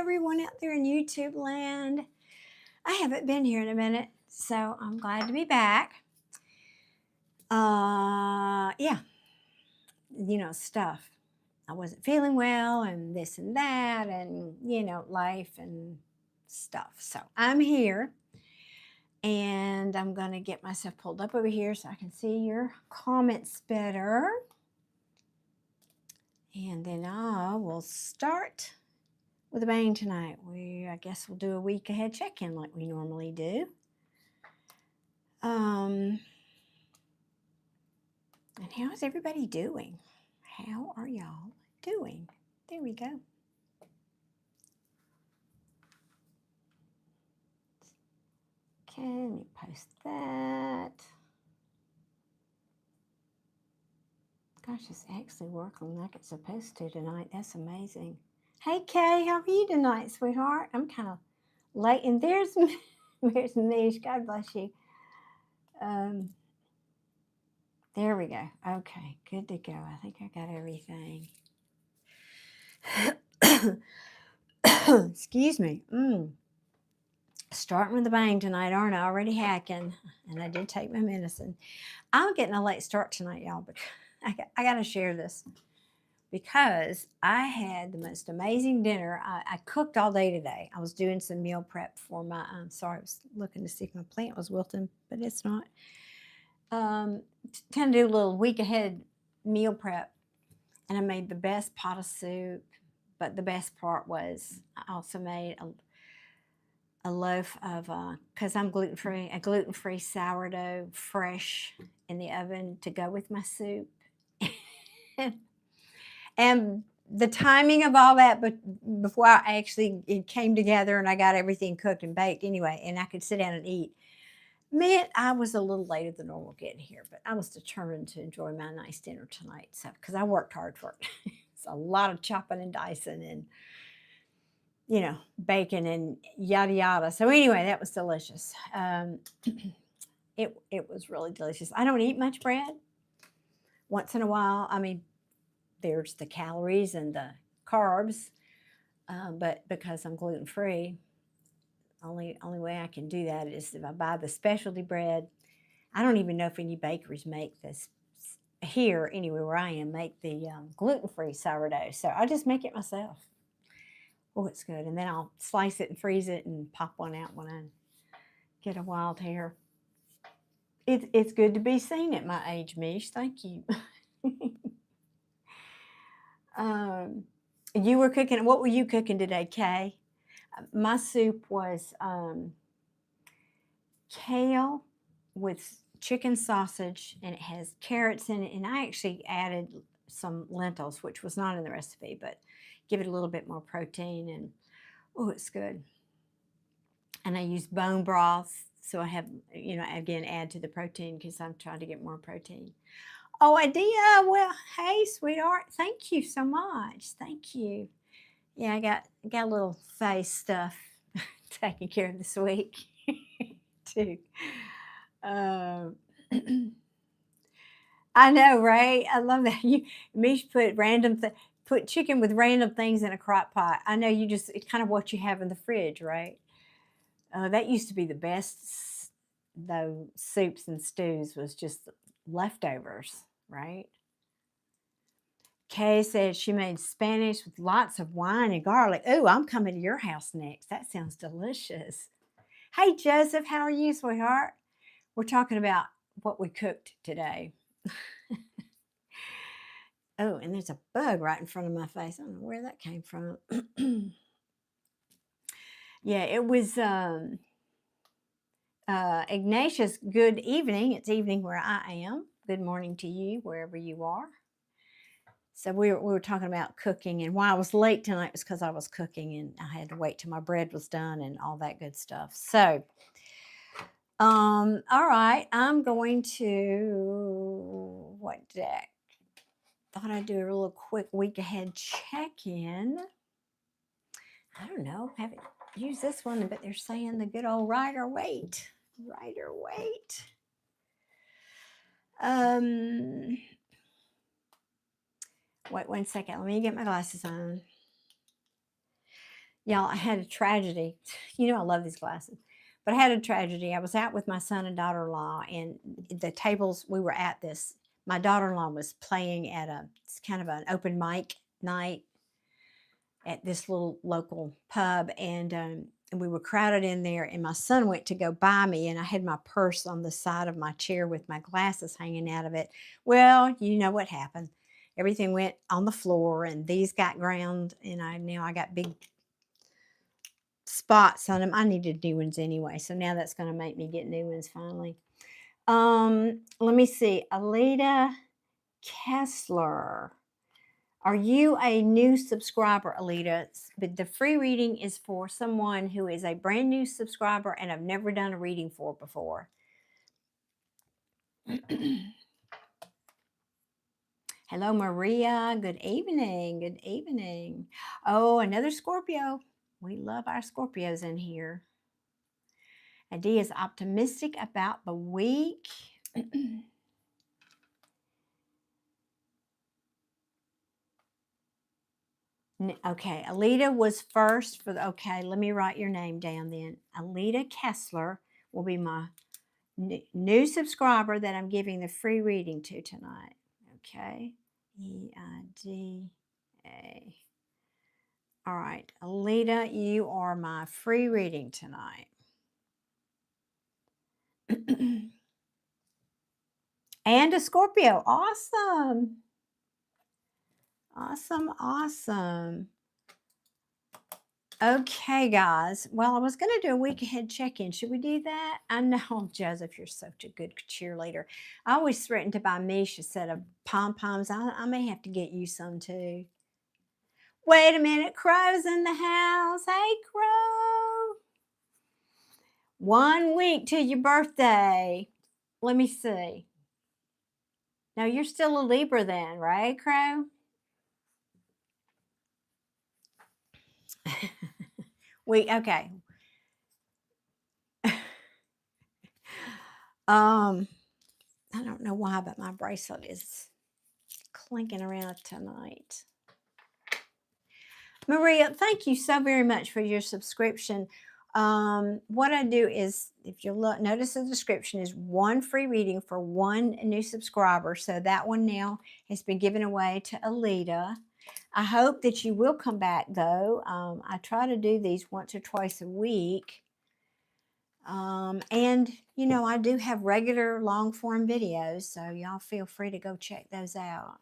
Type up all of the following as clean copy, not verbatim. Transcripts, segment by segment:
everyone out there in YouTube land. I haven't been here in a minute, so I'm glad to be back. Yeah, stuff. I wasn't feeling well and this and that and, life and stuff. So I'm here and I'm going to get myself pulled up over here so I can see your comments better. And then I will start with a bang tonight. I guess we'll do a week ahead check-in like we normally do. And how is everybody doing? How are y'all doing? There we go. Okay, let me post that. Gosh, it's actually working like it's supposed to tonight. That's amazing. Hey, Kay, how are you tonight, sweetheart? I'm kind of late, and there's Mish. God bless you. There we go. Okay, good to go. I think I got everything. Excuse me. Starting with a bang tonight, aren't I? Already hacking, and I did take my medicine. I'm getting a late start tonight, y'all, but I got to share this because I had the most amazing dinner. I cooked all day today. I was doing some meal prep for my. I'm sorry, I was looking to see if my plant was wilting, but it's not. Kind of do a little week ahead meal prep, and I made the best pot of soup. But the best part was I also made a loaf of, because I'm gluten-free, a gluten-free sourdough fresh in the oven to go with my soup. And the timing of all that, but before it came together and I got everything cooked and baked anyway, and I could sit down and eat. Man, I was a little later than normal getting here, but I was determined to enjoy my nice dinner tonight. So, because I worked hard for it. It's a lot of chopping and dicing and, bacon and yada yada. So anyway, that was delicious. It was really delicious. I don't eat much bread. Once in a while, I mean, there's the calories and the carbs, but because I'm gluten free, only way I can do that is if I buy the specialty bread. I don't even know if any bakeries make this here anyway where I am, make the gluten free sourdough. So I just make it myself. Oh, it's good. And then I'll slice it and freeze it and pop one out when I get a wild hair. It's good to be seen at my age, Mish. Thank you. You were cooking. What were you cooking today, Kay? My soup was kale with chicken sausage, and it has carrots in it. And I actually added some lentils, which was not in the recipe, but give it a little bit more protein. And oh, it's good. And I use bone broth. So I have, again, add to the protein because I'm trying to get more protein. Oh, Adia, well, hey, sweetheart. Thank you so much. Thank you. Yeah, I got a little face stuff taken care of this week, too. I know, right? I love that. Mish put chicken with random things in a crock pot. I know it's kind of what you have in the fridge, right? That used to be the best, though, soups and stews was just leftovers, right? Kay said she made Spanish with lots of wine and garlic. Oh, I'm coming to your house next. That sounds delicious. Hey, Joseph, how are you, sweetheart? We're talking about what we cooked today. Oh, and there's a bug right in front of my face. I don't know where that came from. Yeah, it was Ignatius, good evening. It's evening where I am. Good morning to you, wherever you are. So we were talking about cooking, and why I was late tonight was because I was cooking and I had to wait till my bread was done and all that good stuff. So, all right, I'm going to, thought I'd do a little quick week ahead check-in. I don't know, haven't used this one, but they're saying the good old rider wait. Wait 1 second. Let me get my glasses on. Y'all, I had a tragedy. You know, I love these glasses. But I had a tragedy. I was out with my son and daughter-in-law, and the tables we were at this, my daughter-in-law was playing at it's kind of an open mic night at this little local pub, and we were crowded in there, and my son went to go buy me, and I had my purse on the side of my chair with my glasses hanging out of it. Well, you know what happened. Everything went on the floor, and these got ground, and now I got big spots on them. I needed new ones anyway, so now that's going to make me get new ones finally. Let me see. Alita Kessler. Are you a new subscriber, Alita? But the free reading is for someone who is a brand new subscriber and I've never done a reading for before. Hello, Maria. Good evening. Good evening. Oh, another Scorpio. We love our Scorpios in here. Adi is optimistic about the week. Okay, Alita was first for the, okay, let me write your name down then. Alita Kessler will be my new subscriber that I'm giving the free reading to tonight. Okay, E-I-D-A. All right, Alita, you are my free reading tonight. And a Scorpio. Awesome. Awesome, awesome. Okay, guys. Well, I was going to do a week ahead check-in. Should we do that? I know, Joseph, you're such a good cheerleader. I always threatened to buy Mish a set of pom-poms. I may have to get you some, too. Wait a minute. Crow's in the house. Hey, Crow. 1 week till your birthday. Let me see. Now, you're still a Libra then, right, Crow? Okay. I don't know why, but my bracelet is clinking around tonight. Maria, thank you so very much for your subscription. What I do is, if you look, notice the description is one free reading for one new subscriber. So that one now has been given away to Alita. I hope that you will come back, though. I try to do these once or twice a week. And, you know, I do have regular long form videos, so y'all feel free to go check those out.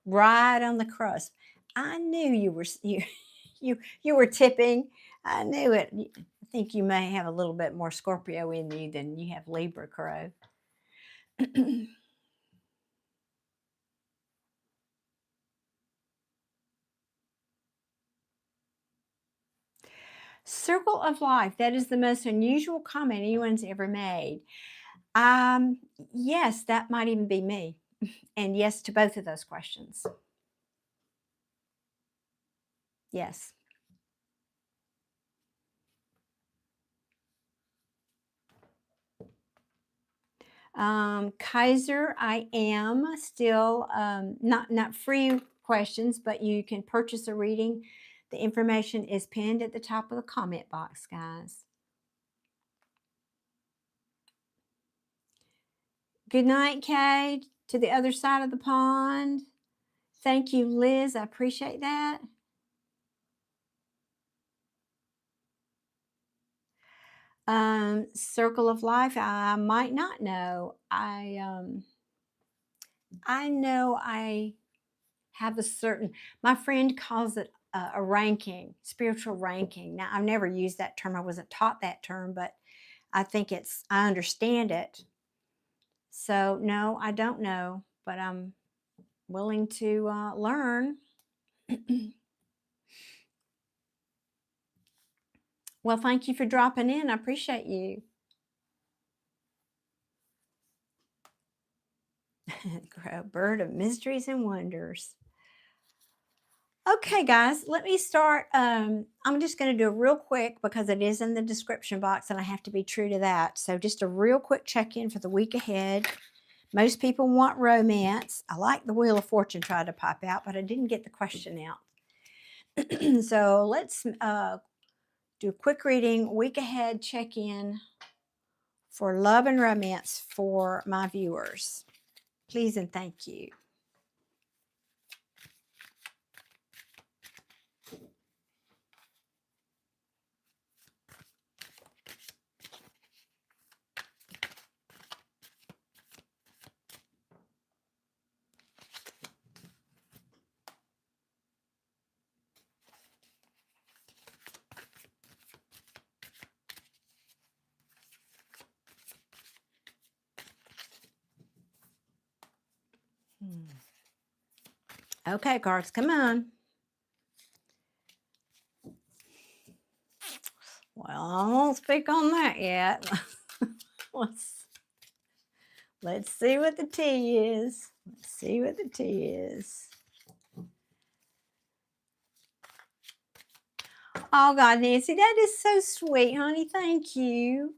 Right on the crust. I knew you were you were tipping. I knew it. I think you may have a little bit more Scorpio in you than you have Libra, Crow. Circle of life. That is the most unusual comment anyone's ever made. Yes, that might even be me. And yes to both of those questions. Yes. Kaiser, I am still not free questions, but you can purchase a reading. The information is pinned at the top of the comment box, guys. Good night, Kay, to the other side of the pond. Thank you, Liz. I appreciate that. Circle of life, I might not know. I know I have a certain, my friend calls it a ranking, spiritual ranking. Now, I've never used that term. I wasn't taught that term, but I think I understand it. So, no, I don't know, but I'm willing to learn. Well, thank you for dropping in. I appreciate you. Bird of mysteries and wonders. Okay, guys, let me start. I'm just going to do a real quick because it is in the description box and I have to be true to that. So just a real quick check-in for the week ahead. Most people want romance. I like the Wheel of Fortune tried to pop out, but I didn't get the question out. So let's do a quick reading, week ahead check-in for love and romance for my viewers. Please and thank you. Okay, cards, come on. Well, I won't speak on that yet. Let's see what the tea is. Let's see what the tea is. Oh, God, Nancy, that is so sweet, honey. Thank you.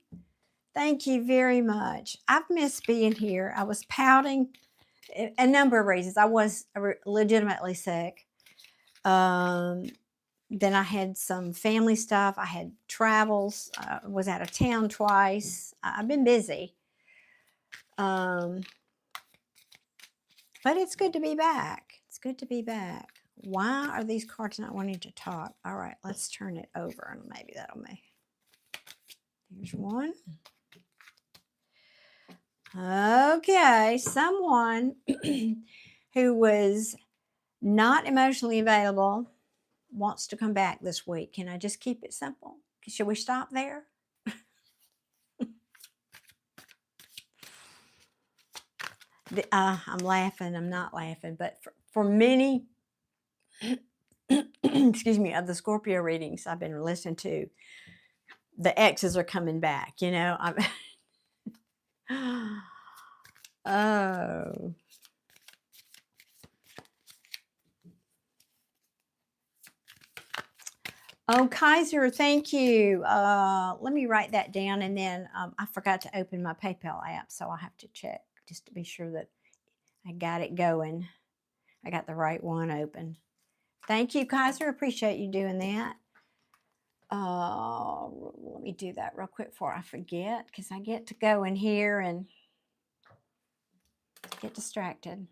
Thank you very much. I've missed being here. I was pouting a number of reasons. I was legitimately sick. Then I had some family stuff. I had travels. Was out of town twice. I've been busy. But it's good to be back. It's good to be back. Why are these cards not wanting to talk? All right, let's turn it over and maybe that'll make. Here's one. Okay, someone who was not emotionally available wants to come back this week. Can I just keep it simple? Should we stop there? I'm laughing. I'm not laughing. But for many, excuse me, of the Scorpio readings I've been listening to, the exes are coming back, you know. Oh. Oh, Kaiser, thank you. Let me write that down, and then I forgot to open my PayPal app, so I'll have to check just to be sure that I got it going. I got the right one open. Thank you, Kaiser. Appreciate you doing that. Let me do that real quick before I forget, because I get to go in here and get distracted.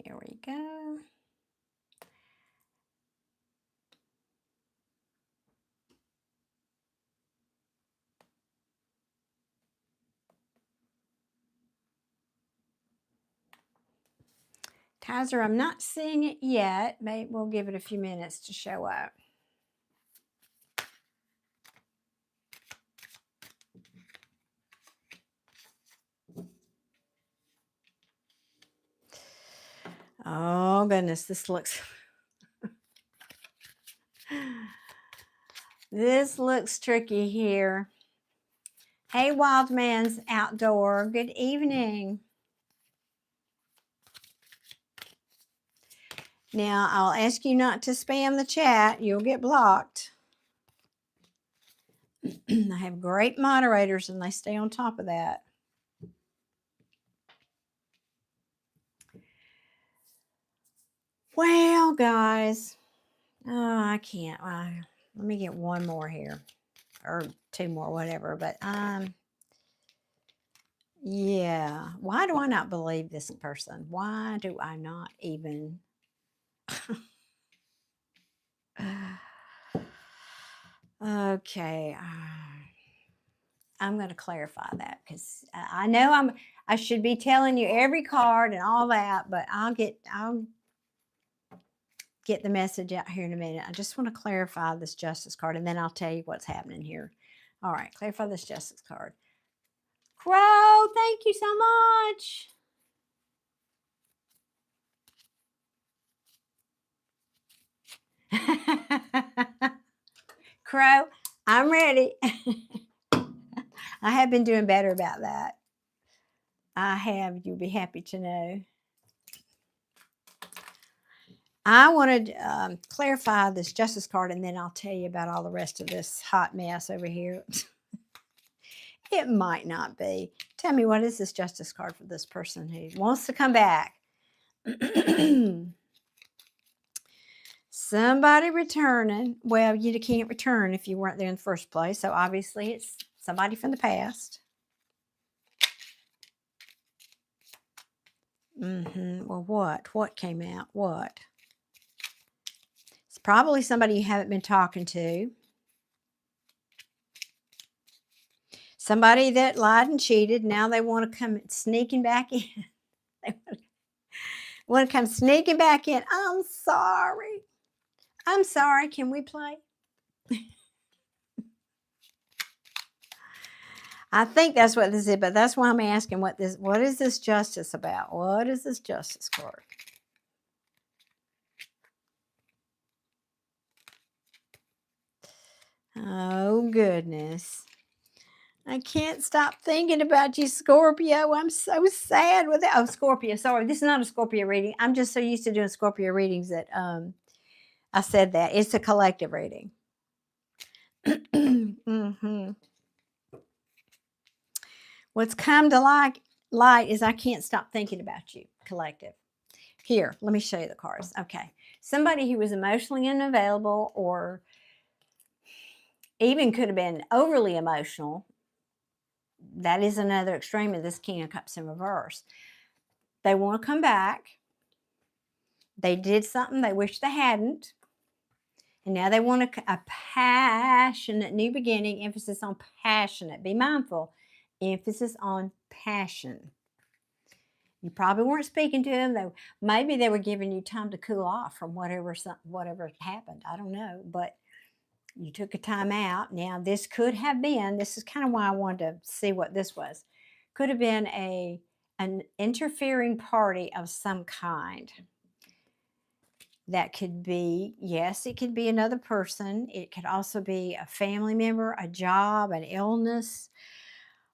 There we go. Kaiser, I'm not seeing it yet. Maybe we'll give it a few minutes to show up. Oh, goodness, this looks... This looks tricky here. Hey, Wild Man's Outdoor. Good evening. Now, I'll ask you not to spam the chat. You'll get blocked. I have great moderators, and they stay on top of that. Well, guys. Oh, I can't. Let me get one more here. Or two more, whatever. But, yeah. Why do I not believe this person? Why do I not even... Okay. I'm going to clarify that, because I know I should be telling you every card and all that, but I'll get the message out here in a minute. I just want to clarify this Justice card, and then I'll tell you what's happening here. All right, clarify this Justice card. Crow, thank you so much. Crow, I'm ready. I have been doing better about that. I have. You'll be happy to know. I want to clarify this Justice card, and then I'll tell you about all the rest of this hot mess over here. It might not be. Tell me, what is this Justice card for this person who wants to come back? Somebody returning. Well, you can't return if you weren't there in the first place. So obviously it's somebody from the past. Well, what? What came out? What? It's probably somebody you haven't been talking to. Somebody that lied and cheated. Now they want to come sneaking back in. They want to come sneaking back in. I'm sorry. I'm sorry. Can we play? I think that's what this is, but that's why I'm asking what is this justice about? What is this justice card? Oh, goodness. I can't stop thinking about you, Scorpio. I'm so sad with it. Oh, Scorpio. Sorry, this is not a Scorpio reading. I'm just so used to doing Scorpio readings that I said that. It's a collective reading. What's come to light is I can't stop thinking about you, collective. Here, let me show you the cards. Okay. Somebody who was emotionally unavailable or even could have been overly emotional. That is another extreme of this King of Cups in reverse. They want to come back. They did something they wish they hadn't. And now they want a passionate new beginning. Emphasis on passionate. Be mindful. Emphasis on passion. You probably weren't speaking to them. Maybe they were giving you time to cool off from whatever happened. I don't know. But you took a time out. Now, this could have been, this is kind of why I wanted to see what this was. Could have been an interfering party of some kind. That could be, yes, it could be another person. It could also be a family member, a job, an illness.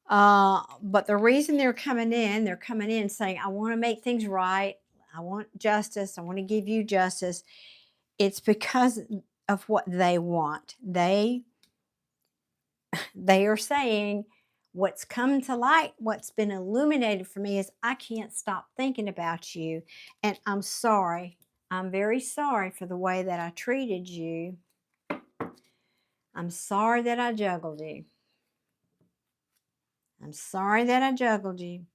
But the reason they're coming in saying, I want to make things right. I want justice. I want to give you justice. It's because of what they want. They are saying, what's come to light, what's been illuminated for me is I can't stop thinking about you. And I'm sorry. I'm very sorry for the way that I treated you. I'm sorry that I juggled you. I'm sorry that I juggled you.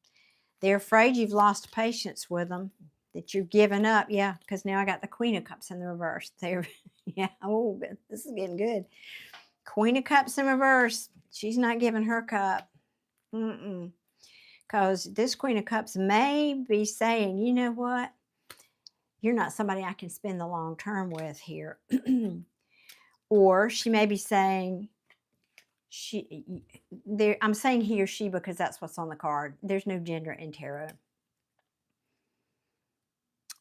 They're afraid you've lost patience with them, that you've given up. Yeah, because now I got the Queen of Cups in the reverse. Yeah, oh, this is getting good. Queen of Cups in reverse. She's not giving her cup. Because this Queen of Cups may be saying, you know what? You're not somebody I can spend the long term with here. Or she may be saying, I'm saying he or she because that's what's on the card. There's no gender in tarot.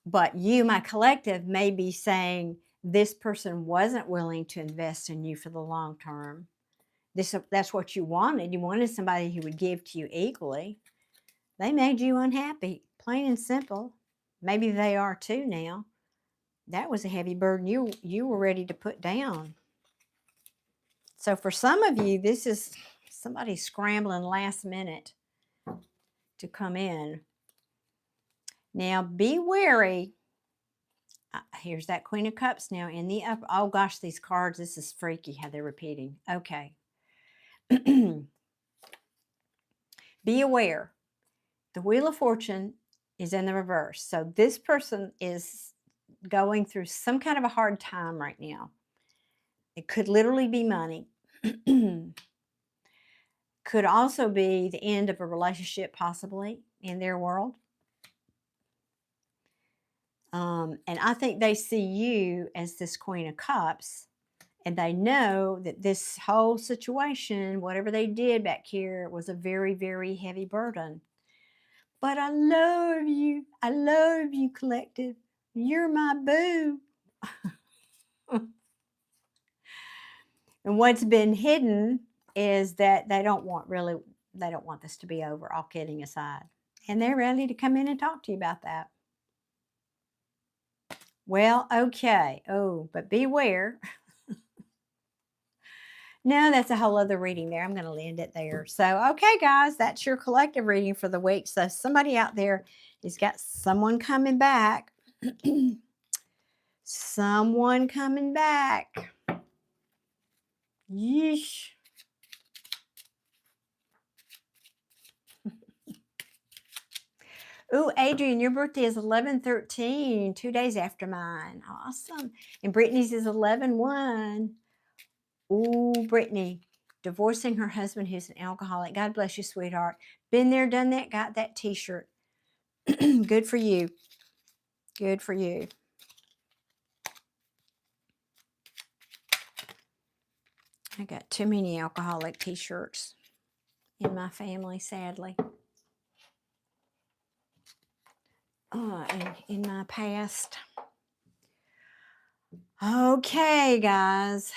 But you, my collective, may be saying this person wasn't willing to invest in you for the long term. That's what you wanted. You wanted somebody who would give to you equally. They made you unhappy, plain and simple. Maybe they are too now. That was a heavy burden you were ready to put down. So for some of you, this is somebody scrambling last minute to come in. Now, be wary. Here's that Queen of Cups now in the upper. Oh, gosh, these cards, this is freaky how they're repeating. Okay. Be aware. The Wheel of Fortune is in the reverse. So this person is going through some kind of a hard time right now. It could literally be money. Could also be the end of a relationship, possibly, in their world. And I think they see you as this Queen of Cups, and they know that this whole situation, whatever they did back here, was a very, very heavy burden. But I love you. I love you, collective. You're my boo. And what's been hidden is that they don't want this to be over, all kidding aside. And they're ready to come in and talk to you about that. Well, okay. Oh, but beware. No, that's a whole other reading there. I'm going to end it there. So, okay, guys, that's your collective reading for the week. So somebody out there has got someone coming back. Someone coming back. Yeesh. Ooh, Adrian, your birthday is 11/13, 2 days after mine. Awesome. And Brittany's is 11/1. Ooh, Brittany, divorcing her husband who's an alcoholic. God bless you, sweetheart. Been there, done that, got that t-shirt. Good for you. Good for you. I got too many alcoholic t-shirts in my family, sadly. And in my past. Okay, guys.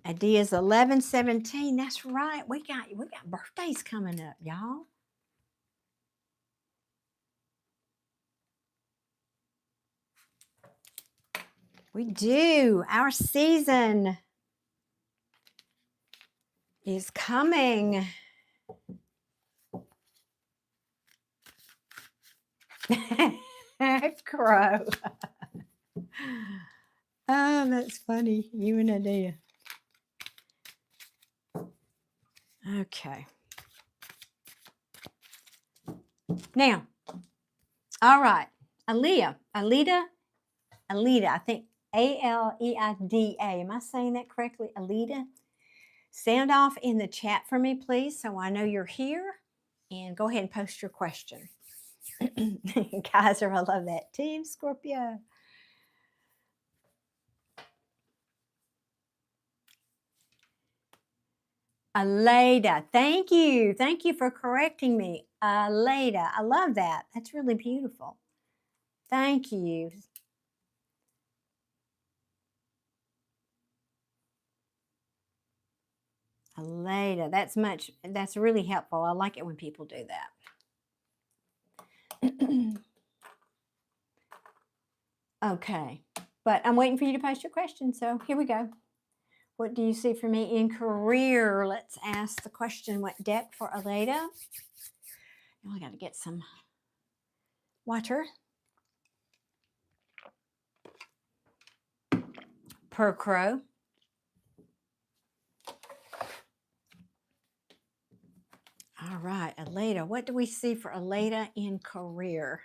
Ideas 11/17. That's right. We got birthdays coming up, y'all. We do. Our season is coming. Crow. Oh, that's funny. You an idea. Okay. Now, all right. Alida, I think Aleida. Am I saying that correctly? Alida? Sound off in the chat for me, please, so I know you're here. And go ahead and post your question. Kaiser, I love that. Team Scorpio. Aleida, thank you. Thank you for correcting me. Aleida, I love that. That's really beautiful. Thank you. Aleida, that's really helpful. I like it when people do that. Okay, but I'm waiting for you to post your question, so here we go. What do you see for me in career? Let's ask the question. What deck for Aleida? Now I got to get some water. Per Crow. All right, Aleida. What do we see for Aleida in career?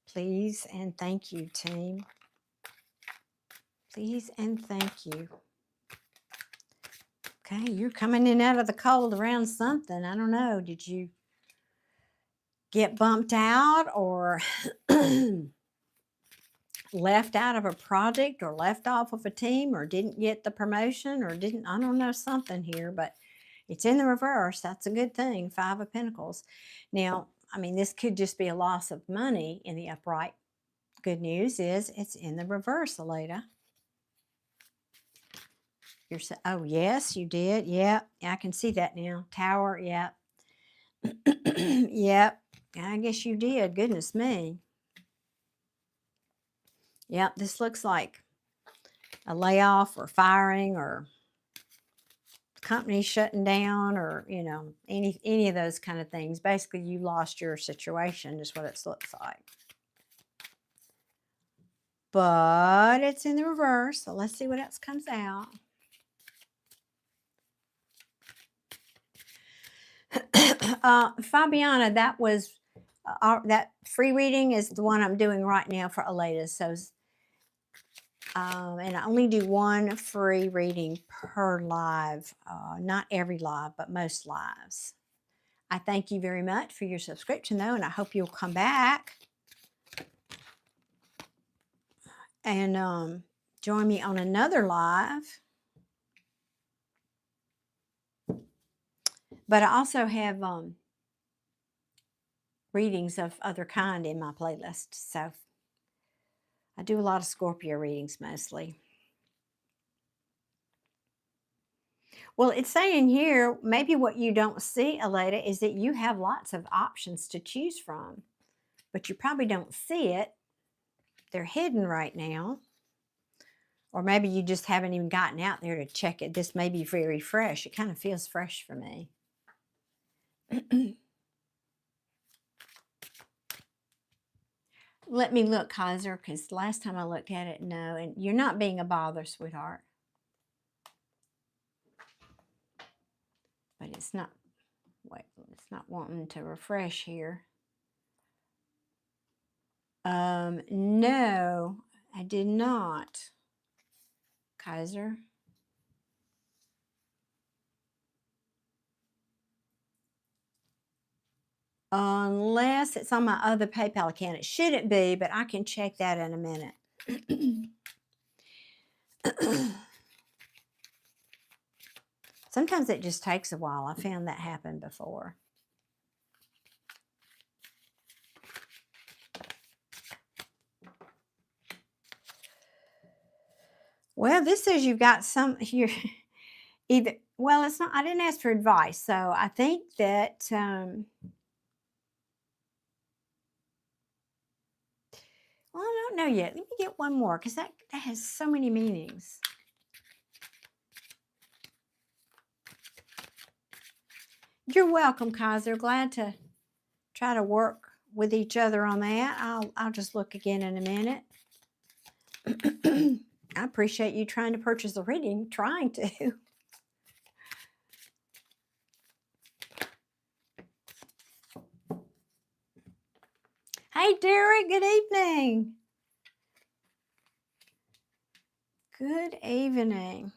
Please and thank you, team. Please and thank you. Okay, you're coming in out of the cold around something. I don't know. Did you get bumped out or left out of a project or left off of a team or didn't get the promotion or didn't, I don't know, something here, but it's in the reverse. That's a good thing. 5 of Pentacles. Now, I mean, this could just be a loss of money in the upright. Good news is it's in the reverse, Aleida. Oh, yes, you did. Yep. I can see that now. Tower. Yep. Yep. I guess you did. Goodness me. Yep. This looks like a layoff or firing or company shutting down or, you know, any of those kind of things. Basically, you lost your situation is what it looks like. But it's in the reverse. So let's see what else comes out. Fabiana, that was that free reading is the one I'm doing right now for Aleida. So, and I only do 1 free reading per live. Not every live, but most lives. I thank you very much for your subscription, though, and I hope you'll come back and join me on another live. But I also have readings of other kind in my playlist. So I do a lot of Scorpio readings mostly. Well, it's saying here, maybe what you don't see, Aleida, is that you have lots of options to choose from, but you probably don't see it. They're hidden right now. Or maybe you just haven't even gotten out there to check it. This may be very fresh. It kind of feels fresh for me. Let me look, Kaiser, because last time I looked at it, no. And you're not being a bother, sweetheart. But it's not, wait, it's not wanting to refresh here. No, I did not, Kaiser. Unless it's on my other PayPal account. It shouldn't be, but I can check that in a minute. Sometimes it just takes a while. I found that happened before. Well, this says you've got some here. Either, well, it's not, I didn't ask for advice. So I think that, well, I don't know yet. Let me get one more because that has so many meanings. You're welcome, Kaiser. Glad to try to work with each other on that. I'll just look again in a minute. I appreciate you trying to purchase the reading, trying to. Hey, Derek, good evening. Good evening.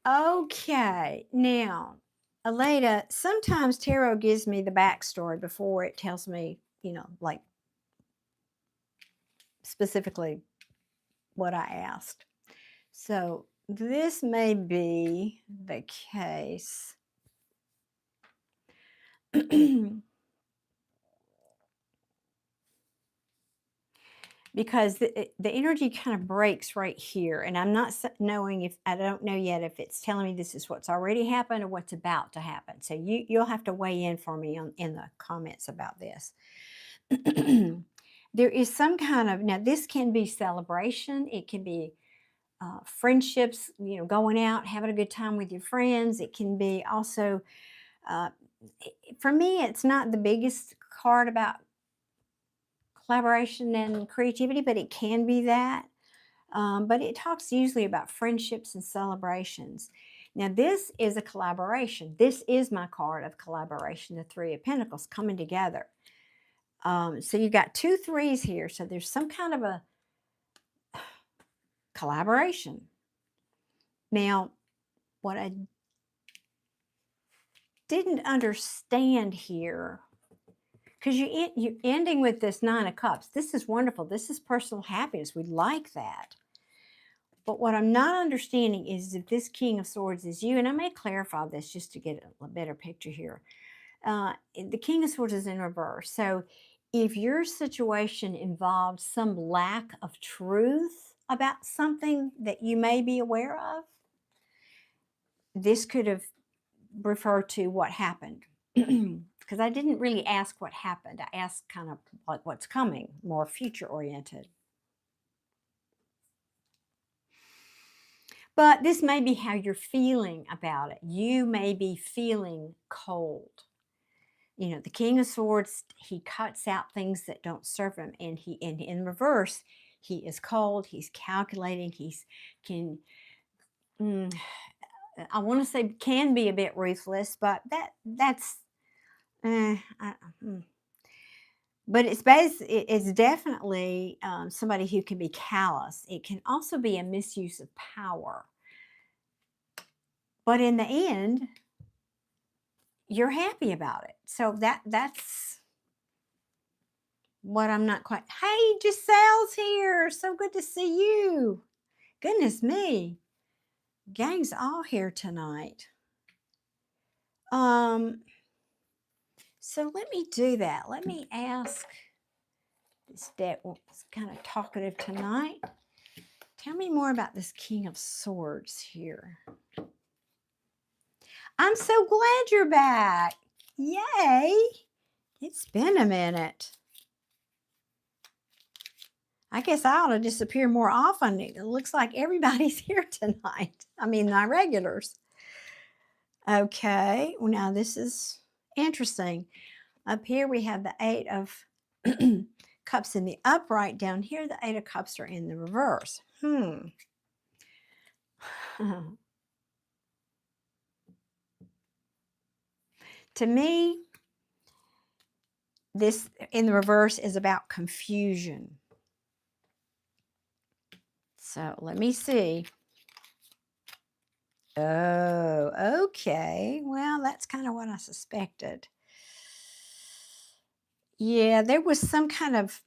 Okay, now, Aleda, sometimes tarot gives me the backstory before it tells me, you know, like specifically what I asked. So this may be the case. Because the energy kind of breaks right here, and I'm not knowing if, I don't know yet if it's telling me this is what's already happened or what's about to happen. So you'll have to weigh in for me in the comments about this. There is some kind of, now this can be celebration, it can be friendships, you know, going out, having a good time with your friends. It can be also, for me, it's not the biggest card about collaboration and creativity, but it can be that. But it talks usually about friendships and celebrations. Now, this is a collaboration. This is my card of collaboration, the Three of Pentacles coming together. So you've got 2 3s here. So there's some kind of a collaboration. Now, what I didn't understand here, because you're ending with this 9 of Cups. This is wonderful. This is personal happiness. We like that. But what I'm not understanding is if this King of Swords is you, and I may clarify this just to get a better picture here. The King of Swords is in reverse. So if your situation involved some lack of truth about something that you may be aware of, this could have referred to what happened. Because I didn't really ask what happened. I asked kind of like what's coming, more future oriented. But this may be how you're feeling about it. You may be feeling cold. You know, the King of Swords, he cuts out things that don't serve him. And in reverse, he is cold, he's calculating, I want to say can be a bit ruthless, but that's but it's definitely somebody who can be callous. It can also be a misuse of power. But in the end, you're happy about it. So that's what I'm not quite. Hey, Giselle's here. So good to see you. Goodness me. Gang's all here tonight. So let me do that. Let me ask This deck was kind of talkative tonight. Tell me more about this King of Swords here. I'm so glad you're back. Yay. It's been a minute. I guess I ought to disappear more often. It looks like everybody's here tonight. I mean, my regulars. Okay, well, now this is interesting. Up here we have the Eight of Cups in the upright. Down here, the Eight of Cups are in the reverse. To me, this in the reverse is about confusion. So let me see. Oh, okay. Well, that's kind of what I suspected. Yeah, there was some kind of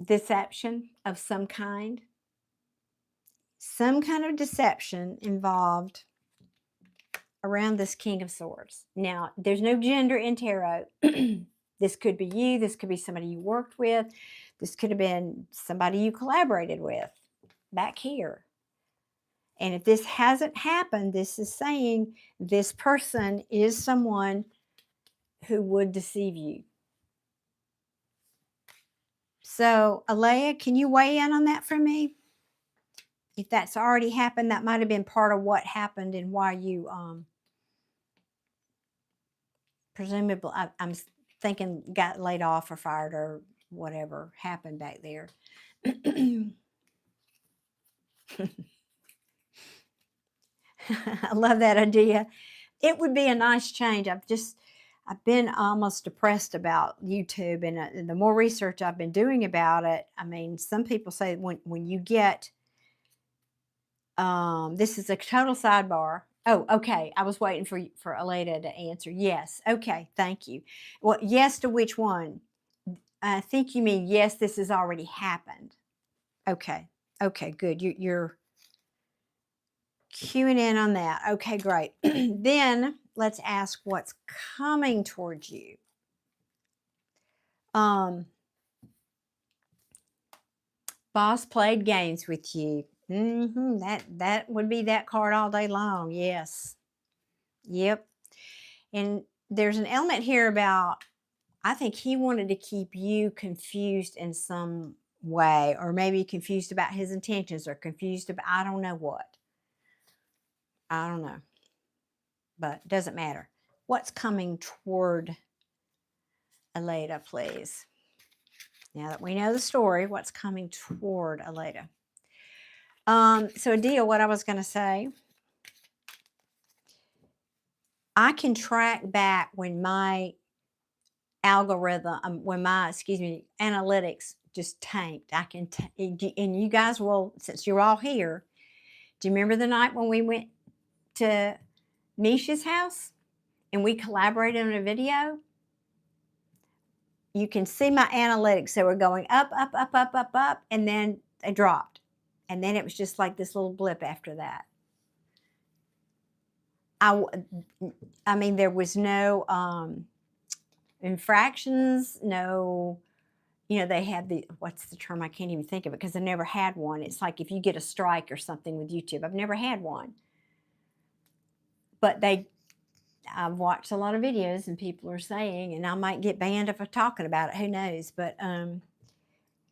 deception of some kind. Some kind of deception involved around this King of Swords. Now, there's no gender in tarot. This could be you. This could be somebody you worked with. This could have been somebody you collaborated with back here. And if this hasn't happened, this is saying this person is someone who would deceive you. So, Alea, can you weigh in on that for me? If that's already happened, that might have been part of what happened and why you, presumably, I'm thinking got laid off or fired or whatever happened back there. I love that idea. It would be a nice change. I've been almost depressed about YouTube, and the more research I've been doing about it, I mean, some people say when you get, this is a total sidebar. Oh, okay. I was waiting for Aleda to answer. Yes. Okay. Thank you. Well, yes to which one? I think you mean yes, this has already happened. Okay. Okay, good. You're cueing in on that. Okay, great. Then let's ask what's coming towards you. Boss played games with you. That would be that card all day long. Yes. Yep. And there's an element here about, I think he wanted to keep you confused in some way, or maybe confused about his intentions, or confused about, I don't know what. I don't know. But it doesn't matter. What's coming toward Aleda, please? Now that we know the story, what's coming toward Aleda? So Adia, what I was going to say, I can track back when my algorithm, when my, analytics just tanked. I can, and you guys will, since you're all here, do you remember the night when we went to Misha's house and we collaborated on a video? You can see my analytics. They were going up, up, up, up, up, up, and then they dropped. And then it was just like this little blip after that. I mean, there was no infractions, no, they had what's the term? I can't even think of it because I never had one. It's like if you get a strike or something with YouTube. I've never had one. But I've watched a lot of videos and people are saying, and I might get banned if I'm talking about it, who knows, but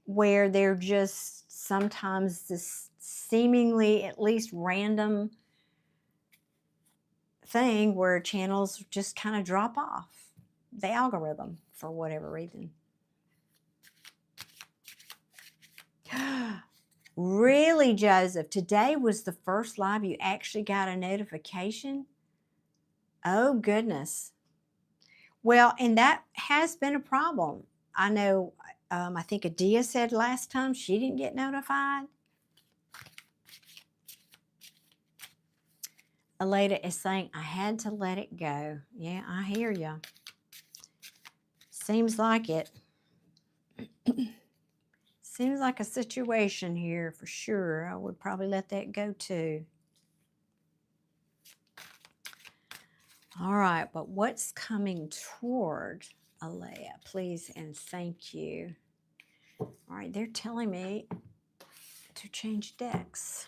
where they're just sometimes this seemingly at least random thing where channels just kind of drop off the algorithm for whatever reason. Really, Joseph? Today was the first live you actually got a notification? Oh, goodness. Well, and that has been a problem. I know, I think Adia said last time she didn't get notified. Aleda is saying, I had to let it go. Yeah, I hear you. Seems like it. Seems like a situation here for sure. I would probably let that go too. All right, but what's coming toward Alea? Please and thank you. All right, they're telling me to change decks.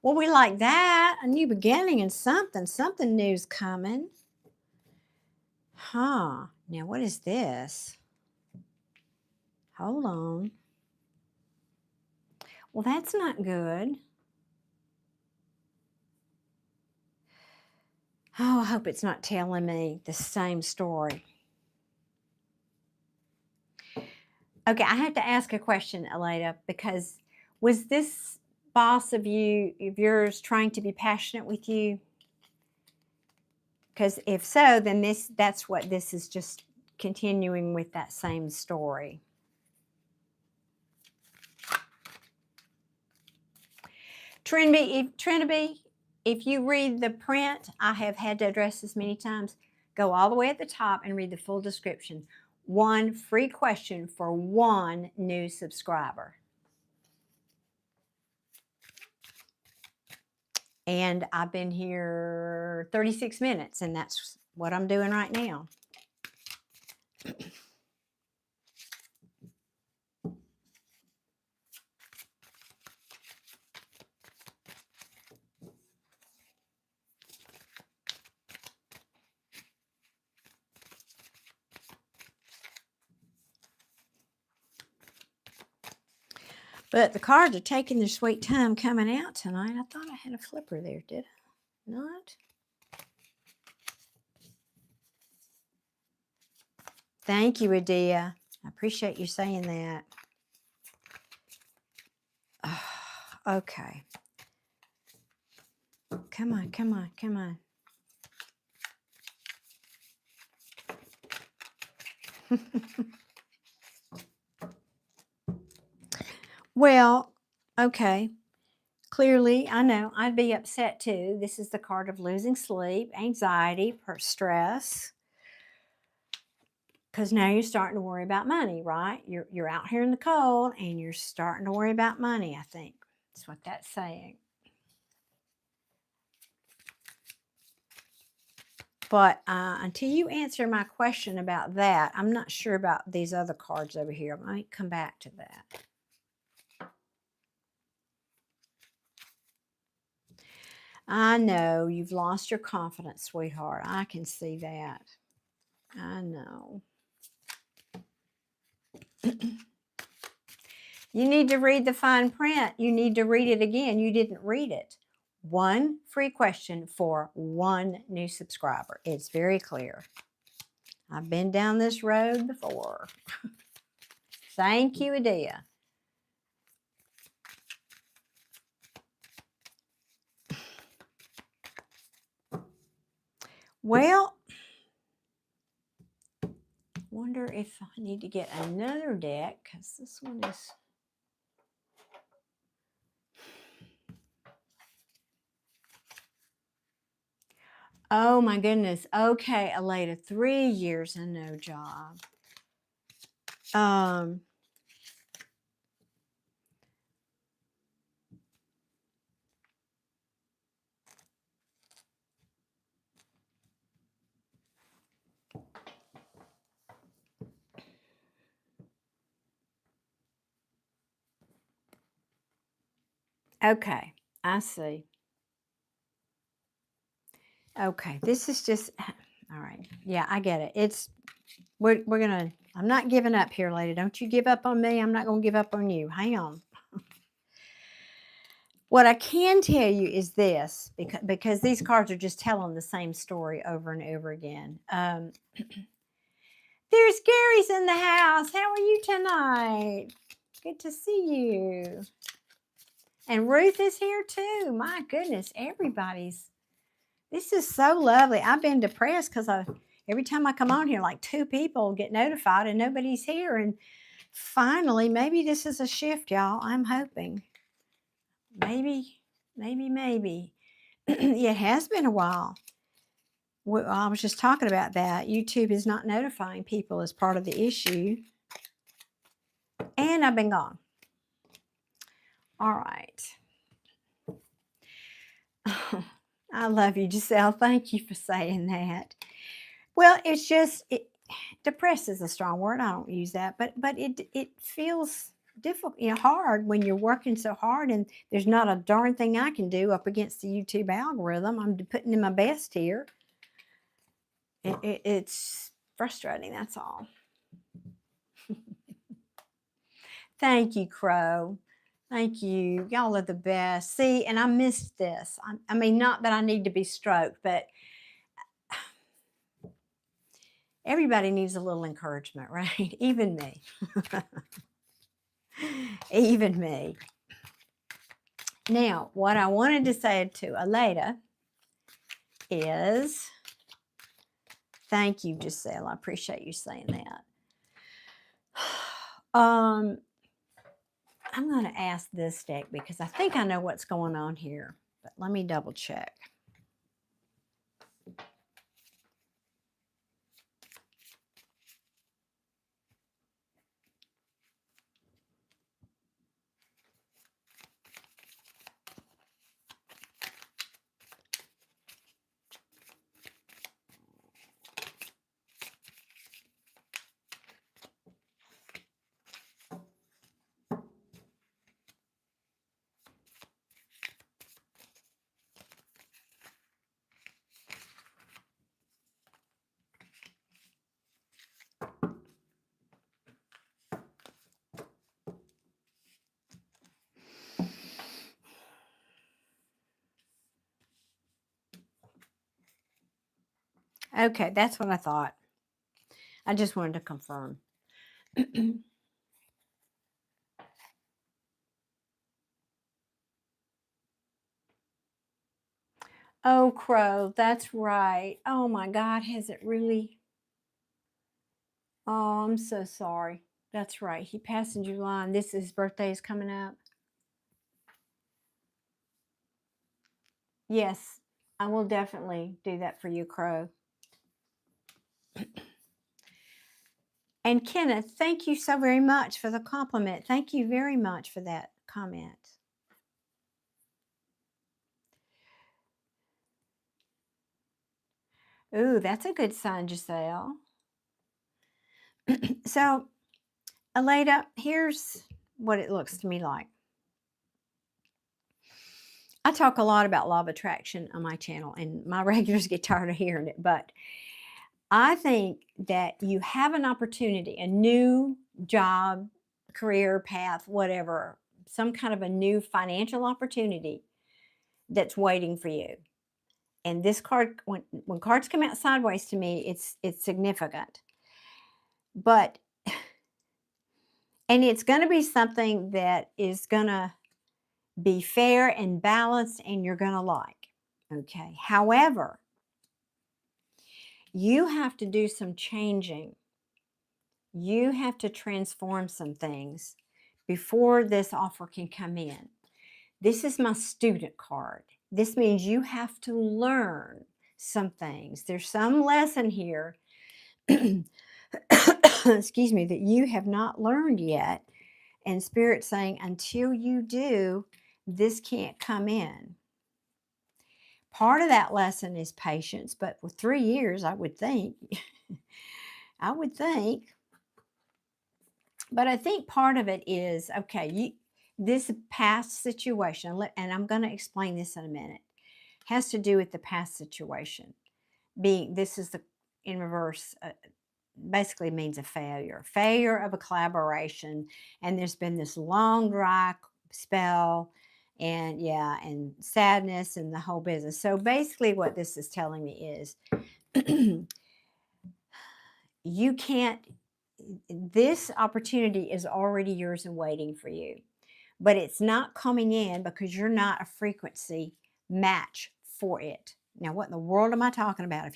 Well, we like that. A new beginning and something new's coming. Huh. Now, what is this? Hold on. Well, that's not good. Oh, I hope it's not telling me the same story. Okay, I have to ask a question, Aleda, because was this boss of yours trying to be passionate with you? Because if so, then that's what this is, just continuing with that same story. Trinity, if you read the print, I have had to address this many times. Go all the way at the top and read the full description. One free question for one new subscriber. And I've been here 36 minutes, and that's what I'm doing right now. But the cards are taking their sweet time coming out tonight. I thought I had a flipper there, did I not? Thank you, Adia. I appreciate you saying that. Okay. Come on, come on, come on. Well, okay. Clearly, I know I'd be upset too. This is the card of losing sleep, anxiety, stress. Because now you're starting to worry about money, right? You're out here in the cold and you're starting to worry about money, I think. That's what that's saying. But until you answer my question about that, I'm not sure about these other cards over here. I might come back to that. I know you've lost your confidence, sweetheart. I can see that. I know. You need to read the fine print. You need to read it again. You didn't read it. One free question for one new subscriber. It's very clear. I've been down this road before. Thank you, Adia. Well, wonder if I need to get another deck, because this one is... Oh my goodness. Okay, Aleda, 3 years and no job. Okay, I see. Okay, this is just... All right. Yeah, I get it. We're gonna... I'm not giving up here, lady. Don't you give up on me. I'm not gonna give up on you. Hang on. What I can tell you is this, because these cards are just telling the same story over and over again. There's Gary's in the house. How are you tonight? Good to see you. And Ruth is here too. My goodness, everybody's... This is so lovely. I've been depressed because every time I come on here, like 2 people get notified and nobody's here. And finally, maybe this is a shift, y'all. I'm hoping. Maybe. It has been a while. Well, I was just talking about that. YouTube is not notifying people as part of the issue. And I've been gone. All right. I love you, Giselle. Thank you for saying that. Well, it's just depressed is a strong word. I don't use that, but it feels difficult, hard when you're working so hard and there's not a darn thing I can do up against the YouTube algorithm. I'm putting in my best here. It's frustrating. That's all. Thank you, Crow. Thank you. Y'all are the best. See, and I missed this. I mean, not that I need to be stroked, but everybody needs a little encouragement, right? Even me. Even me. Now, what I wanted to say to Aleda is, thank you, Giselle. I appreciate you saying that. I'm going to ask this deck because I think I know what's going on here, but let me double check. Okay, that's what I thought. I just wanted to confirm. Oh, Crow, that's right. Oh my God, has it really? Oh, I'm so sorry. That's right. He passed in July, and his birthday is coming up. Yes, I will definitely do that for you, Crow. And Kenneth, thank you so very much for the compliment. Thank you very much for that comment. Ooh, that's a good sign, Giselle. So, Aleda, here's what it looks to me like. I talk a lot about law of attraction on my channel, and my regulars get tired of hearing it, but I think that you have an opportunity, a new job, career path, whatever, some kind of a new financial opportunity that's waiting for you. And this card, when cards come out sideways to me, it's significant. But, and it's going to be something that is going to be fair and balanced and you're going to like. Okay. However, you have to do some changing. You have to transform some things before this offer can come in. This is my student card. This means you have to learn some things. There's some lesson here, excuse me, that you have not learned yet. And Spirit's saying, until you do, this can't come in. Part of that lesson is patience, but with 3 years, I would think, but I think part of it is, okay, this past situation, and I'm going to explain this in a minute, has to do with the past situation. This is the, in reverse, basically means a failure of a collaboration. And there's been this long, dry spell and and sadness and the whole business. So basically what this is telling me is you can't, this opportunity is already yours and waiting for you, but it's not coming in because you're not a frequency match for it. Now, what in the world am I talking about?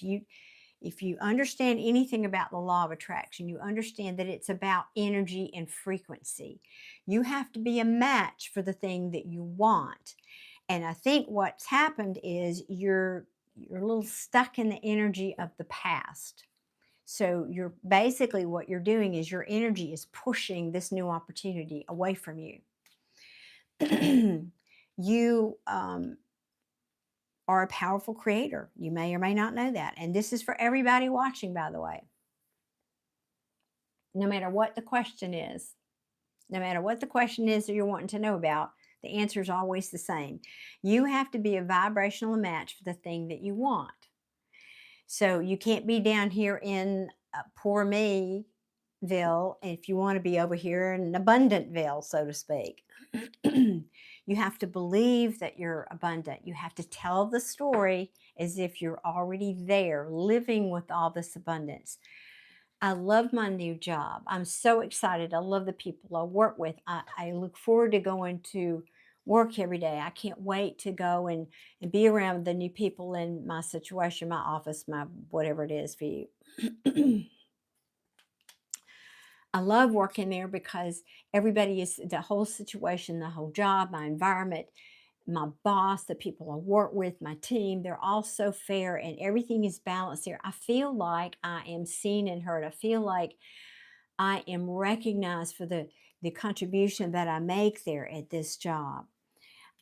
If you understand anything about the law of attraction, you understand that it's about energy and frequency. You have to be a match for the thing that you want. And I think what's happened is you're a little stuck in the energy of the past. So you're basically, what you're doing is your energy is pushing this new opportunity away from you. You are a powerful creator. You may or may not know that. And this is for everybody watching, by the way. No matter what the question is, no matter what the question is that you're wanting to know about, the answer is always the same. You have to be a vibrational match for the thing that you want. So you can't be down here in poor meville if you want to be over here in abundantville, so to speak. You have to believe that you're abundant. You have to tell the story as if you're already there, living with all this abundance. I love my new job. I'm so excited. I love the people I work with. I look forward to going to work every day. I can't wait to go and be around the new people in my situation, my office, my whatever it is for you. I love working there because everybody is, the whole situation, the whole job, my environment, my boss, the people I work with, my team, they're all so fair and everything is balanced here. I feel like I am seen and heard. I feel like I am recognized for the contribution that I make there at this job.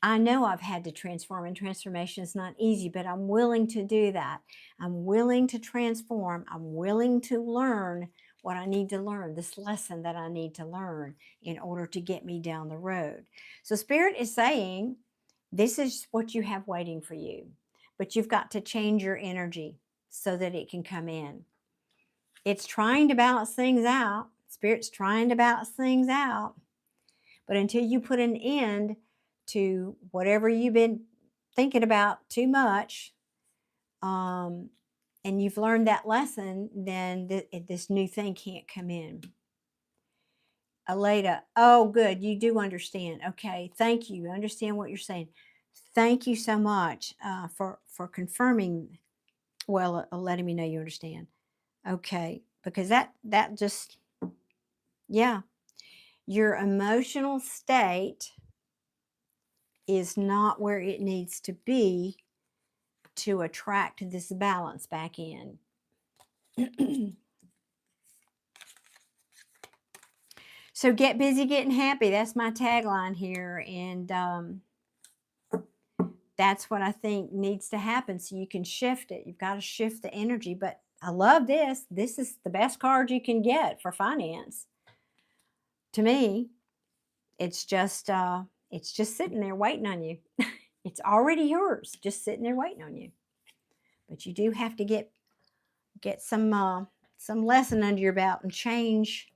I know I've had to transform, and transformation is not easy, but I'm willing to do that. I'm willing to transform. I'm willing to learn what I need to learn, this lesson that I need to learn in order to get me down the road. So Spirit is saying, this is what you have waiting for you, but you've got to change your energy so that it can come in. It's trying to balance things out. Spirit's trying to balance things out. But until you put an end to whatever you've been thinking about too much, and you've learned that lesson, then this new thing can't come in. Aleda, oh, good. You do understand. Okay, thank you. I understand what you're saying. Thank you so much for confirming, well, letting me know you understand. Okay, because that just, yeah. Your emotional state is not where it needs to be to attract this balance back in. So get busy getting happy. That's my tagline here. And that's what I think needs to happen so you can shift it. You've got to shift the energy. But I love this. This is the best card you can get for finance. To me, it's just sitting there waiting on you. It's already yours, just sitting there waiting on you. But you do have to get some lesson under your belt and change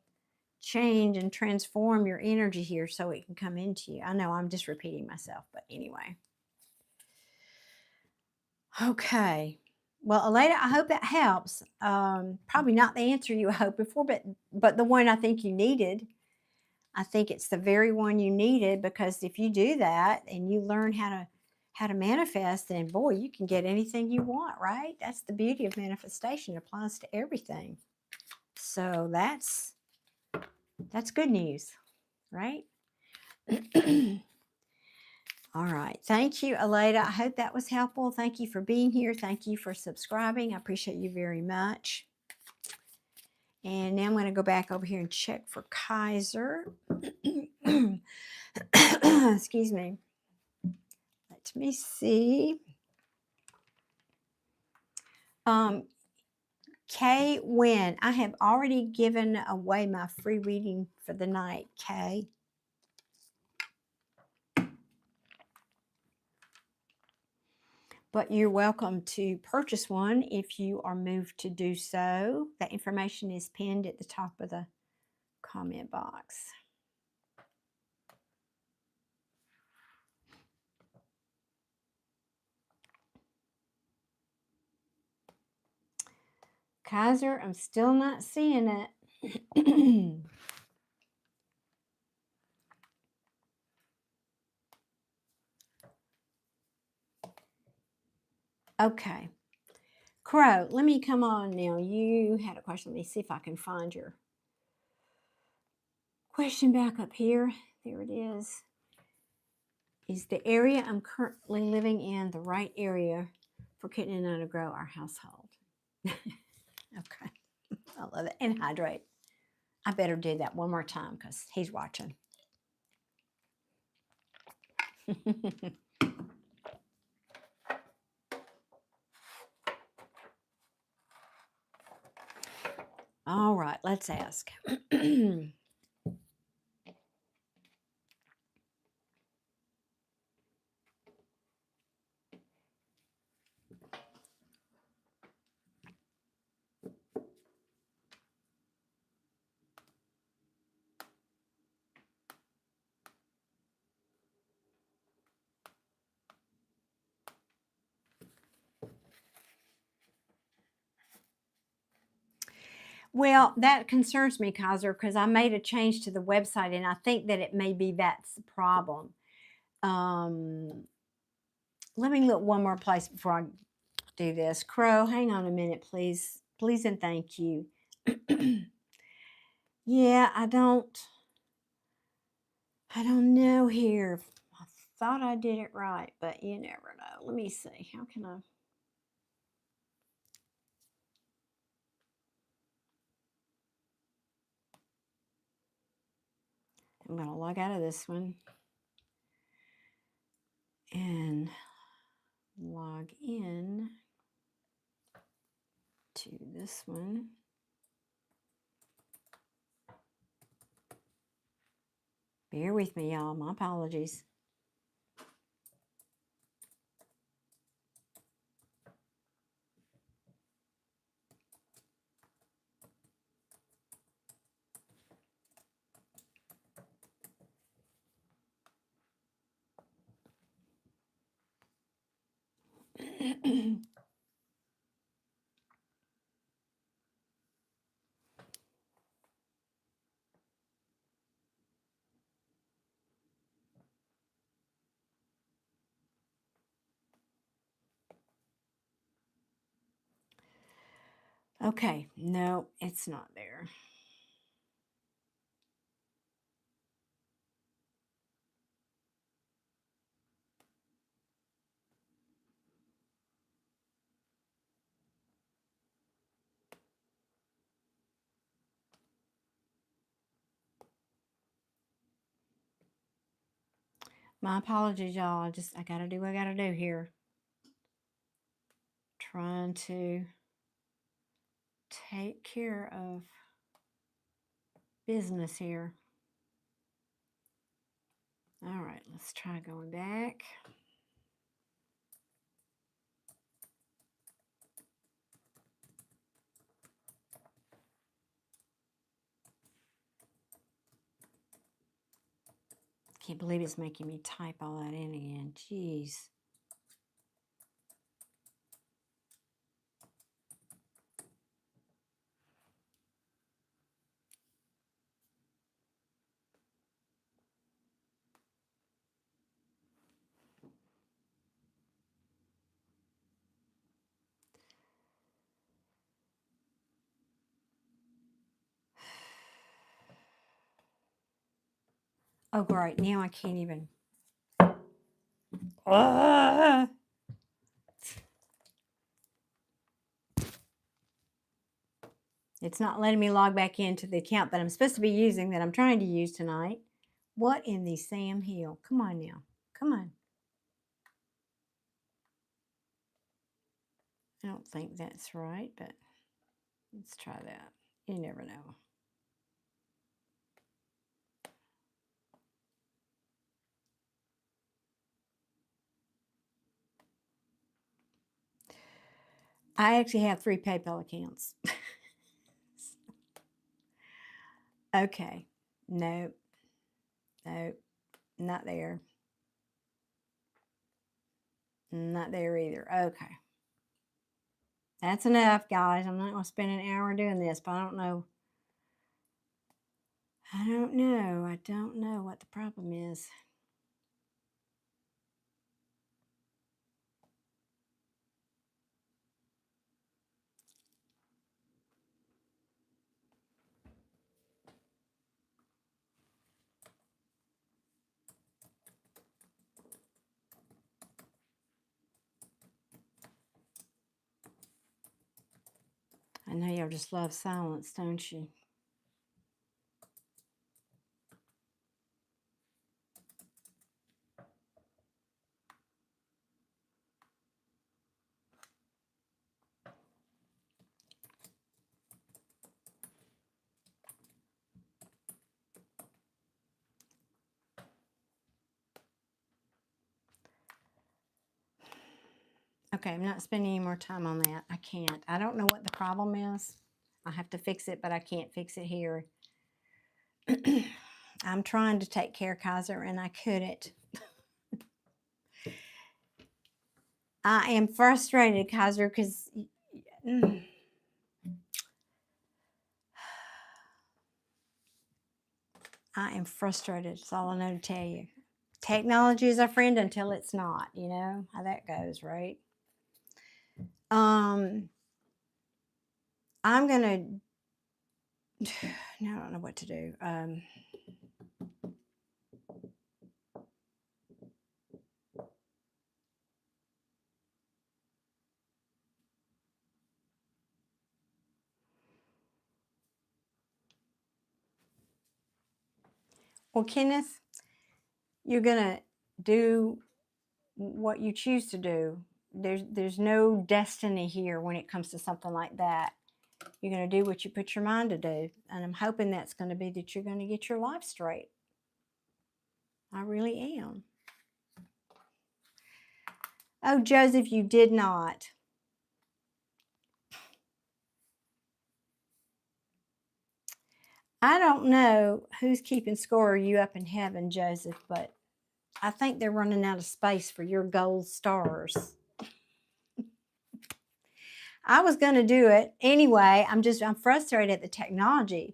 and transform your energy here so it can come into you. I know I'm just repeating myself, but anyway. Okay. Well, Aleda, I hope that helps. Probably not the answer you were hoping for, but the one I think you needed. I think it's the very one you needed, because if you do that and you learn how to manifest, then boy, you can get anything you want, right? That's the beauty of manifestation. It applies to everything. So that's good news, right? All right. Thank you, Aleda. I hope that was helpful. Thank you for being here. Thank you for subscribing. I appreciate you very much. And now I'm going to go back over here and check for Kaiser. Excuse me. Let me see. Kay Wynn, I have already given away my free reading for the night, Kay. But you're welcome to purchase one if you are moved to do so. That information is pinned at the top of the comment box. Kaiser, I'm still not seeing it. Okay. Crow, let me come on now. You had a question. Let me see if I can find your question back up here. There it is. Is the area I'm currently living in the right area for continuing to grow our household. Okay. I love it. And hydrate. I better do that one more time because he's watching. All right, let's ask. Well, that concerns me, Kaiser, because I made a change to the website, and I think that it may be that's the problem. Let me look one more place before I do this. Crow, hang on a minute, please. Please and thank you. Yeah, I don't know here. I thought I did it right, but you never know. Let me see. How can I? I'm going to log out of this one and log in to this one. Bear with me, y'all. My apologies. Okay, no, it's not there. My apologies, y'all. I gotta do what I gotta do here. Trying to take care of business here. All right, let's try going back. Can't believe it's making me type all that in again. Jeez. Oh, great. Now I can't even. It's not letting me log back into the account that I'm supposed to be using, that I'm trying to use tonight. What in the Sam Hill? Come on now. Come on. I don't think that's right, but let's try that. You never know. I actually have 3 PayPal accounts. Okay. Nope. Nope. Not there. Not there either. Okay. That's enough, guys. I'm not going to spend an hour doing this, but I don't know. I don't know what the problem is. know y'all just love silence, don't you? Okay, I'm not spending any more time on that. I can't. I don't know what the problem is. I have to fix it, but I can't fix it here. I'm trying to take care of Kaiser, and I couldn't. I am frustrated, Kaiser, because I am frustrated. That's all I know to tell you. Technology is our friend until it's not. You know how that goes, right? I'm gonna. Now I don't know what to do. Well, Kenneth, you're gonna do what you choose to do. There's no destiny here when it comes to something like that. You're going to do what you put your mind to do, and I'm hoping that's going to be that you're going to get your life straight. I really am. Oh, Joseph, you did not. I don't know who's keeping score of you up in heaven, Joseph, but I think they're running out of space for your gold stars. I was going to do it anyway. I'm frustrated at the technology.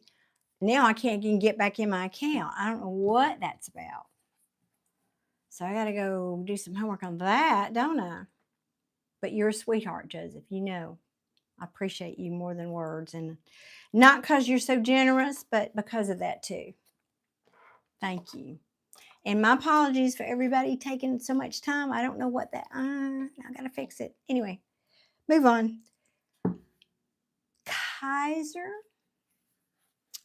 Now I can't even get back in my account. I don't know what that's about. So I got to go do some homework on that, don't I? But you're a sweetheart, Joseph. You know, I appreciate you more than words. And not because you're so generous, but because of that too. Thank you. And my apologies for everybody taking so much time. I don't know what that, I got to fix it. Anyway, move on. Kaiser,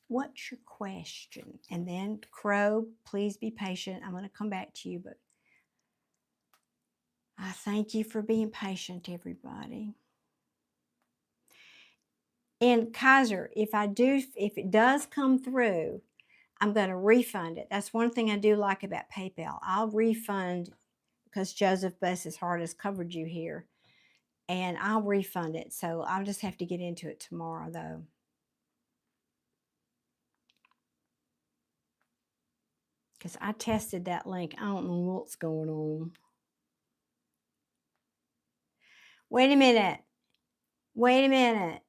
what's your question? And then Crow, please be patient. I'm going to come back to you, but I thank you for being patient, everybody. And Kaiser, if it does come through, I'm going to refund it. That's one thing I do like about PayPal. I'll refund because Joseph, bless his heart, has covered you here. And I'll refund it. So I'll just have to get into it tomorrow, though. Because I tested that link. I don't know what's going on. Wait a minute. Wait a minute.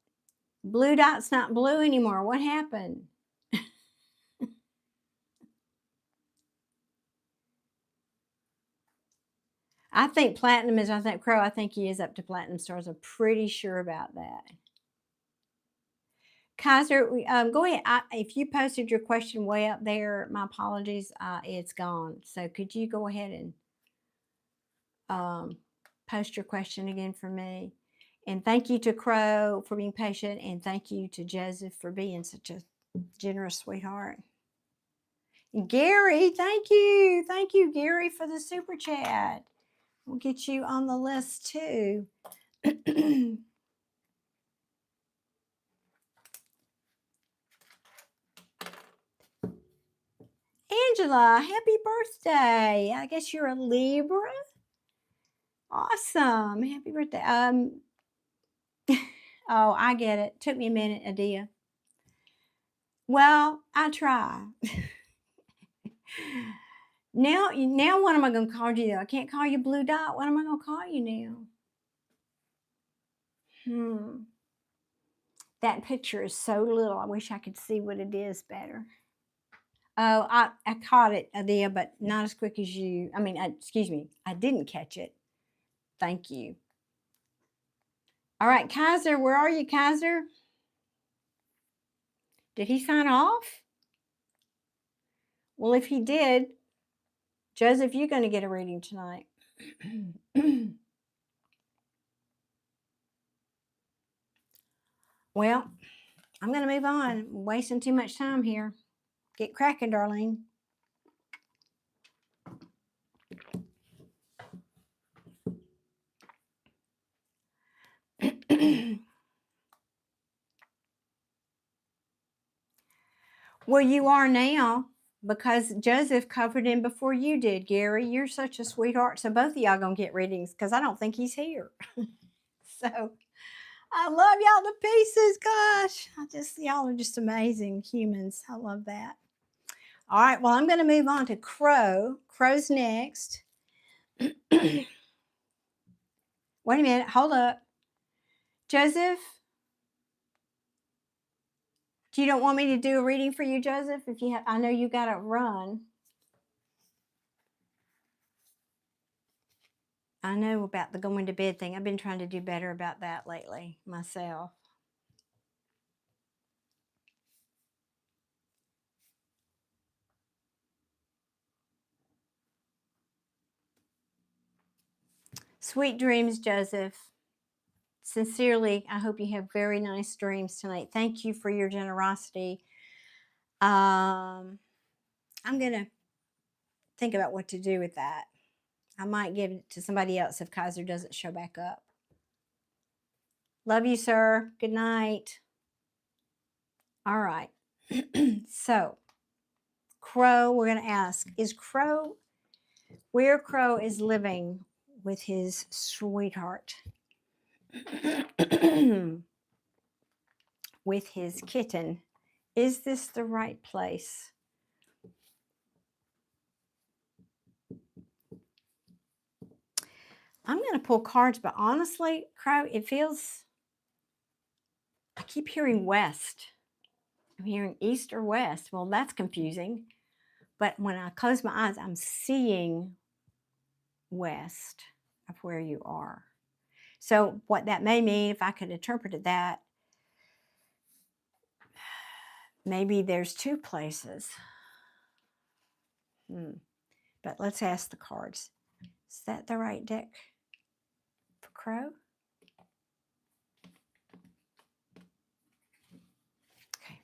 Blue dot's not blue anymore. What happened? I think platinum is, I think Crow, I think he is up to platinum stars. I'm pretty sure about that. Kaiser, go ahead. If you posted your question way up there, my apologies. It's gone. So could you go ahead and post your question again for me? And thank you to Crow for being patient. And thank you to Joseph for being such a generous sweetheart. And Gary, thank you. Thank you, Gary, for the super chat. We'll get you on the list too. Angela, happy birthday. I guess you're a Libra. Awesome. Happy birthday. Oh, I get it. Took me a minute, Adia. Well, I try. Now what am I going to call you, though? I can't call you Blue Dot. What am I going to call you now? That picture is so little. I wish I could see what it is better. Oh, I caught it, Adia, but not as quick as you. I mean, excuse me. I didn't catch it. Thank you. All right, Kaiser, where are you, Kaiser? Did he sign off? Well, if he did, Joseph, you're going to get a reading tonight. Well, I'm going to move on. I'm wasting too much time here. Get cracking, Darlene. Well, you are now, because Joseph covered him before you did, Gary. You're such a sweetheart. So both of y'all going to get readings because I don't think he's here. So I love y'all to pieces. Gosh, y'all are just amazing humans. I love that. All right, well, I'm going to move on to Crow. Crow's next. Wait a minute. Hold up. Joseph, you don't want me to do a reading for you, Joseph? If you have, I know you got to run. I know about the going to bed thing. I've been trying to do better about that lately myself. Sweet dreams, Joseph. Sincerely, I hope you have very nice dreams tonight. Thank you for your generosity. I'm going to think about what to do with that. I might give it to somebody else if Kaiser doesn't show back up. Love you, sir. Good night. All right. So, Crow, we're going to ask, is Crow, where Crow is living with his sweetheart, with his kitten, is this the right place? I'm going to pull cards, but honestly, Crow, it feels, I keep hearing west. I'm hearing east or west. Well, that's confusing. But when I close my eyes, I'm seeing west of where you are. So what that may mean, if I could interpret it that, maybe there's two places. But let's ask the cards. Is that the right deck for Crow? Okay.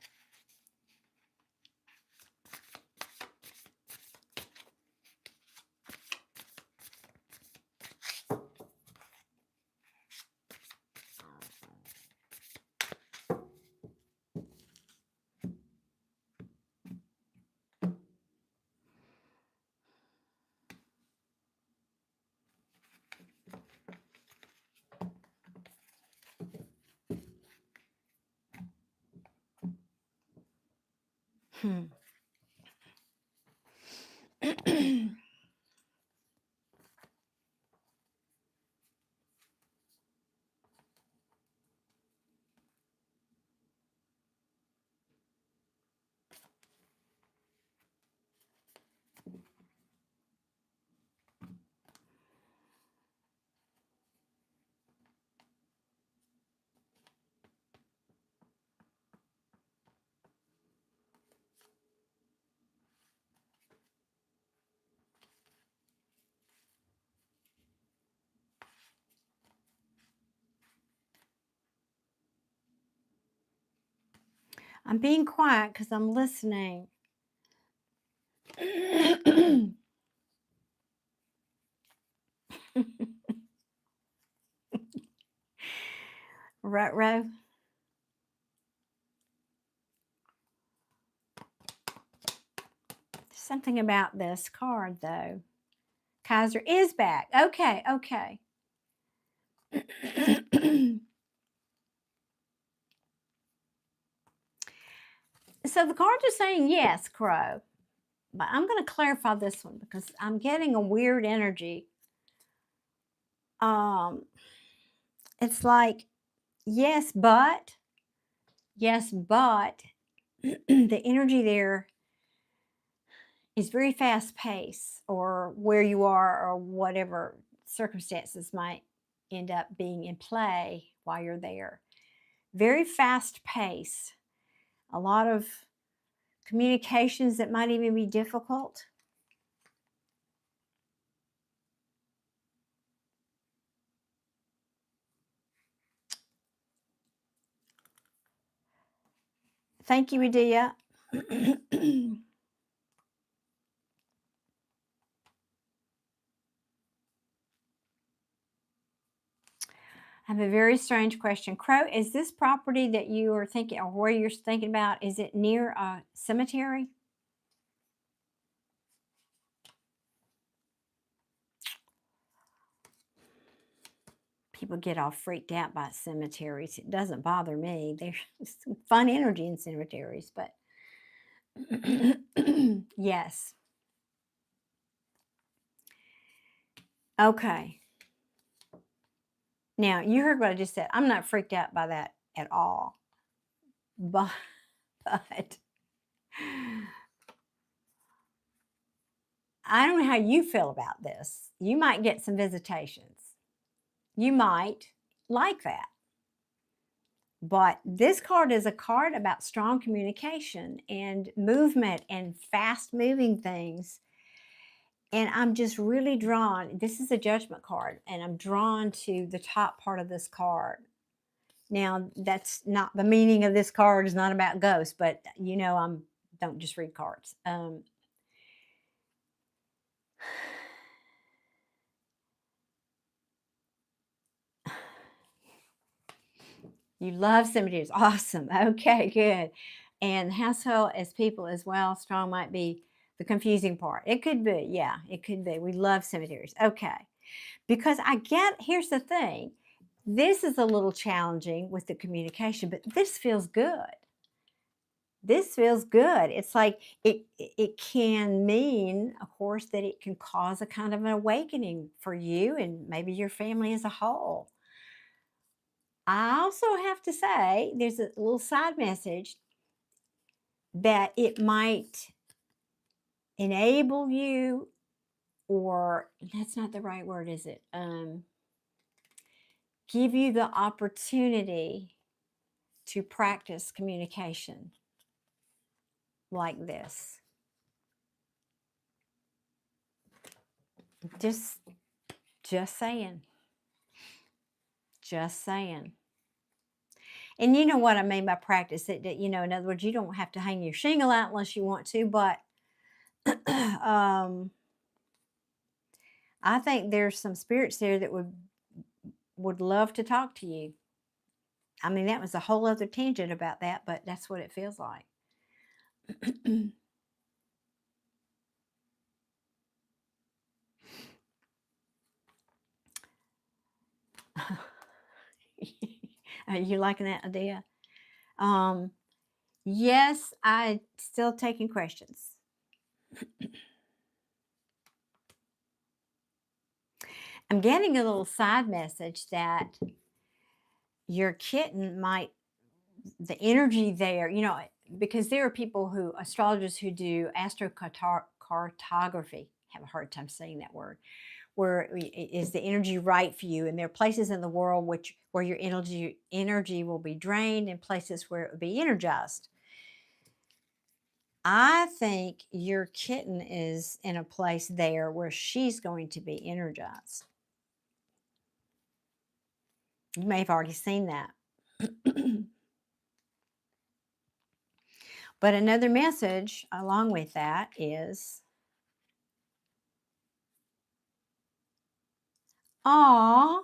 I'm being quiet because I'm listening. Row. Something about this card, though. Kaiser is back. Okay. So the cards are saying yes, Crow. But I'm going to clarify this one because I'm getting a weird energy. It's like, yes, but the energy there is very fast paced, or where you are, or whatever circumstances might end up being in play while you're there. Very fast paced. A lot of communications that might even be difficult. Thank you, Adia. I have a very strange question. Crow, is this property that you are thinking, or where you're thinking about, is it near a cemetery? People get all freaked out by cemeteries. It doesn't bother me. There's some fun energy in cemeteries, but yes. Okay. Now, you heard what I just said. I'm not freaked out by that at all. But I don't know how you feel about this. You might get some visitations. You might like that. But this card is a card about strong communication and movement and fast moving things. And I'm just really drawn. This is a judgment card, and I'm drawn to the top part of this card. Now, that's not the meaning of this card is not about ghosts, but you know, don't just read cards. You love cemeteries. Awesome. Okay, good. And household as people as well, strong might be the confusing part. It could be, yeah, it could be. We love cemeteries. Okay. Because here's the thing. This is a little challenging with the communication, but this feels good. This feels good. It's like it can mean, of course, that it can cause a kind of an awakening for you and maybe your family as a whole. I also have to say, there's a little side message that it might enable you, or that's not the right word, is it? Give you the opportunity to practice communication like this. Just saying. Just saying. And you know what I mean by practice. That in other words, you don't have to hang your shingle out unless you want to, but I think there's some spirits there that would love to talk to you. I mean, that was a whole other tangent about that, but that's what it feels like. Are you liking that idea? Yes, I still taking questions. I'm getting a little side message that your kitten might, the energy there, because there are people astrologers who do astrocartography. Have a hard time saying that word. Where is the energy right for you? And there are places in the world where your energy will be drained, and places where it will be energized. I think your kitten is in a place there where she's going to be energized. You may have already seen that. But another message along with that is, aw,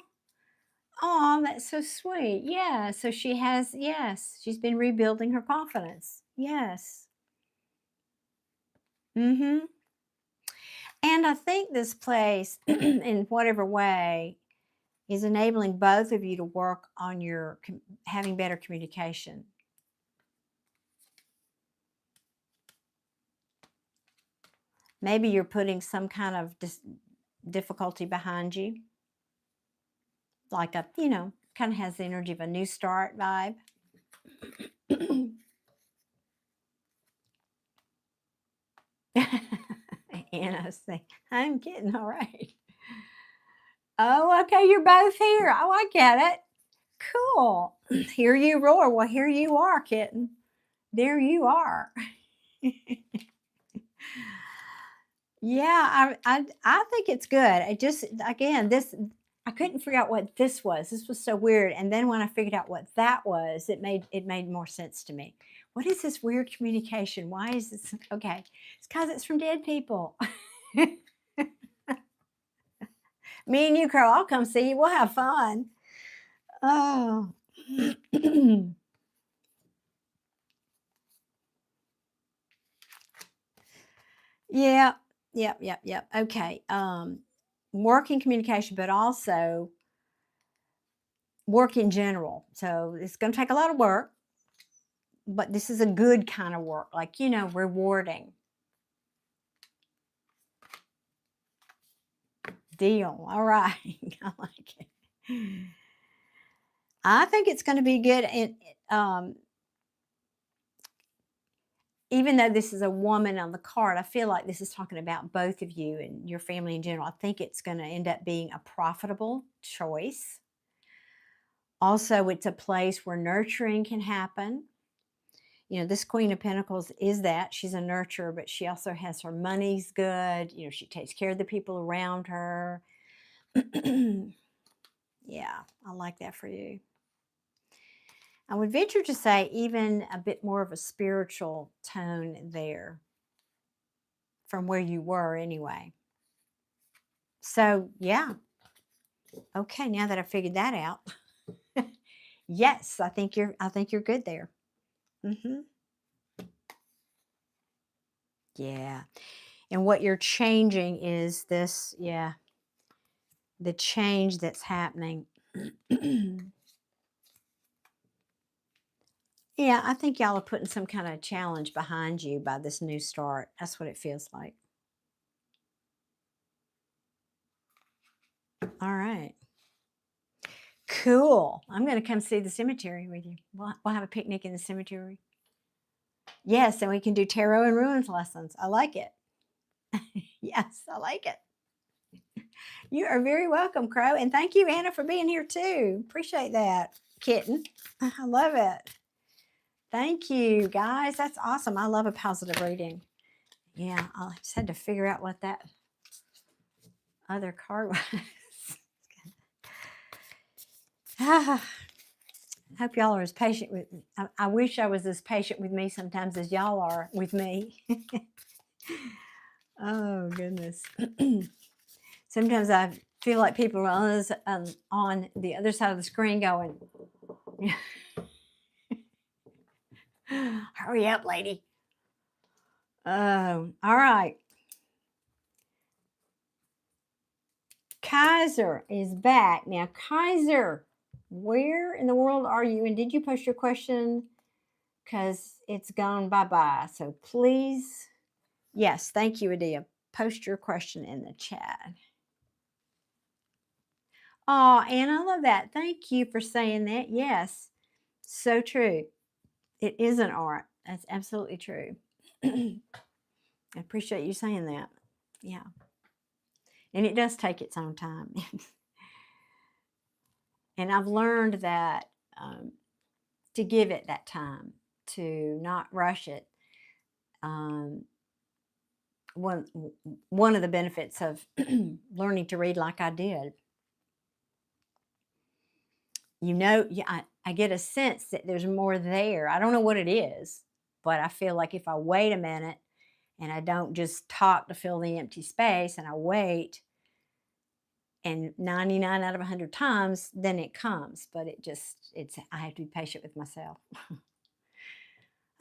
that's so sweet. Yeah, so she's been rebuilding her confidence. Yes. Mm-hmm. And I think this place, in whatever way, is enabling both of you to work on your having better communication. Maybe you're putting some kind of difficulty behind you, like kind of has the energy of a new start vibe. Anna say, I'm kidding, all right. Oh, okay, you're both here. Oh, I get it. Cool. Hear you roar. Well, here you are, kitten. There you are. Yeah, I think it's good. I just, again, I couldn't figure out what this was. This was so weird. And then when I figured out what that was, it made more sense to me. What is this weird communication? Why is this? Okay. It's because it's from dead people. Me and you, Crow, I'll come see you. We'll have fun. Oh. Yeah. Yep. Okay. Work in communication, but also work in general. So it's going to take a lot of work, but this is a good kind of work, like, rewarding. Deal. All right. I like it. I think it's going to be good. And even though this is a woman on the card, I feel like this is talking about both of you and your family in general. I think it's going to end up being a profitable choice. Also, it's a place where nurturing can happen. This Queen of Pentacles is that. She's a nurturer, but she also has her money's good. She takes care of the people around her. Yeah, I like that for you. I would venture to say even a bit more of a spiritual tone there from where you were anyway. So, yeah. Okay, now that I figured that out. Yes, I think you're good there. Yeah. And what you're changing is this, the change that's happening. Yeah, I think y'all are putting some kind of challenge behind you by this new start. That's what it feels like. All right. Cool. I'm going to come see the cemetery with you. We'll have a picnic in the cemetery. Yes, and we can do tarot and runes lessons. I like it. Yes, I like it. You are very welcome, Crow. And thank you, Anna, for being here too. Appreciate that, kitten. I love it. Thank you, guys. That's awesome. I love a positive reading. Yeah, I just had to figure out what that other card was. I hope y'all are as patient with me. I wish I was as patient with me sometimes as y'all are with me. Oh, goodness. Sometimes I feel like people are on the other side of the screen going, hurry up, lady. All right. Kaiser is back. Now, Kaiser, where in the world are you? And did you post your question? Because it's gone bye-bye. So please, yes, thank you, Adia. Post your question in the chat. Oh, and I love that. Thank you for saying that. Yes, so true. It is an art. That's absolutely true. I appreciate you saying that. Yeah. And it does take its own time. And I've learned that to give it that time, to not rush it. One of the benefits of learning to read like I did, I get a sense that there's more there. I don't know what it is, but I feel like if I wait a minute and I don't just talk to fill the empty space, and I wait, and 99 out of 100 times, then it comes. But I have to be patient with myself.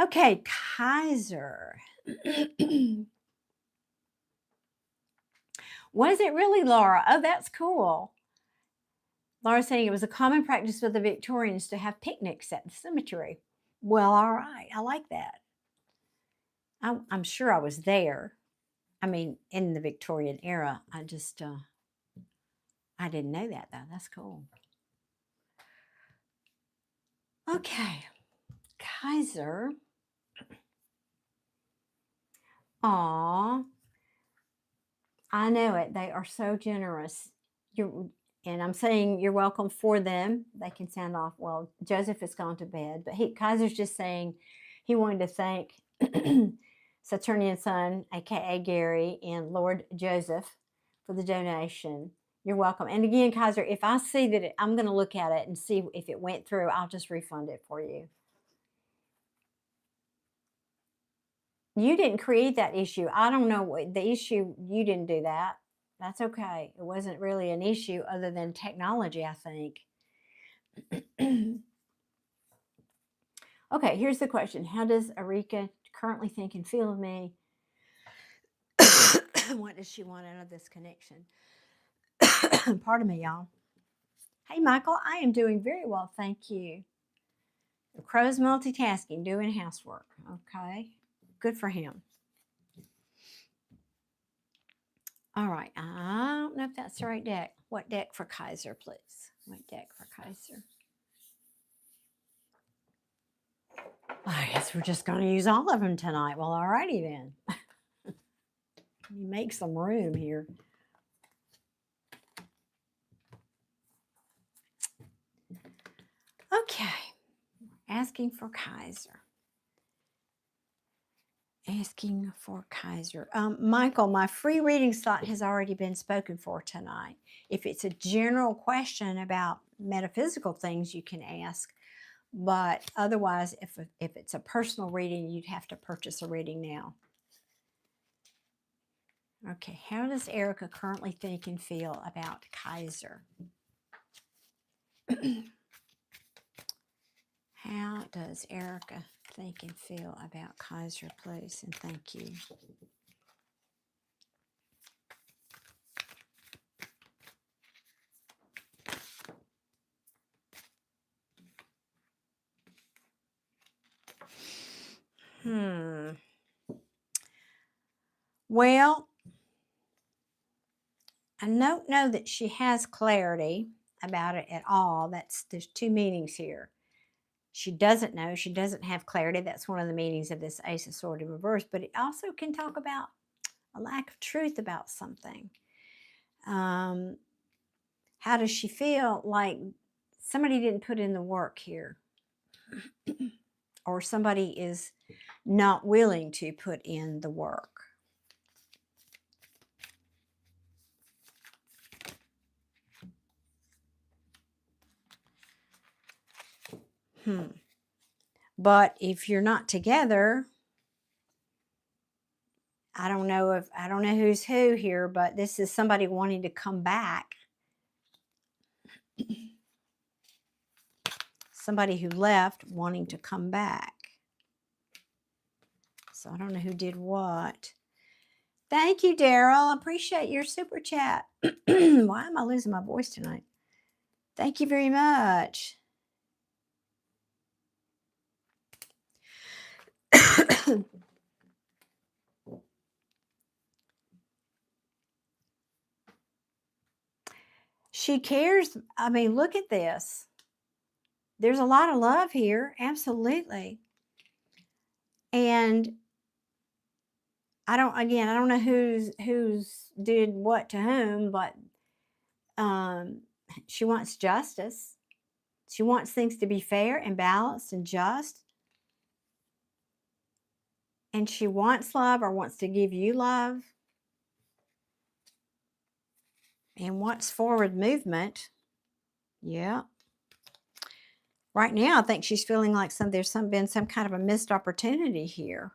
Okay, Kaiser. Was it really, Laura? Oh, that's cool. Laura's saying it was a common practice for the Victorians to have picnics at the cemetery. Well, all right. I like that. I'm sure I was there. I mean, in the Victorian era. I just, I didn't know that, though. That's cool. Okay. Kaiser. Aw. I know it. They are so generous. And I'm saying you're welcome for them. They can sound off. Well, Joseph has gone to bed, but Kaiser's just saying he wanted to thank Saturnian Son, aka Gary, and Lord Joseph for the donation. You're welcome. And again, Kaiser, if I see that I'm going to look at it and see if it went through, I'll just refund it for you. You didn't create that issue. I don't know what the issue, you didn't do that. That's okay. It wasn't really an issue other than technology, I think. Okay, here's the question. How does Erika currently think and feel of me? What does she want out of this connection? Pardon me, y'all. Hey, Michael, I am doing very well, thank you. The crow's multitasking, doing housework. Okay, good for him. All right, I don't know if that's the right deck. What deck for Kaiser, please? What deck for Kaiser? I guess we're just going to use all of them tonight. Well, all righty then. Let me make some room here. Okay, asking for Kaiser. Asking for Kaiser. Michael, my free reading slot has already been spoken for tonight. If it's a general question about metaphysical things, you can ask. But otherwise, if it's a personal reading, you'd have to purchase a reading now. Okay, how does Erika currently think and feel about Kaiser? How does Erika think and feel about Kaiser, please? And thank you. Well, I don't know that she has clarity about it at all. There's two meanings here. She doesn't know. She doesn't have clarity. That's one of the meanings of this Ace of Swords in reverse. But it also can talk about a lack of truth about something. How does she feel? Like somebody didn't put in the work here. Or somebody is not willing to put in the work. But if you're not together, I don't know who's who here, but this is somebody wanting to come back. Somebody who left wanting to come back. So I don't know who did what. Thank you, Daryl. I appreciate your super chat. Why am I losing my voice tonight? Thank you very much. She cares. I mean, look at this. There's a lot of love here. Absolutely. And I don't know who's did what to whom, but she wants justice. She wants things to be fair and balanced and just. And she wants love or wants to give you love. And wants forward movement. Yeah. Right now, I think she's feeling like there's been some kind of a missed opportunity here.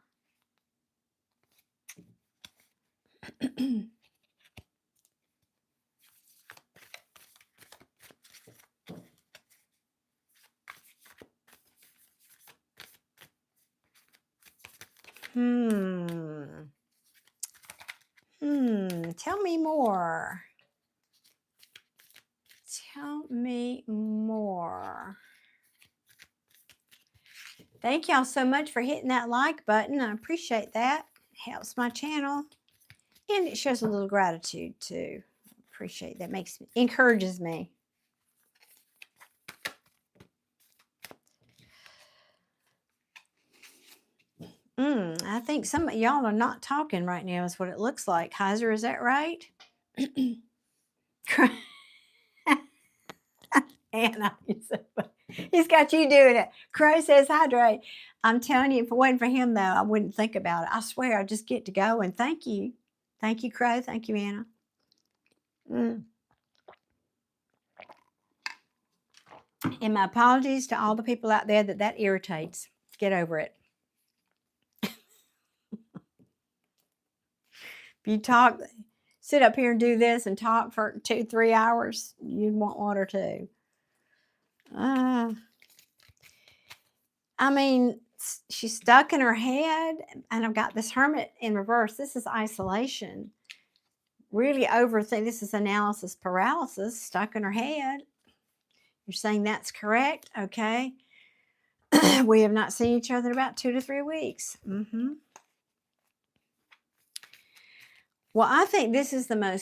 Tell me more. Tell me more. Thank y'all so much for hitting that like button. I appreciate that. It helps my channel. And it shows a little gratitude too. Appreciate that. Encourages me. I think some of y'all are not talking right now is what it looks like. Heiser, is that right? Anna, he's got you doing it. Crow says hydrate. I'm telling you, if it wasn't for him, though, I wouldn't think about it. I swear, I just get to go. And thank you. Thank you, Crow. Thank you, Anna. And my apologies to all the people out there that irritates. Get over it. you sit up here and do this and talk for 2-3 hours, you'd want water too. I mean, she's stuck in her head, and I've got this Hermit in reverse. This is isolation. Really overthink. This is analysis paralysis, stuck in her head. You're saying that's correct? Okay. We have not seen each other in about 2 to 3 weeks. Well, I think this is the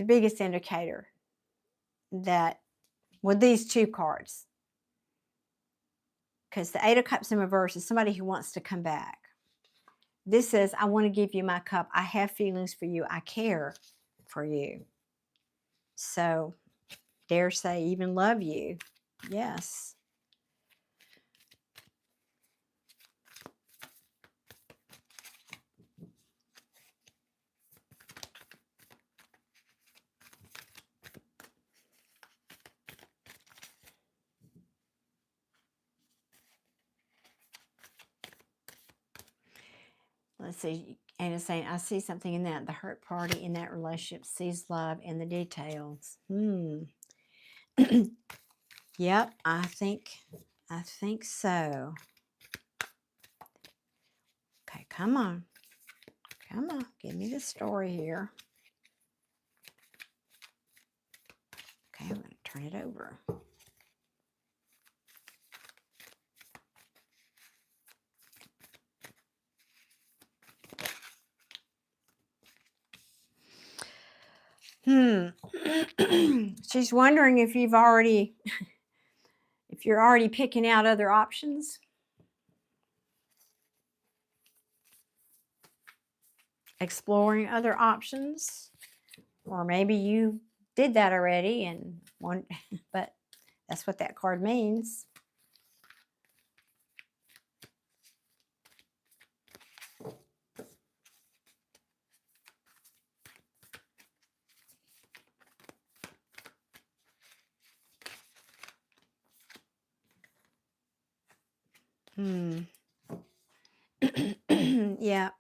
biggest indicator that with these two cards, because the Eight of Cups in reverse is somebody who wants to come back. This says, I want to give you my cup. I have feelings for you. I care for you. So, dare say, even love you. Yes. Let's see. And it's saying, I see something in that. The hurt party in that relationship sees love in the details. Yep, I think so. Okay, come on. Come on. Give me the story here. Okay, I'm going to turn it over. She's wondering if you're already picking out other options. Exploring other options. Or maybe you did that already but that's what that card means. Yeah.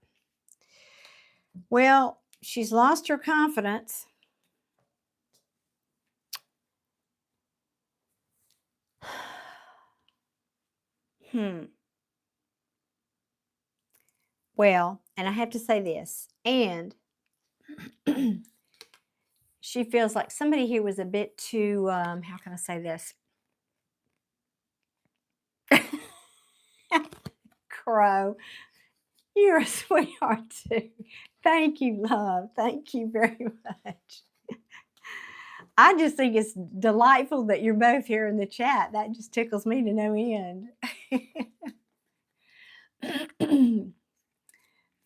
Well, she's lost her confidence. Well, and I have to say this, and she feels like somebody here was a bit too, how can I say this? Crow, you're a sweetheart too. Thank you, love. Thank you very much. I just think it's delightful that you're both here in the chat. That just tickles me to no end.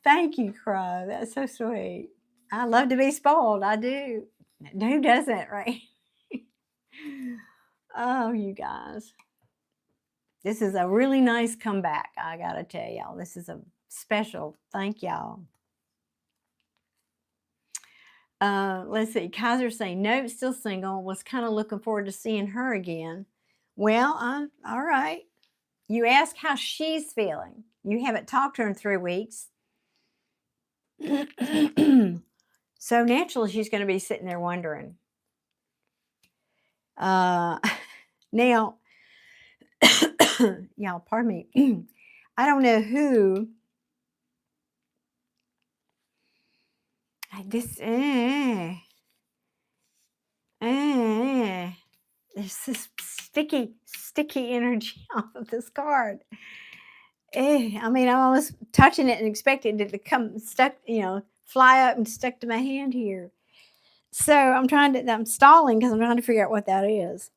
Thank you, Crow. That's so sweet. I love to be spoiled. I do. Who doesn't, right? Oh, you guys. This is a really nice comeback, I got to tell y'all. This is a special. Thank y'all. Let's see. Kaiser's saying, nope, still single. Was kind of looking forward to seeing her again. Well, all right. You ask how she's feeling. You haven't talked to her in 3 weeks. So naturally, she's going to be sitting there wondering. Now, y'all, pardon me. I don't know who. There's this sticky energy off of this card. I mean, I'm almost touching it and expecting it to come stuck, fly up and stuck to my hand here. So I'm stalling because I'm trying to figure out what that is.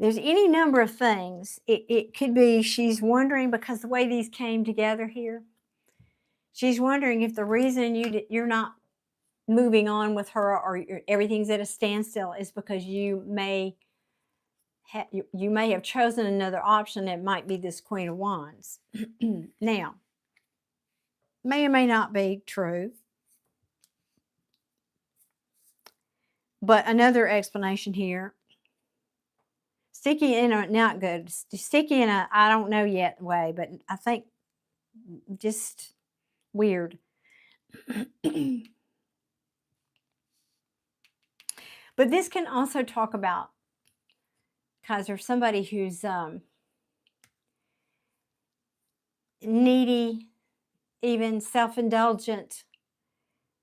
There's any number of things. It could be she's wondering, because the way these came together here, she's wondering if the reason you're not moving on with her, or everything's at a standstill, is because you may have chosen another option that might be this Queen of Wands. Now, may or may not be true. But another explanation here. Sticky in a not good. Sticky in a I don't know yet way, but I think just weird. But this can also talk about, because there's somebody who's needy, even self-indulgent,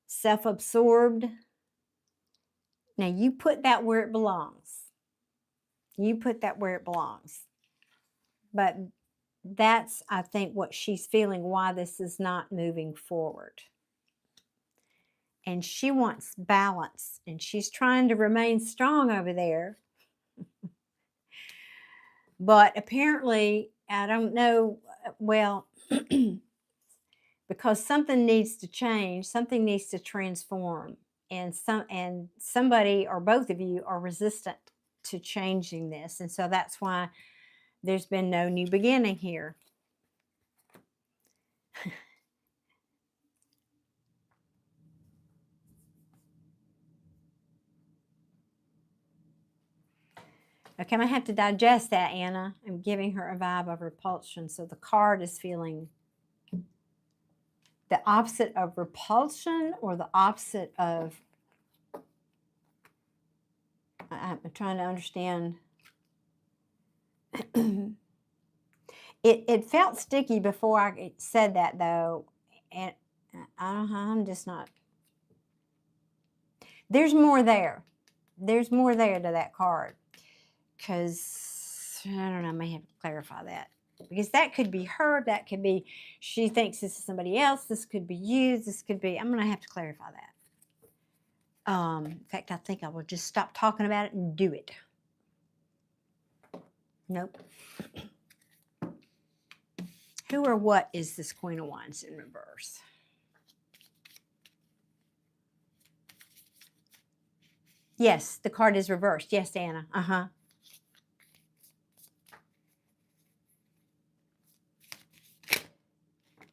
self-absorbed. Now you put that where it belongs. You put that where it belongs. But that's, I think, what she's feeling, why this is not moving forward. And she wants balance, and she's trying to remain strong over there. But apparently, I don't know, well, because something needs to change, something needs to transform, and somebody or both of you are resistant to changing this, and so that's why there's been no new beginning here. Okay, I'm going to have to digest that, Anna. I'm giving her a vibe of repulsion. So the card is feeling the opposite of repulsion, or the opposite of, I'm trying to understand. It felt sticky before I said that, though. And I'm just not. There's more there. There's more there to that card. Because, I don't know, I may have to clarify that. Because that could be her, that could be, she thinks this is somebody else, this could be you, this could be, I'm going to have to clarify that. In fact, I think I will just stop talking about it and do it. Nope. Who or what is this Queen of Wands in reverse? Yes, the card is reversed. Yes, Anna. Uh-huh.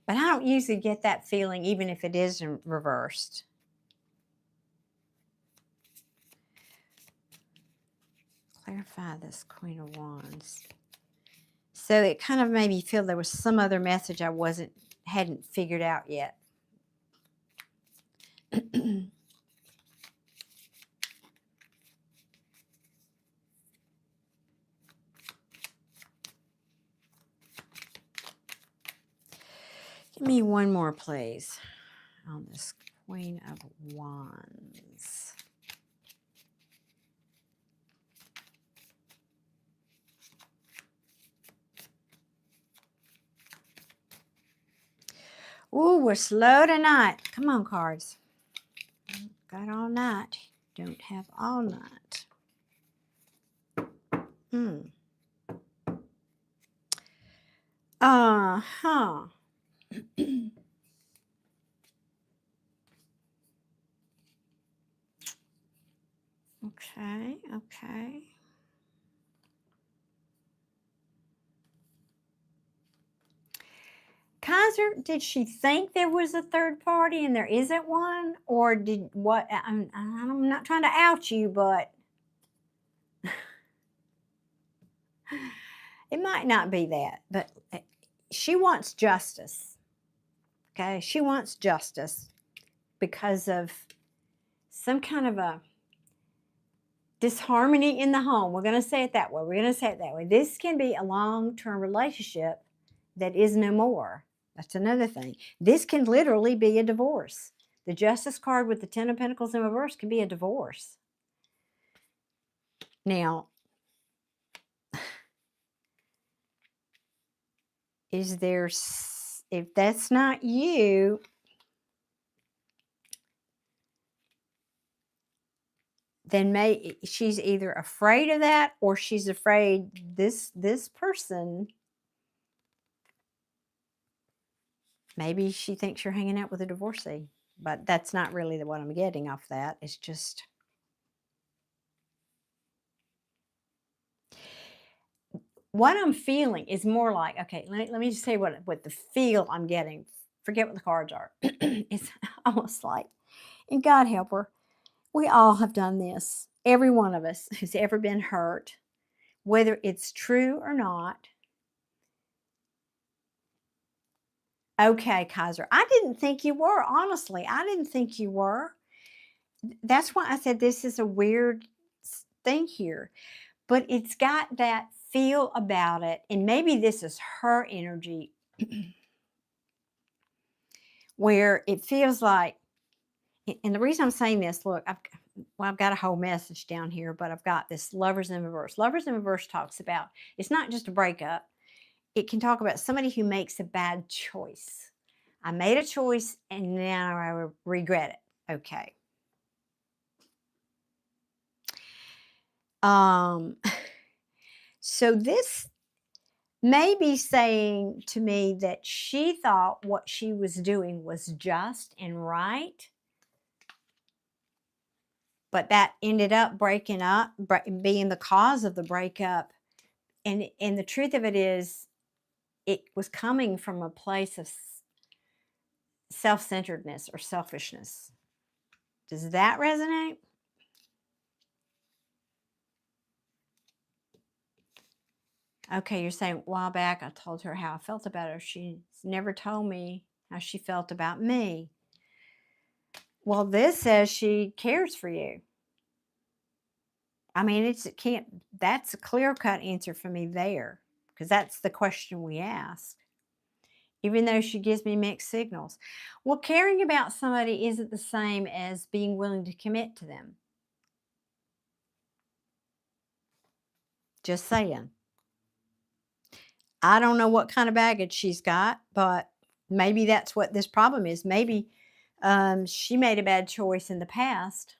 But I don't usually get that feeling, even if it is reversed. Clarify this Queen of Wands. So it kind of made me feel there was some other message I hadn't figured out yet. Give me one more, please, on this Queen of Wands. Ooh, we're slow tonight. Come on, cards. Got all night. Don't have all night. Uh-huh. Okay, okay. Kaiser, did she think there was a third party and there isn't one? Or did what? I'm not trying to out you, but it might not be that. But she wants justice. Okay, she wants justice because of some kind of a disharmony in the home. We're going to say it that way. We're going to say it that way. This can be a long-term relationship that is no more. That's another thing. This can literally be a divorce. The Justice card with the Ten of Pentacles in reverse can be a divorce. Now, is there, if that's not you, then she's either afraid of that, or she's afraid this person, maybe she thinks you're hanging out with a divorcee. But that's not really what I'm getting off that. It's just, what I'm feeling is more like, okay, let me just say what the feel I'm getting. Forget what the cards are. It's almost like, and God help her, we all have done this. Every one of us who's ever been hurt, whether it's true or not. Okay, Kaiser. I didn't think you were. Honestly, I didn't think you were. That's why I said this is a weird thing here. But it's got that feel about it. And maybe this is her energy where it feels like, and the reason I'm saying this, look, I've got a whole message down here, but I've got this lovers in reverse. Lovers in reverse talks about, it's not just a breakup. It can talk about somebody who makes a bad choice. I made a choice and now I regret it. Okay. So this may be saying to me that she thought what she was doing was just and right, but that ended up breaking up, being the cause of the breakup. And the truth of it is, it was coming from a place of self-centeredness or selfishness. Does that resonate? Okay, you're saying, a while back I told her how I felt about her. She's never told me how she felt about me. Well, this says she cares for you. I mean, that's a clear-cut answer for me there, because that's the question we ask. Even though she gives me mixed signals. Well, caring about somebody isn't the same as being willing to commit to them. Just saying. I don't know what kind of baggage she's got, but maybe that's what this problem is. Maybe she made a bad choice in the past.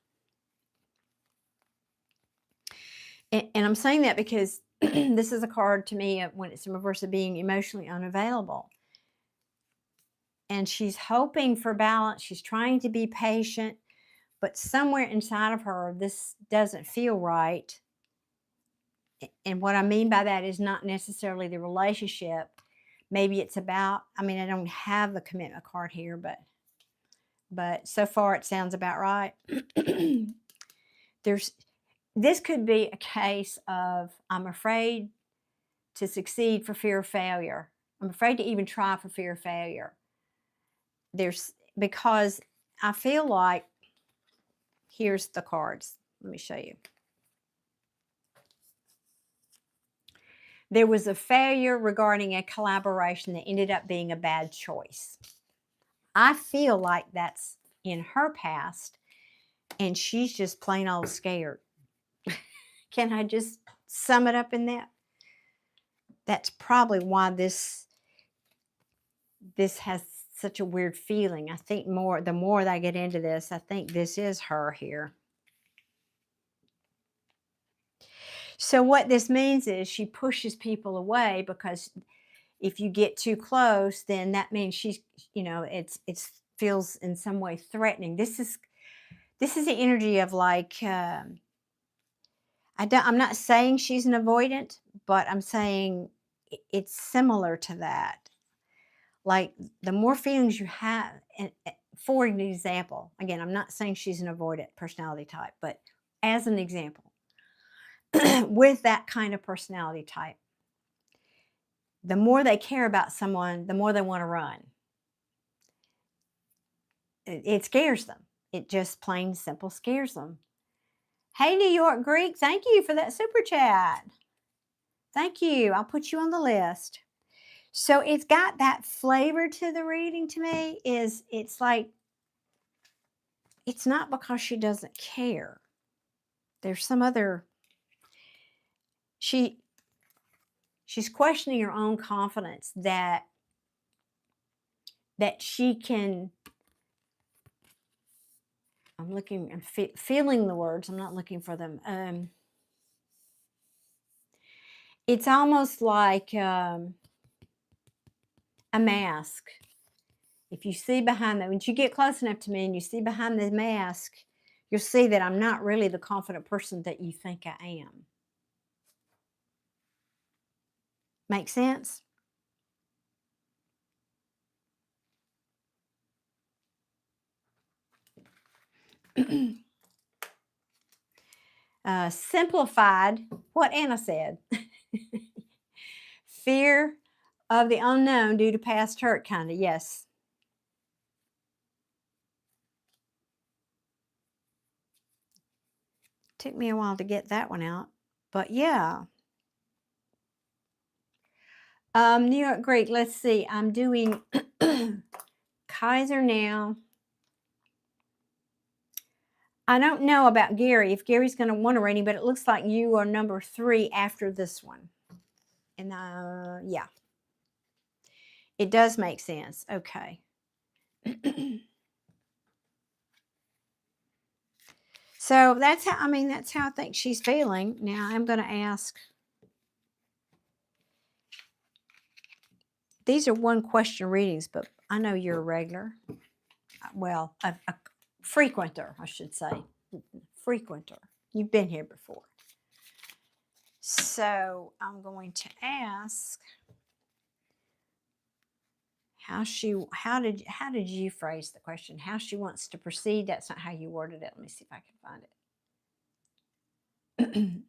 And I'm saying that because this is a card to me when it's in reverse of being emotionally unavailable. And she's hoping for balance. She's trying to be patient, but somewhere inside of her, this doesn't feel right. And what I mean by that is not necessarily the relationship. Maybe it's about, I mean, I don't have the commitment card here, but so far it sounds about right. This could be a case of, I'm afraid to succeed for fear of failure. I'm afraid to even try for fear of failure. Because I feel like, here's the cards. Let me show you. There was a failure regarding a collaboration that ended up being a bad choice. I feel like that's in her past, and she's just plain old scared. Can I just sum it up in that? That's probably why this has such a weird feeling. I think the more that I get into this, I think this is her here. So what this means is she pushes people away, because if you get too close, then that means she's, it feels in some way threatening. This is the energy of like, I'm not saying she's an avoidant, but I'm saying it's similar to that. Like, the more feelings you have, and for an example, again, I'm not saying she's an avoidant personality type, but as an example, with that kind of personality type, the more they care about someone, the more they want to run. It scares them. It just plain simple scares them. Hey, New York Greek, thank you for that super chat. Thank you. I'll put you on the list. So it's got that flavor to the reading to me. It's like, it's not because she doesn't care. There's some other, she's questioning her own confidence that she can, I'm feeling the words, I'm not looking for them. It's almost like a mask. If you see behind that, once you get close enough to me and you see behind the mask, you'll see that I'm not really the confident person that you think I am. Make sense? Simplified, what Anna said. Fear of the unknown due to past hurt, kind of. Yes. Took me a while to get that one out, but yeah. New York Greek, let's see. I'm doing Kaiser now. I don't know about Gary, if Gary's going to want a rating, but it looks like you are number 3 after this one. And yeah, it does make sense. Okay. So that's how, that's how I think she's feeling. Now I'm going to ask. These are 1-question readings, but I know you're a regular. Well, a frequenter, I should say. Frequenter. You've been here before. So I'm going to ask how did you phrase the question? How she wants to proceed. That's not how you worded it. Let me see if I can find it.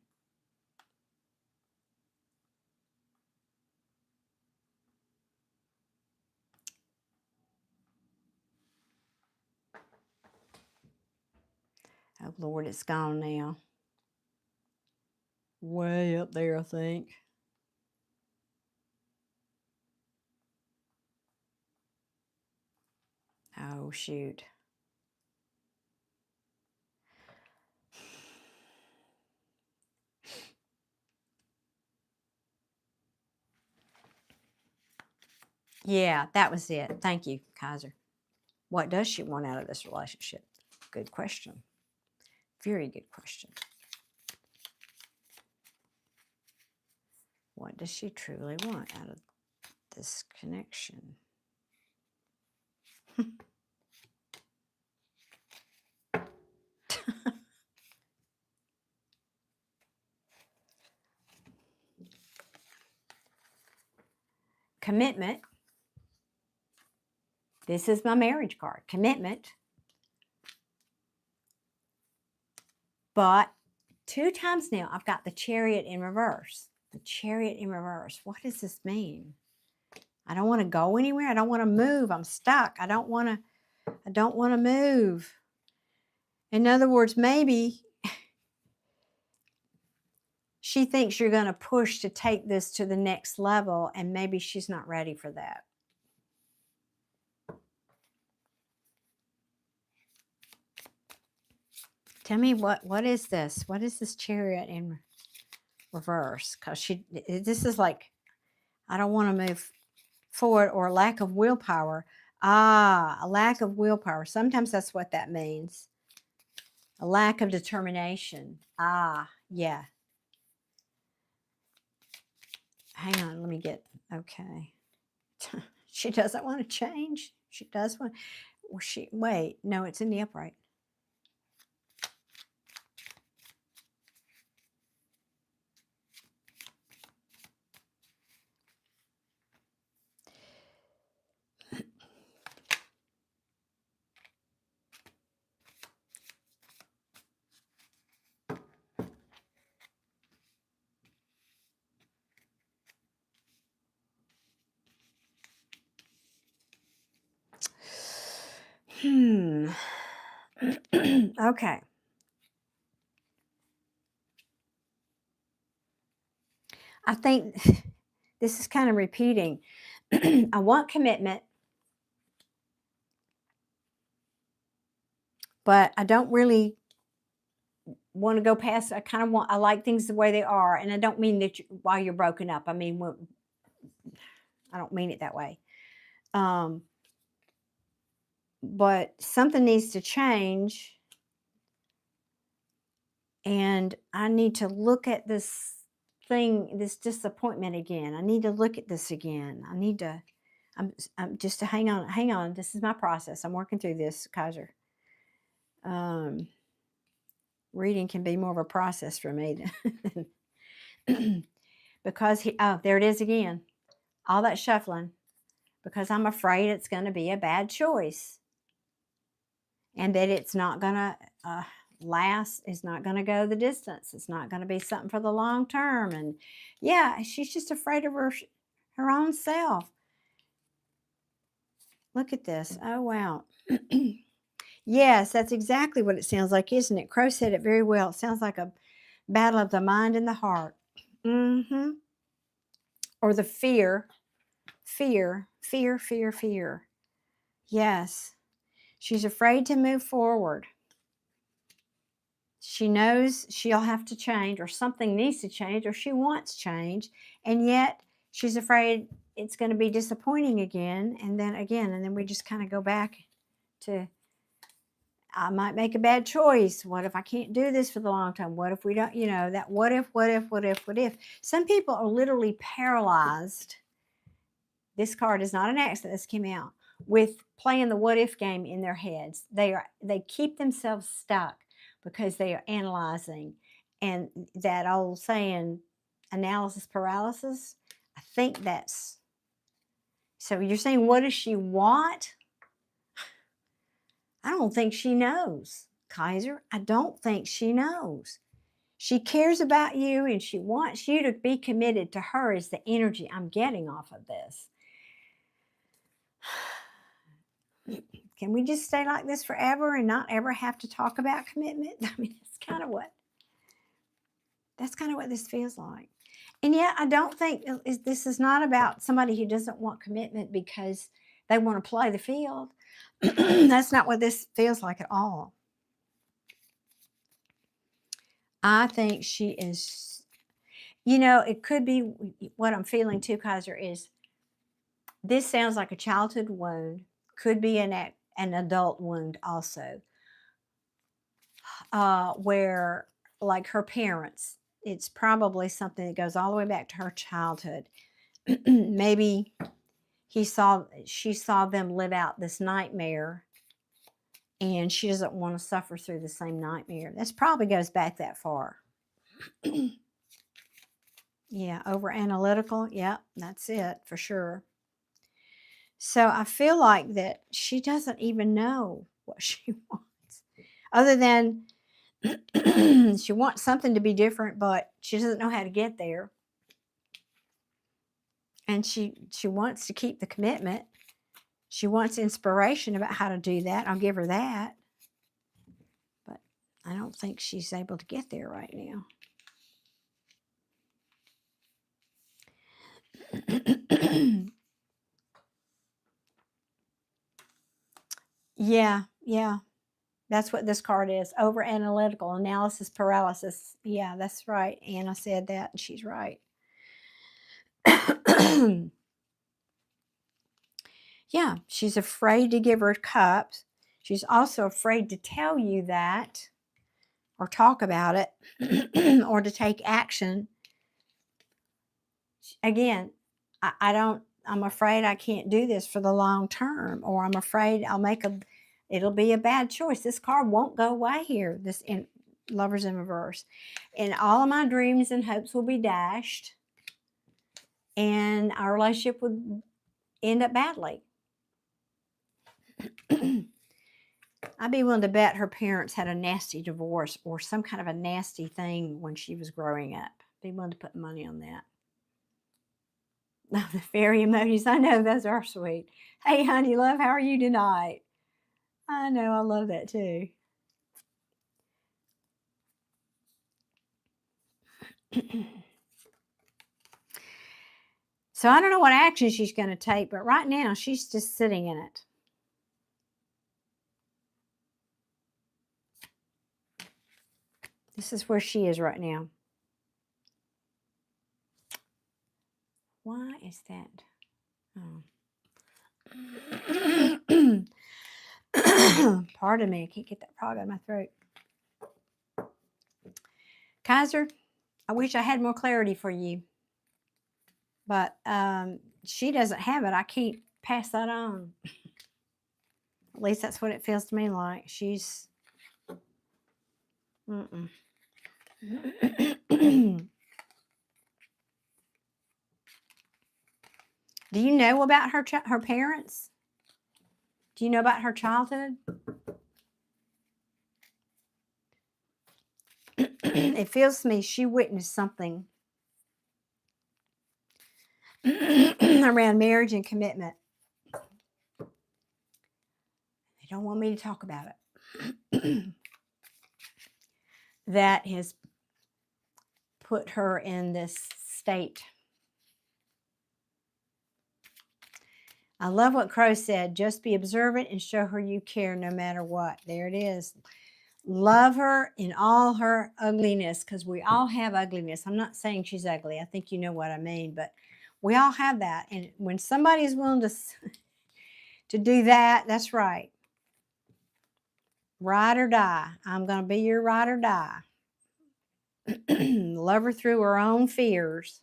Oh Lord, it's gone now. Way up there, I think. Oh shoot. Yeah, that was it. Thank you, Kaiser. What does she want out of this relationship? Good question. Very good question. What does she truly want out of this connection? Commitment. This is my marriage card. Commitment. But 2 times now, I've got the Chariot in reverse. The Chariot in reverse. What does this mean? I don't want to go anywhere. I don't want to move. I'm stuck. I don't want to move. In other words, maybe she thinks you're going to push to take this to the next level, and maybe she's not ready for that. Tell me what is this? What is this Chariot in reverse? Because this is like, I don't want to move forward, or a lack of willpower. A lack of willpower. Sometimes that's what that means. A lack of determination. Yeah. Hang on, let me get, okay. She doesn't want to change. She does want, wait, no, it's in the upright. Okay. I think this is kind of repeating. I want commitment, but I don't really want to go past. I like things the way they are. And I don't mean that while you're broken up. I mean, I don't mean it that way. But something needs to change. And I need to look at this thing, this disappointment again. I need to look at this again. I'm just to hang on. This is my process. I'm working through this, Kaiser. Reading can be more of a process for me because there it is again. All that shuffling, because I'm afraid it's going to be a bad choice, and that it's not going to last. It's not going to go the distance. It's not going to be something for the long term. And yeah, she's just afraid of her her own self. Look at this. Oh, wow. Yes, that's exactly what it sounds like, isn't it? Crow said it very well. It sounds like a battle of the mind and the heart. Mm-hmm. Or the fear. Fear. Yes. She's afraid to move forward. She knows she'll have to change, or something needs to change, or she wants change, and yet she's afraid it's going to be disappointing again, and then we just kind of go back to, I might make a bad choice. What if I can't do this for the long time? What if we don't, that what if? Some people are literally paralyzed. This card is not an accident. This came out with playing the what if game in their heads. They keep themselves stuck because they are analyzing. And that old saying, analysis paralysis, I think that's, so you're saying, what does she want? I don't think she knows, Kaiser. I don't think she knows. She cares about you and she wants you to be committed to her, is the energy I'm getting off of this. Can we just stay like this forever and not ever have to talk about commitment? I mean, that's kind of what this feels like. And yet I don't think this is not about somebody who doesn't want commitment because they want to play the field. That's not what this feels like at all. I think she is, it could be what I'm feeling too, Kaiser, is this sounds like a childhood wound, could be an adult wound also, where, like her parents, it's probably something that goes all the way back to her childhood. Maybe she saw them live out this nightmare, and she doesn't want to suffer through the same nightmare. This probably goes back that far. Yeah, over analytical. Yep, that's it for sure. So I feel like that she doesn't even know what she wants, other than she wants something to be different, but she doesn't know how to get there. And she wants to keep the commitment. She wants inspiration about how to do that. I'll give her that. But I don't think she's able to get there right now. Yeah. That's what this card is. Over analytical, analysis paralysis. Yeah, that's right. Anna said that, and she's right. Yeah, she's afraid to give her cups. She's also afraid to tell you that, or talk about it, or to take action. Again, I'm afraid I can't do this for the long term, or I'm afraid it'll be a bad choice. This card won't go away here, this in Lovers in Reverse. And all of my dreams and hopes will be dashed, and our relationship would end up badly. I'd be willing to bet her parents had a nasty divorce or some kind of a nasty thing when she was growing up. Be willing to put money on that. The fairy emojis, I know those are sweet. Hey, honey, love, how are you tonight? I know, I love that too. So I don't know what action she's going to take, but right now she's just sitting in it. This is where she is right now. Why is that? Oh. Pardon me, I can't get that frog out of my throat. Kaiser, I wish I had more clarity for you, but she doesn't have it. I can't pass that on. At least that's what it feels to me like. She's... Do you know about her parents? Do you know about her childhood? It feels to me she witnessed something. around marriage and commitment. They don't want me to talk about it. That has put her in this state. I love what Crow said. Just be observant and show her you care no matter what. There it is. Love her in all her ugliness, because we all have ugliness. I'm not saying she's ugly. I think you know what I mean, but we all have that. And when somebody is willing to do that, that's right. Ride or die. I'm going to be your ride or die. Love her through her own fears.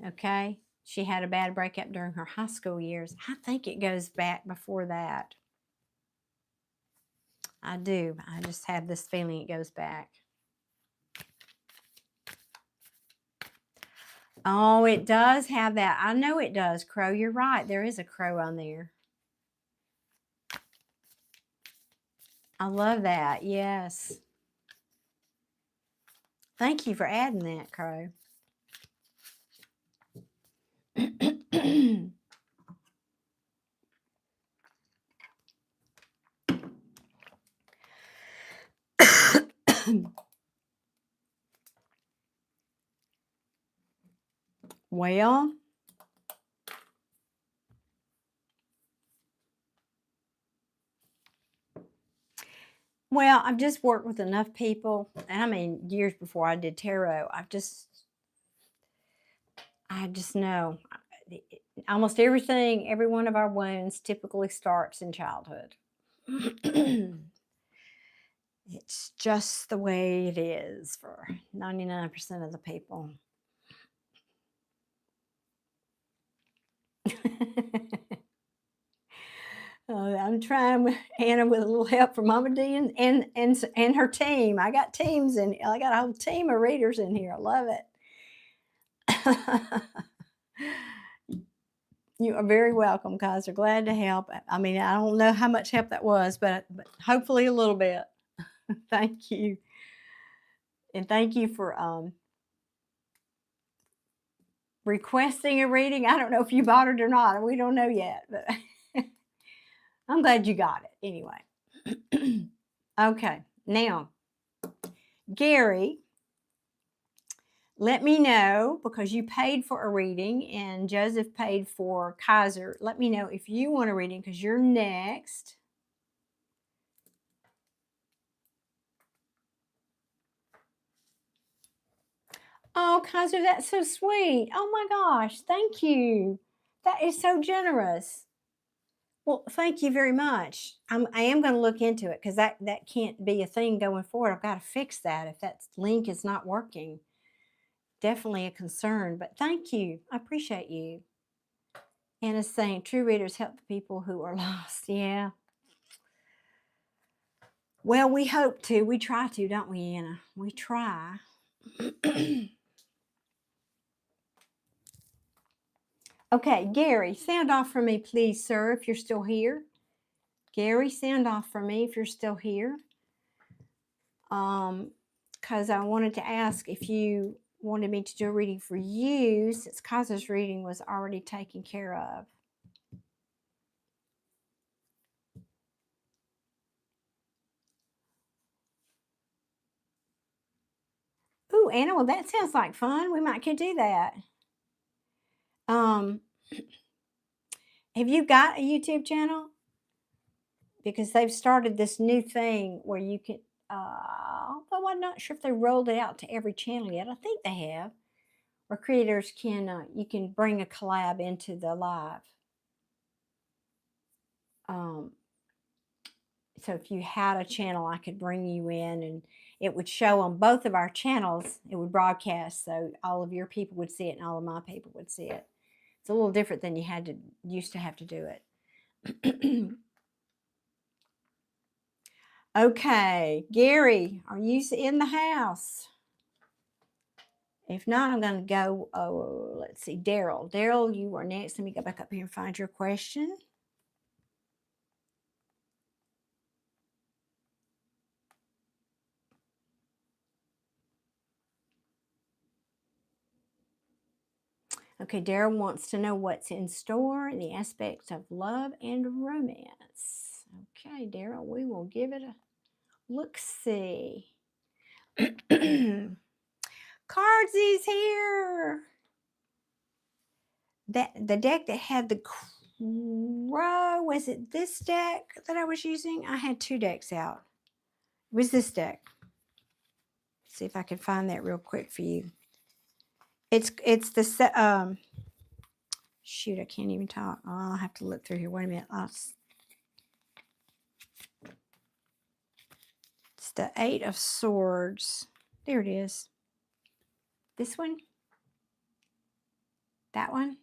Okay. She had a bad breakup during her high school years. I think it goes back before that. I do. I just have this feeling it goes back. Oh, it does have that. I know it does, Crow. You're right. There is a crow on there. I love that. Yes. Thank you for adding that, Crow. Well, I've just worked with enough people, and I mean, years before I did tarot, I just know almost everything, every one of our wounds typically starts in childhood. It's just the way it is for 99% of the people. I'm trying, Anna, with a little help from Mama D and her team. I got teams, and I got a whole team of readers in here. I love it. You are very welcome, guys. We're glad to help. I mean, I don't know how much help that was, but hopefully a little bit. Thank you. And thank you for requesting a reading. I don't know if you bought it or not. We don't know yet, but I'm glad you got it anyway. Okay, now, Gary, let me know, because you paid for a reading and Joseph paid for Kaiser. Let me know if you want a reading, because you're next. Oh, Kaiser, that's so sweet. Oh my gosh, thank you. That is so generous. Well, thank you very much. I am going to look into it, because that can't be a thing going forward. I've got to fix that if that link is not working. Definitely a concern, but thank you. I appreciate you. Anna's saying true readers help the people who are lost. Yeah. Well, we hope to. We try to, don't we, Anna? We try. Okay, Gary, sound off for me, please, sir, if you're still here. Gary, sound off for me if you're still here. Because I wanted to ask if you wanted me to do a reading for you, since Kaiser's reading was already taken care of. Ooh, Anna, well, that sounds like fun. We might could do that. Have you got a YouTube channel? Because they've started this new thing where you can, although I'm not sure if they rolled it out to every channel yet. I think they have, where creators can, you can bring a collab into the live. So if you had a channel, I could bring you in, and it would show on both of our channels. It would broadcast, so all of your people would see it and all of my people would see it. It's a little different than used to have to do it. Okay, Gary, are you in the house? If not, I'm going to go, let's see, Daryl. Daryl, you are next. Let me go back up here and find your question. Okay, Daryl wants to know what's in store in the aspects of love and romance. Okay, Daryl, we will give it a look-see. Cardsy's here. The deck that had the crow, was it this deck that I was using? I had two decks out. It was this deck. Let's see if I can find that real quick for you. It's the shoot, I can't even talk. Oh, I'll have to look through here. Wait a minute. It's the Eight of Swords. There it is. This one? That one?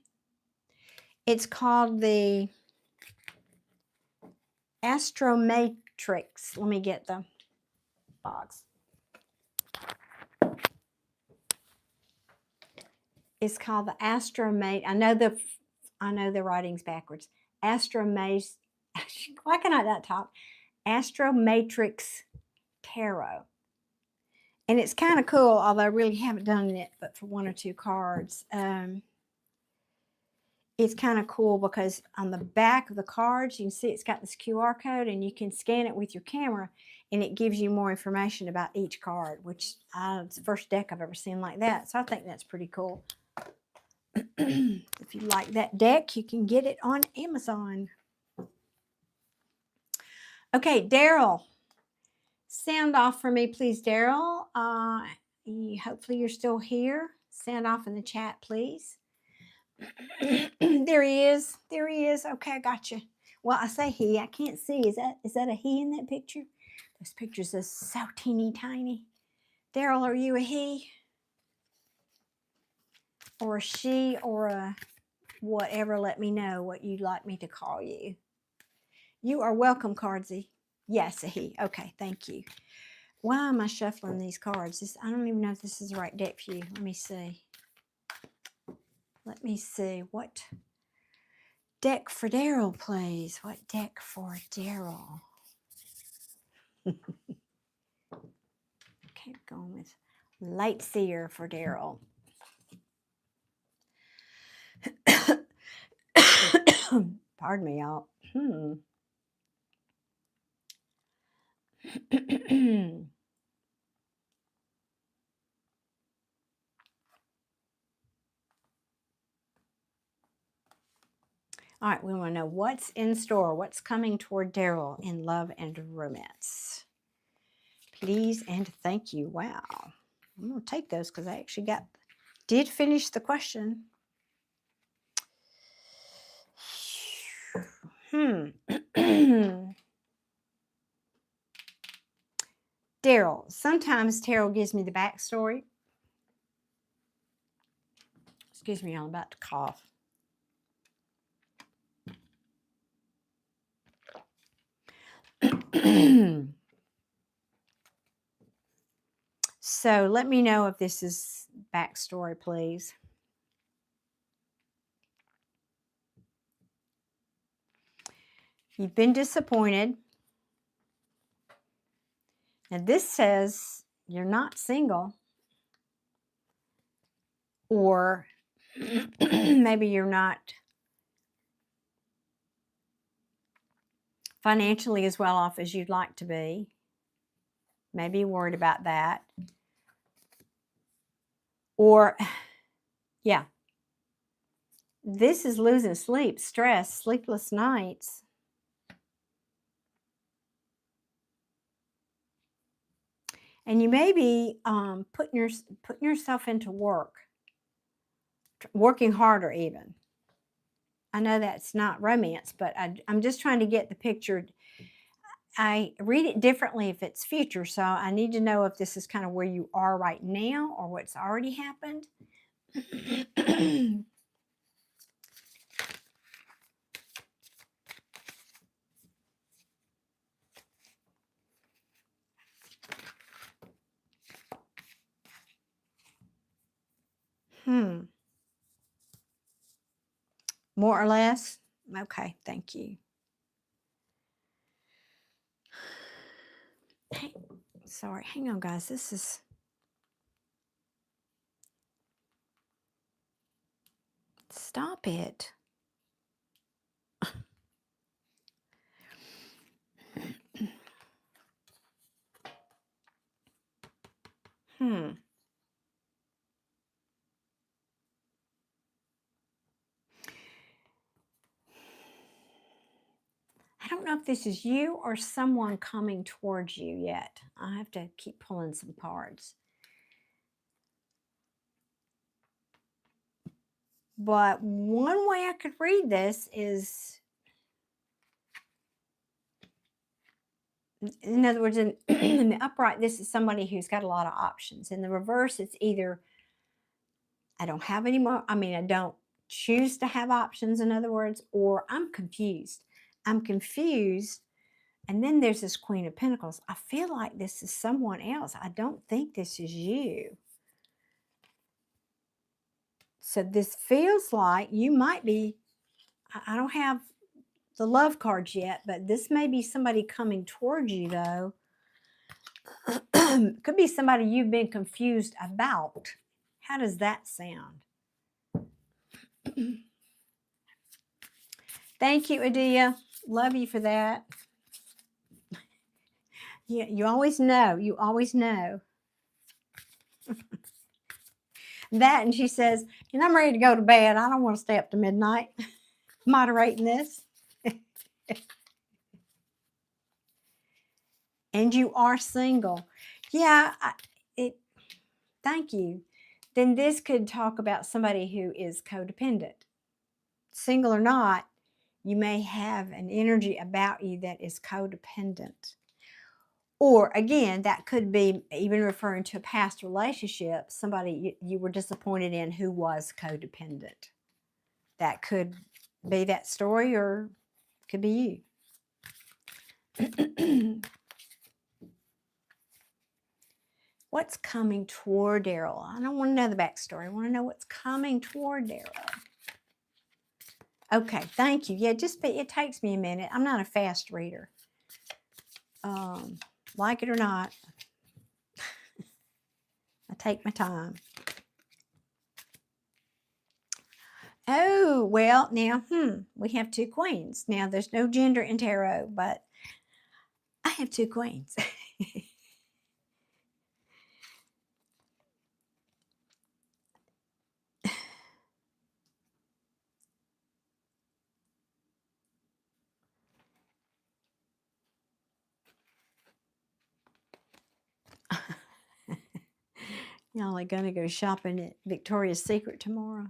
It's called the Astromatrix. Let me get the box. It's called the Astromate. I know the writing's backwards. Why can I not talk? Astromatrix Tarot. And it's kind of cool, although I really haven't done it but for one or two cards. It's kind of cool because on the back of the cards, you can see it's got this QR code and you can scan it with your camera and it gives you more information about each card, which it's the first deck I've ever seen like that. So I think that's pretty cool. If you like that deck, you can get it on Amazon. Okay, Daryl. Sound off for me, please, Daryl. Hopefully you're still here. Sound off in the chat, please. There he is. There he is. Okay, I got you. Well, I say he. I can't see. Is that a he in that picture? Those pictures are so teeny tiny. Daryl, are you a he? Or a she or a whatever? Let me know what you'd like me to call you. You are welcome, Cardsy. Yes, a he. Okay, thank you. Why am I shuffling these cards? I don't even know if this is the right deck for you. Let me see. Let me see. What deck for Daryl, please? What deck for Daryl? Okay, going with Light Seer for Daryl. Pardon me, y'all. All right, we want to know what's in store, what's coming toward Daryl in love and romance. Please and thank you. Wow. I'm going to take those because I actually did finish the question. Daryl. Sometimes Daryl gives me the backstory. Excuse me, I'm about to cough. So let me know if this is backstory, please. You've been disappointed. And this says you're not single. Or maybe you're not financially as well off as you'd like to be. Maybe you're worried about that. Or, yeah, this is losing sleep, stress, sleepless nights. And you may be putting yourself into work, working harder even. I know that's not romance, but I'm just trying to get the picture. I read it differently if it's future, so I need to know if this is kind of where you are right now or what's already happened. More or less? Okay, thank you. Hey, sorry, hang on, guys. This is... Stop it. I don't know if this is you or someone coming towards you yet. I have to keep pulling some cards. But one way I could read this is, in other words, in the upright, this is somebody who's got a lot of options. In the reverse, it's either I don't have any more, I don't choose to have options, in other words, or I'm confused. I'm confused. And then there's this Queen of Pentacles. I feel like this is someone else. I don't think this is you. So this feels like you might be, I don't have the love cards yet, but this may be somebody coming towards you, though. Could be somebody you've been confused about. How does that sound? Thank you, Adia. Love you for that. Yeah, you always know. You always know. That, and she says, and I'm ready to go to bed. I don't want to stay up to midnight moderating this. And you are single. Yeah, thank you. Then this could talk about somebody who is codependent. Single or not, you may have an energy about you that is codependent. Or again, that could be even referring to a past relationship, somebody you were disappointed in who was codependent. That could be that story, or could be you. What's coming toward Daryl? I don't want to know the backstory. I want to know what's coming toward Daryl. Okay, thank you. Yeah, it takes me a minute. I'm not a fast reader. Like it or not, I take my time. Oh, well, now, we have two queens. Now, there's no gender in tarot, but I have two queens. Y'all are going to go shopping at Victoria's Secret tomorrow.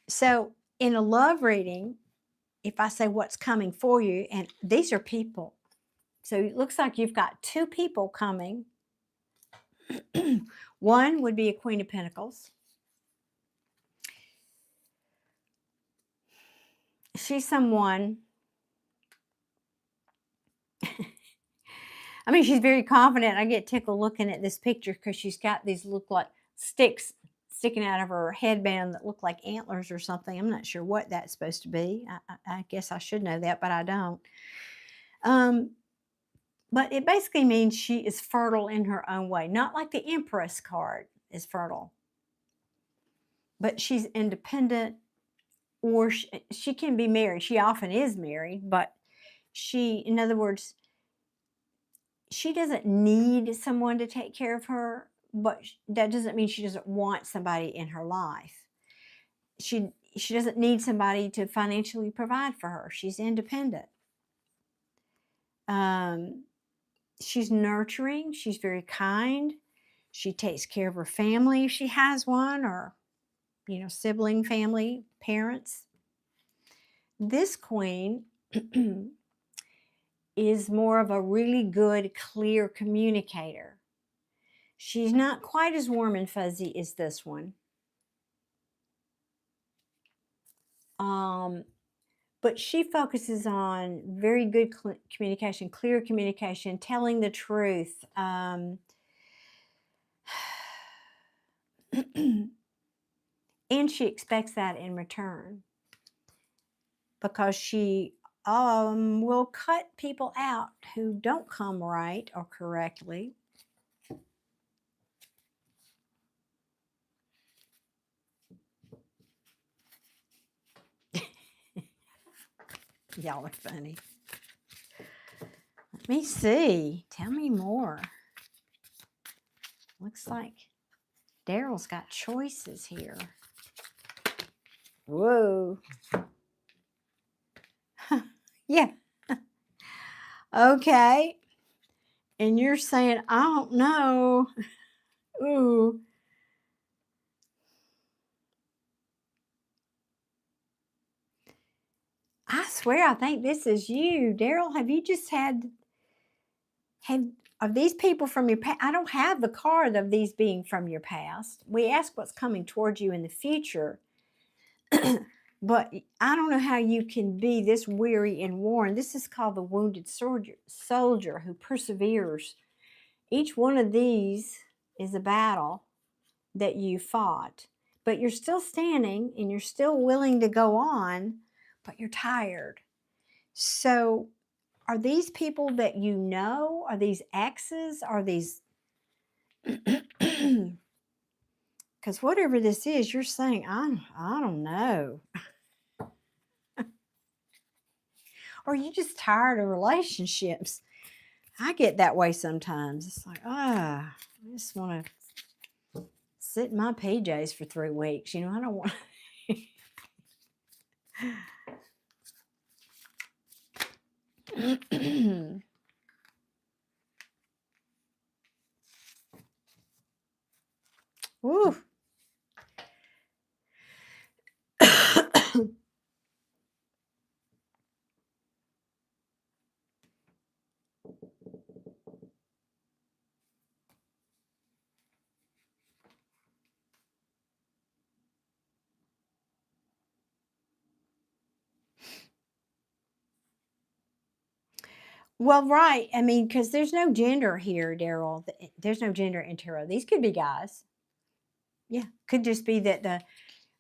So, in a love reading, if I say what's coming for you, and these are people. So it looks like you've got two people coming. One would be a Queen of Pentacles. She's someone, she's very confident. I get tickled looking at this picture because she's got these look like sticks sticking out of her headband that look like antlers or something. I'm not sure what that's supposed to be. I guess I should know that, but I don't. But it basically means she is fertile in her own way. Not like the Empress card is fertile. But she's independent, or she can be married. She often is married, but in other words, she doesn't need someone to take care of her, but that doesn't mean she doesn't want somebody in her life. She doesn't need somebody to financially provide for her. She's independent. She's nurturing. She's very kind. She takes care of her family if she has one, or, sibling, family, parents. This queen is more of a really good, clear communicator. She's not quite as warm and fuzzy as this one. But she focuses on very good communication, clear communication, telling the truth. And she expects that in return, because she will cut people out who don't come right or correctly. Y'all are funny. Let me see. Tell me more. Looks like Daryl's got choices here. Whoa. Yeah. Okay. And you're saying, I don't know. Ooh. I swear, I think this is you. Daryl, have you just are these people from your past? I don't have the card of these being from your past. We ask what's coming towards you in the future. But I don't know how you can be this weary and worn. This is called the wounded soldier who perseveres. Each one of these is a battle that you fought, but you're still standing and you're still willing to go on, but you're tired. So are these people that you know? Are these exes? Are these... Because whatever this is, you're saying, I don't know. Or you just tired of relationships. I get that way sometimes. It's like, I just want to sit in my PJs for 3 weeks. You know, I don't want... Woo. Well, right. I mean, because there's no gender here, Daryl. There's no gender in tarot. These could be guys. Yeah, could just be that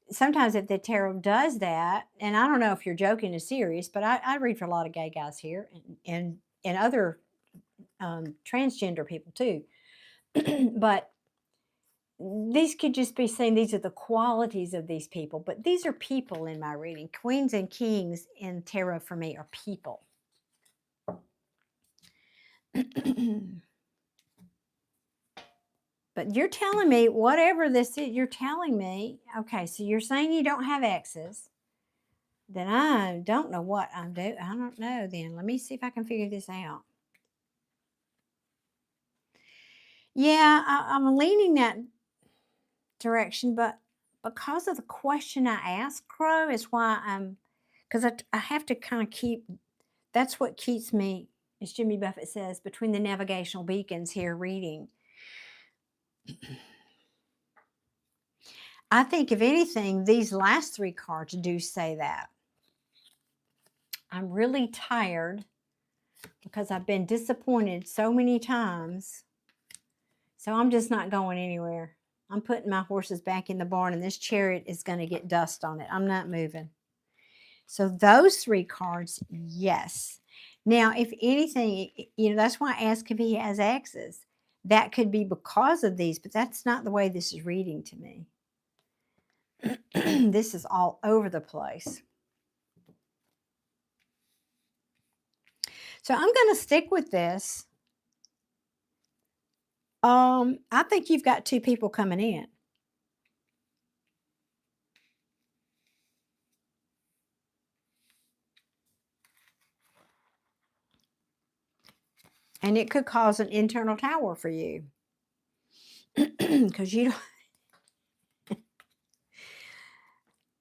sometimes if the tarot does that, and I don't know if you're joking or serious, but I read for a lot of gay guys here and other transgender people too. But these could just be saying these are the qualities of these people, but these are people in my reading. Queens and kings in tarot for me are people. But you're telling me, whatever this is, you're telling me, okay, so you're saying you don't have exes. Then I don't know what I'm doing. I don't know then. Let me see if I can figure this out. Yeah, I'm leaning that direction, but because of the question I asked, Crow, is why because I have to kind of keep, that's what keeps me, as Jimmy Buffett says, between the navigational beacons here reading. I think, if anything, these last 3 cards do say that. I'm really tired because I've been disappointed so many times. So I'm just not going anywhere. I'm putting my horses back in the barn, and this chariot is going to get dust on it. I'm not moving. So those 3 cards, yes. Now, if anything, that's why I ask if he has exes. That could be because of these, but that's not the way this is reading to me. This is all over the place. So I'm going to stick with this. I think you've got 2 people coming in. And it could cause an internal tower for you. Because you don't...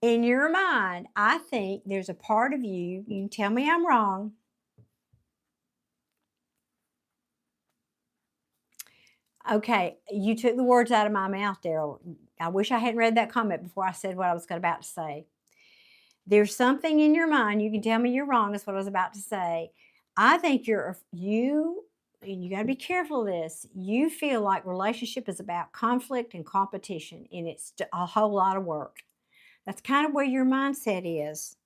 In your mind, I think there's a part of you can tell me I'm wrong. Okay, you took the words out of my mouth, Daryl. I wish I hadn't read that comment before I said what I was about to say. There's something in your mind, you can tell me you're wrong, that's what I was about to say. I think you, and you got to be careful of this, you feel like relationship is about conflict and competition, and it's a whole lot of work. That's kind of where your mindset is.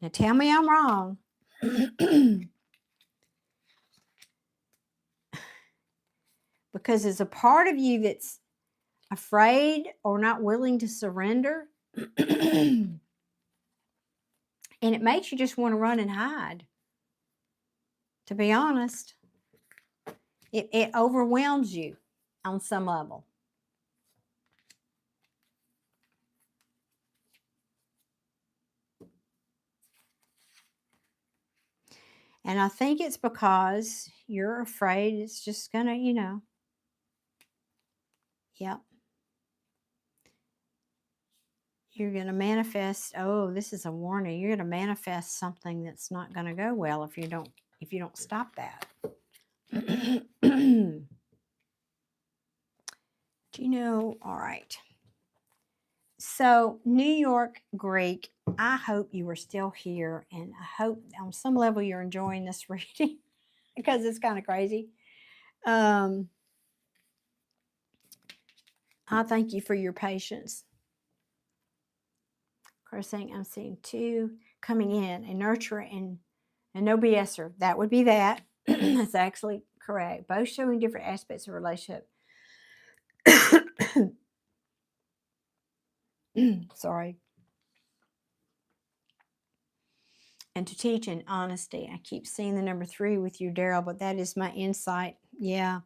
Now tell me I'm wrong. Because there's a part of you that's afraid or not willing to surrender. And it makes you just want to run and hide. To be honest, it overwhelms you on some level. And I think it's because you're afraid it's just going to, yep. You're going to manifest, oh, this is a warning. You're going to manifest something that's not going to go well if you don't stop that. Do you know? All right. So, New York Greek, I hope you are still here, and I hope on some level you're enjoying this reading because it's kind of crazy. I thank you for your patience. Saying I'm seeing 2 coming in, a nurturer and no BSer. That would be that. That's actually correct. Both showing different aspects of relationship. Sorry. And to teach in honesty. I keep seeing the number 3 with you, Daryl, but that is my insight. Yeah.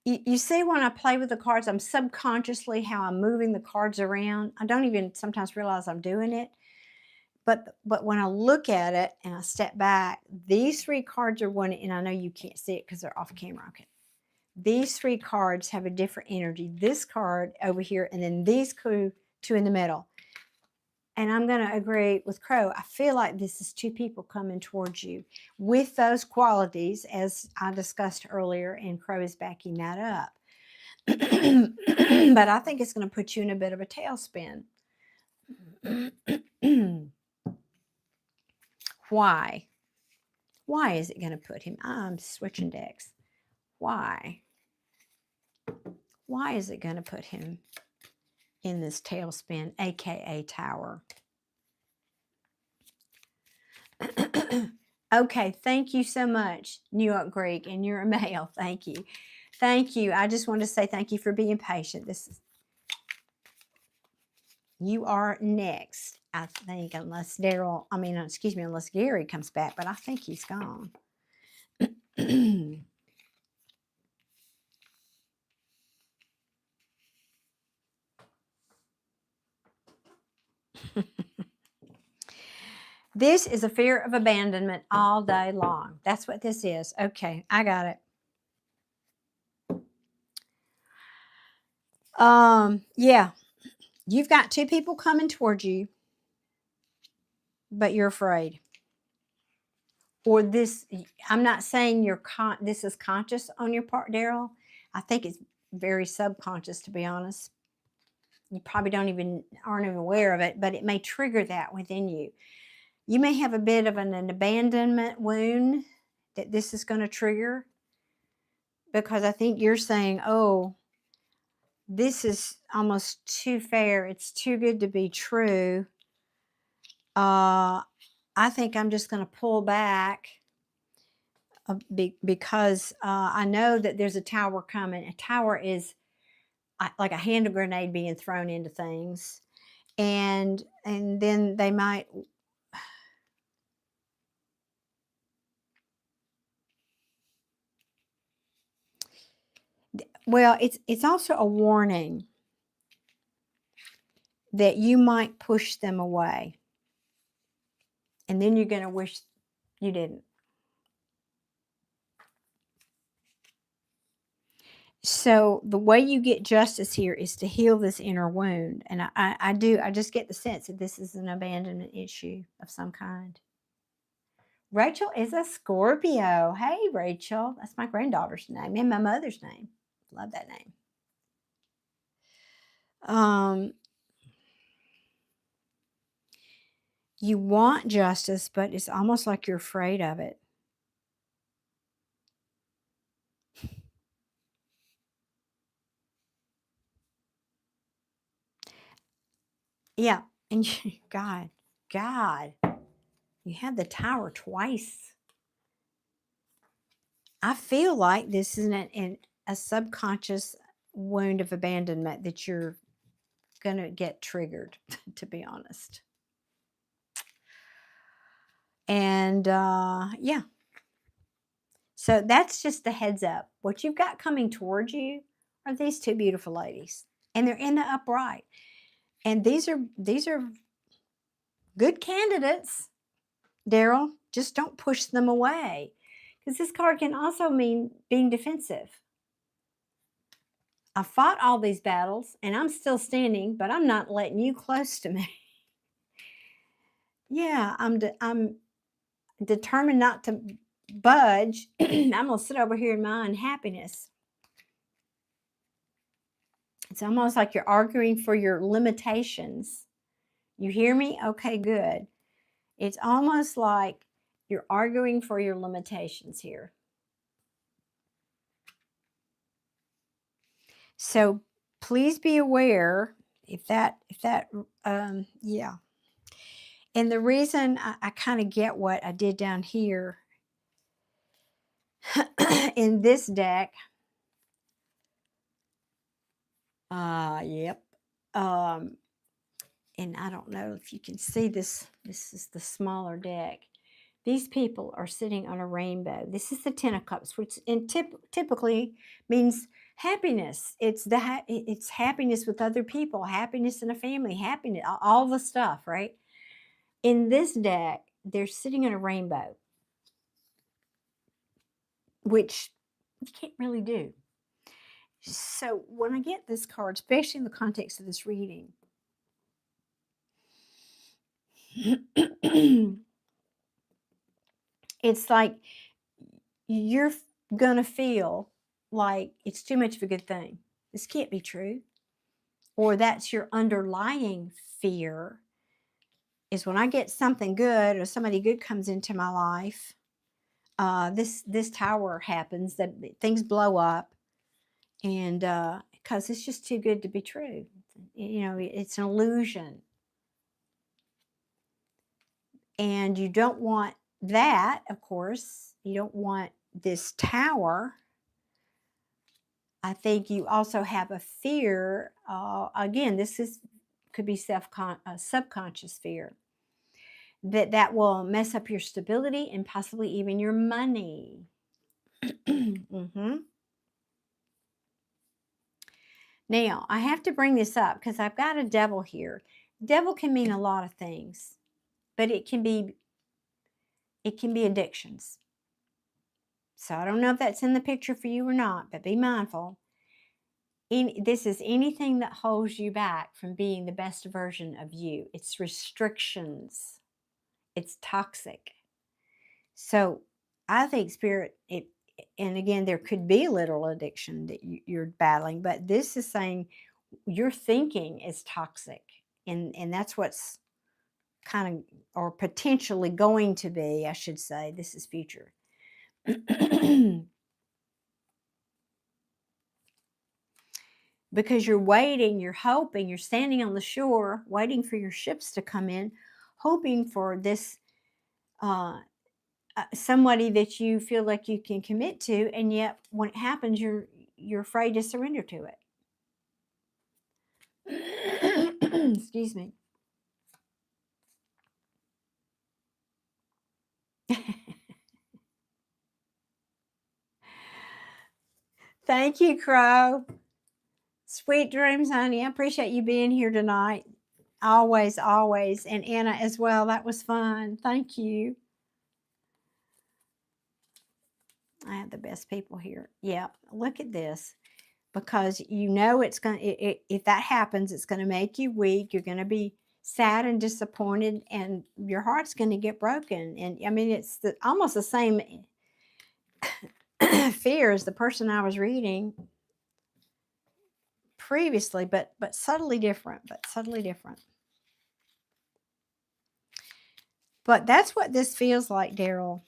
You see, when I play with the cards, I'm subconsciously how I'm moving the cards around. I don't even sometimes realize I'm doing it. But when I look at it and I step back, these 3 cards are one, and I know you can't see it because they're off camera. Okay. These 3 cards have a different energy. This card over here, and then these 2 in the middle. And I'm going to agree with Crow. I feel like this is 2 people coming towards you with those qualities, as I discussed earlier, and Crow is backing that up. But I think it's going to put you in a bit of a tailspin. Why? Why is it going to put him? I'm switching decks. Why? Why is it going to put him in this tailspin, aka tower? Okay, thank you so much, New York Greek, and you're a male. Thank you. Thank you. I just want to say thank you for being patient. You are next, I think, unless unless Gary comes back, but I think he's gone. This is a fear of abandonment all day long. That's what this is. Okay, I got it. Yeah. You've got 2 people coming towards you, but you're afraid. Or this, I'm not saying this is conscious on your part, Daryl. I think it's very subconscious, to be honest. You probably aren't even aware of it, but it may trigger that within you. You may have a bit of an abandonment wound that this is going to trigger, because I think you're saying, oh, this is almost too fair. It's too good to be true. I think I'm just going to pull back because I know that there's a tower coming. A tower is like a hand grenade being thrown into things. And then they might... Well, it's also a warning that you might push them away. And then you're going to wish you didn't. So the way you get justice here is to heal this inner wound. And I just get the sense that this is an abandonment issue of some kind. Rachel is a Scorpio. Hey, Rachel. That's my granddaughter's name and my mother's name. Love that name. You want justice, but it's almost like you're afraid of it. Yeah. And God, you had the tower twice. I feel like this is a subconscious wound of abandonment that you're going to get triggered, to be honest. And yeah. So that's just a heads up. What you've got coming towards you are these two beautiful ladies. And they're in the upright. And these are good candidates, Daryl. Just don't push them away. Because this card can also mean being defensive. I fought all these battles and I'm still standing, but I'm not letting you close to me. Yeah, I'm determined not to budge. I'm going to sit over here in my unhappiness. It's almost like you're arguing for your limitations. You hear me? Okay, good. It's almost like you're arguing for your limitations here. So please be aware yeah. And the reason I kind of get what I did down here in this deck, yep. And I don't know if you can see this. This is the smaller deck. These people are sitting on a rainbow. This is the Ten of Cups, which typically means happiness. It's happiness with other people, happiness in a family, happiness, all the stuff, right? In this deck, they're sitting on a rainbow, which you can't really do. So when I get this card, especially in the context of this reading, it's like you're going to feel like it's too much of a good thing. This can't be true. Or that's your underlying fear, is when I get something good or somebody good comes into my life, this tower happens, that things blow up, and because it's just too good to be true. You know, it's an illusion. And you don't want that, of course. You don't want this tower. I think you also have a fear. Again, could be subconscious fear. That will mess up your stability and possibly even your money. Now, I have to bring this up because I've got a devil here. Devil can mean a lot of things, but it can be addictions. So I don't know if that's in the picture for you or not, but be mindful. This is anything that holds you back from being the best version of you. It's restrictions. It's toxic. So I think spirit, and again, there could be a little addiction that you're battling, but this is saying your thinking is toxic. And that's what's kind of, or potentially going to be, I should say, this is future. Because you're waiting, you're hoping, you're standing on the shore, waiting for your ships to come in, hoping for this somebody that you feel like you can commit to, and yet when it happens, you're afraid to surrender to it. Excuse me. Thank you, Crow. Sweet dreams, honey. I appreciate you being here tonight. Always, always. And Anna as well. That was fun. Thank you. I have the best people here. Yeah, look at this. Because you know it's going to, if that happens, it's going to make you weak. You're going to be sad and disappointed, and your heart's going to get broken. And I mean, it's almost the same fear as the person I was reading previously, but subtly different, But that's what this feels like, Daryl.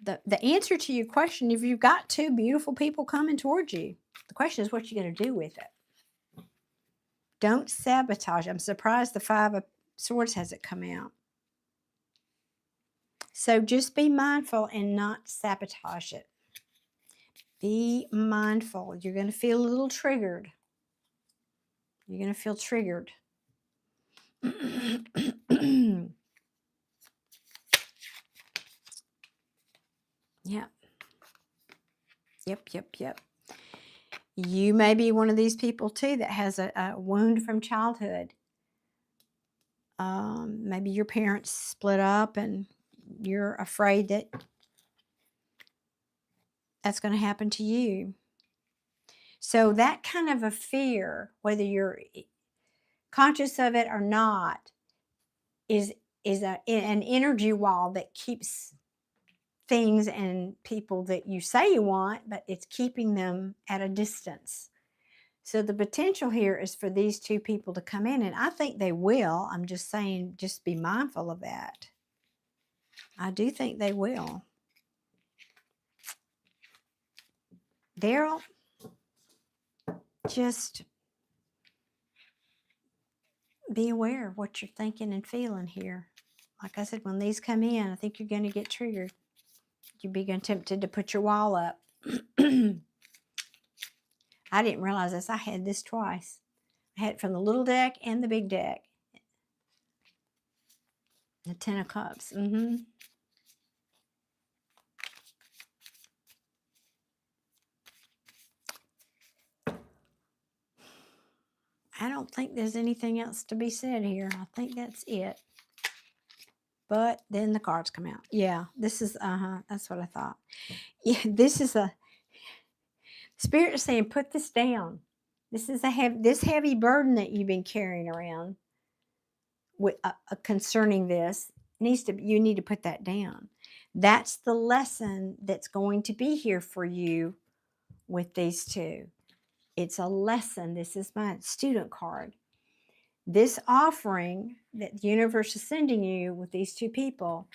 The answer to your question, if you've got two beautiful people coming towards you, the question is what you're going to do with it. Don't sabotage. I'm surprised the Five of Swords hasn't come out. So just be mindful and not sabotage it. Be mindful. You're going to feel a little triggered. You're going to feel triggered. Yep. You may be one of these people too that has a wound from childhood. Maybe your parents split up and you're afraid that that's going to happen to you. So that kind of a fear, whether you're conscious of it or not, is an energy wall that keeps things and people that you say you want, but it's keeping them at a distance. So the potential here is for these two people to come in, and I think they will. I'm just saying, just be mindful of that. I do think they will. Daryl, just be aware of what you're thinking and feeling here. Like I said, when these come in, I think you're going to get triggered. You'll be tempted to put your wall up. I didn't realize this. I had this twice. I had it from the little deck and the big deck. The Ten of Cups. I don't think there's anything else to be said here. I think that's it. But then the cards come out. Yeah, this is, that's what I thought. Yeah, this is a, Spirit is saying, put this down. This is this heavy burden that you've been carrying around with concerning this you need to put that down. That's the lesson that's going to be here for you with these two. It's a lesson. This is my student card. This offering that the universe is sending you with these two people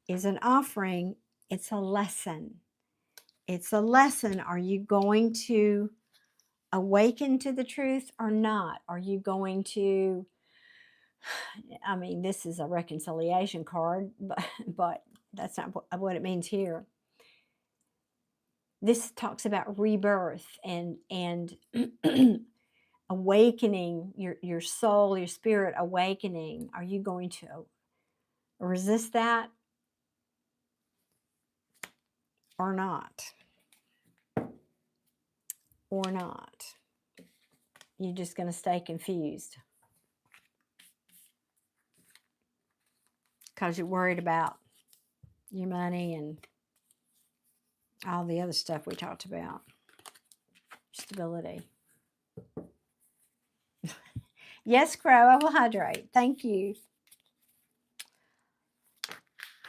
is an offering. It's a lesson. It's a lesson. Are you going to awaken to the truth or not? Are you going to, I mean, this is a reconciliation card, but that's not what it means here. This talks about rebirth and awakening, your soul, your spirit awakening. Are you going to resist that or not? Or not? You're just going to stay confused because you're worried about your money and all the other stuff we talked about. Stability. Yes, Crow, I will hydrate. Thank you.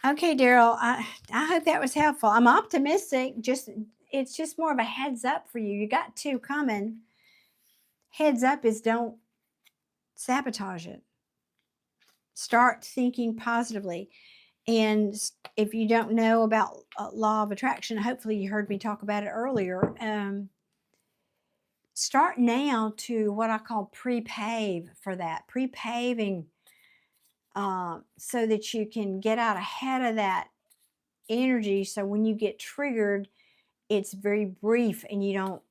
Okay, Daryl, I hope that was helpful. I'm optimistic. It's just more of a heads up for you. You got two coming. Heads up is don't sabotage it. Start thinking positively. And if you don't know about law of attraction, hopefully you heard me talk about it earlier. Start now to what I call pre-pave for that. Pre-paving so that you can get out ahead of that energy. So when you get triggered, it's very brief and you don't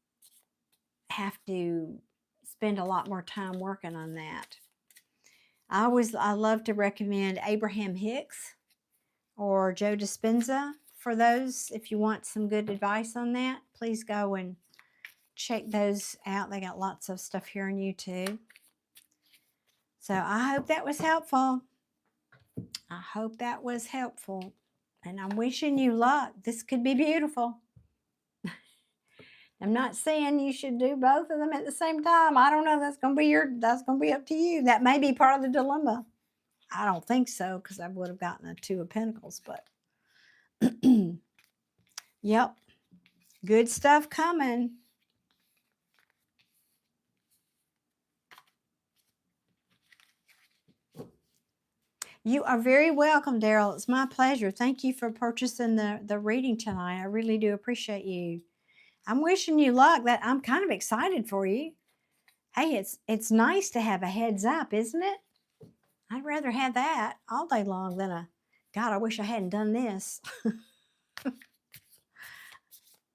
have to spend a lot more time working on that. I love to recommend Abraham Hicks or Joe Dispenza for those. If you want some good advice on that, please go and check those out. They got lots of stuff here on YouTube. So I hope that was helpful. I hope that was helpful. And I'm wishing you luck. This could be beautiful. I'm not saying you should do both of them at the same time. I don't know. That's going to be up to you. That may be part of the dilemma. I don't think so, because I would have gotten a Two of Pentacles, but yep. Good stuff coming. You are very welcome, Daryl. It's my pleasure. Thank you for purchasing the reading tonight. I really do appreciate you. I'm wishing you luck. That I'm kind of excited for you. Hey, it's nice to have a heads up, isn't it? I'd rather have that all day long than a, God, I wish I hadn't done this.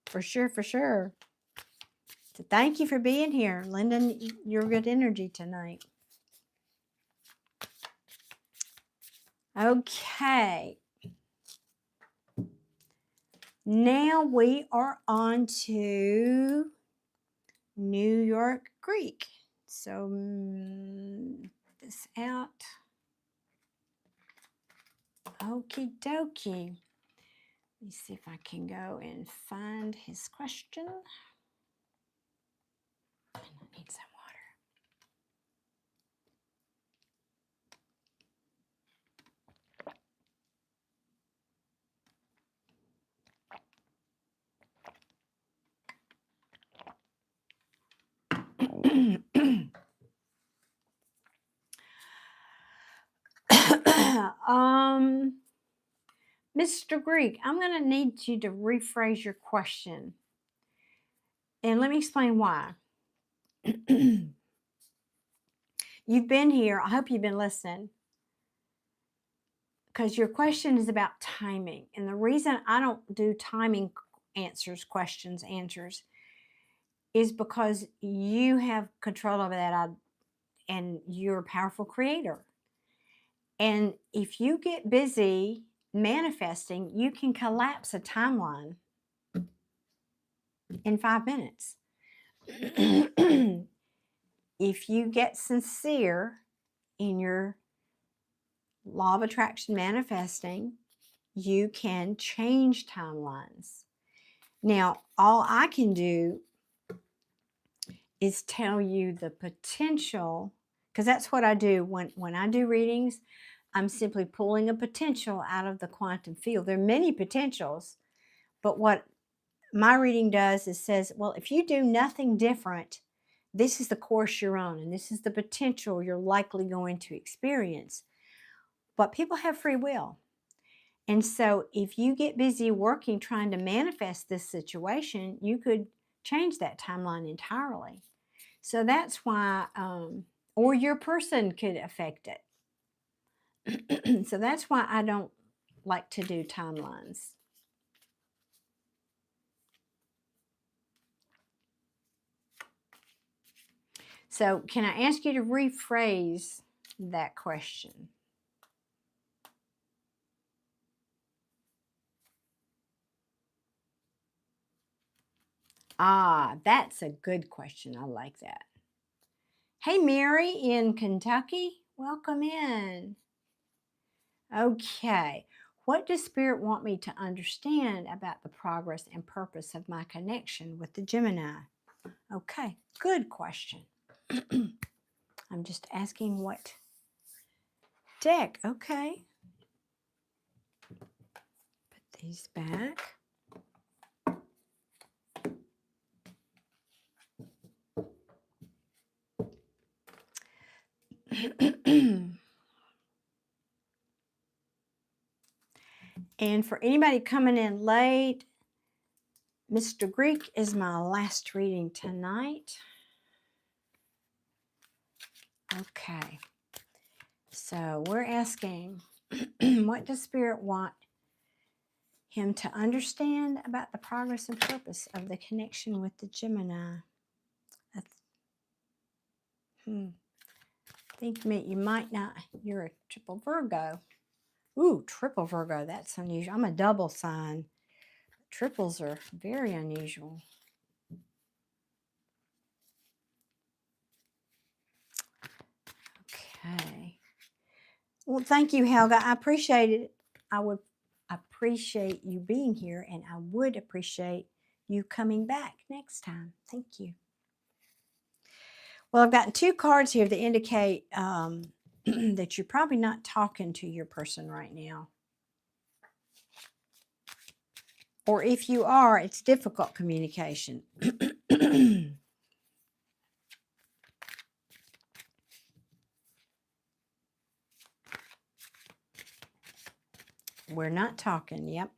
For sure, for sure. So thank you for being here, lending your good energy tonight. Okay. Now we are on to New York Greek. So this out. Okie dokie. Let me see if I can go and find his question. I need some water. Mr. Greek, I'm going to need you to rephrase your question. And let me explain why. You've been here. I hope you've been listening. Because your question is about timing. And the reason I don't do timing answers is because you have control over that and you're a powerful creator. And if you get busy manifesting, you can collapse a timeline in 5 minutes. If you get sincere in your law of attraction manifesting, you can change timelines. Now, all I can do is tell you the potential, because that's what I do when I do readings. I'm simply pulling a potential out of the quantum field. There are many potentials, but what my reading does is says, well, if you do nothing different, this is the course you're on, and this is the potential you're likely going to experience. But people have free will. And so if you get busy working, trying to manifest this situation, you could change that timeline entirely. So that's why, or your person could affect it. So that's why I don't like to do timelines. So can I ask you to rephrase that question? Ah, that's a good question. I like that. Hey, Mary in Kentucky, welcome in. Okay. What does Spirit want me to understand about the progress and purpose of my connection with the Gemini? Okay, good question. I'm just asking what deck. Okay. Put these back. And for anybody coming in late, Mr. Greek is my last reading tonight. Okay. So we're asking, what does Spirit want him to understand about the progress and purpose of the connection with the Gemini? Think you might not, you're a triple Virgo. Ooh, triple Virgo, that's unusual. I'm a double sign. Triples are very unusual. Okay. Well, thank you, Helga. I appreciate it. I would appreciate you being here, and I would appreciate you coming back next time. Thank you. Well, I've got 2 cards here that indicate that you're probably not talking to your person right now. Or if you are, it's difficult communication. We're not talking, yep.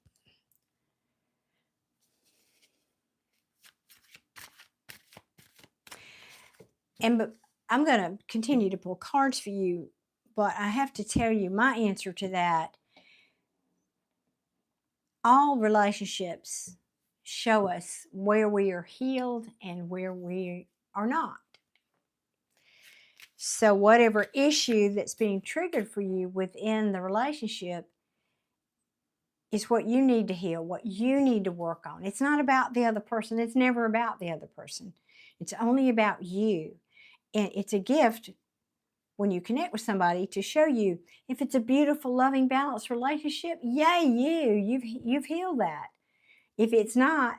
But I'm going to continue to pull cards for you, but I have to tell you my answer to that. All relationships show us where we are healed and where we are not. So whatever issue that's being triggered for you within the relationship It's what you need to heal, what you need to work on. It's not about the other person. It's never about the other person. It's only about you. And it's a gift when you connect with somebody to show you if it's a beautiful, loving, balanced relationship. Yay, you've healed that. If it's not,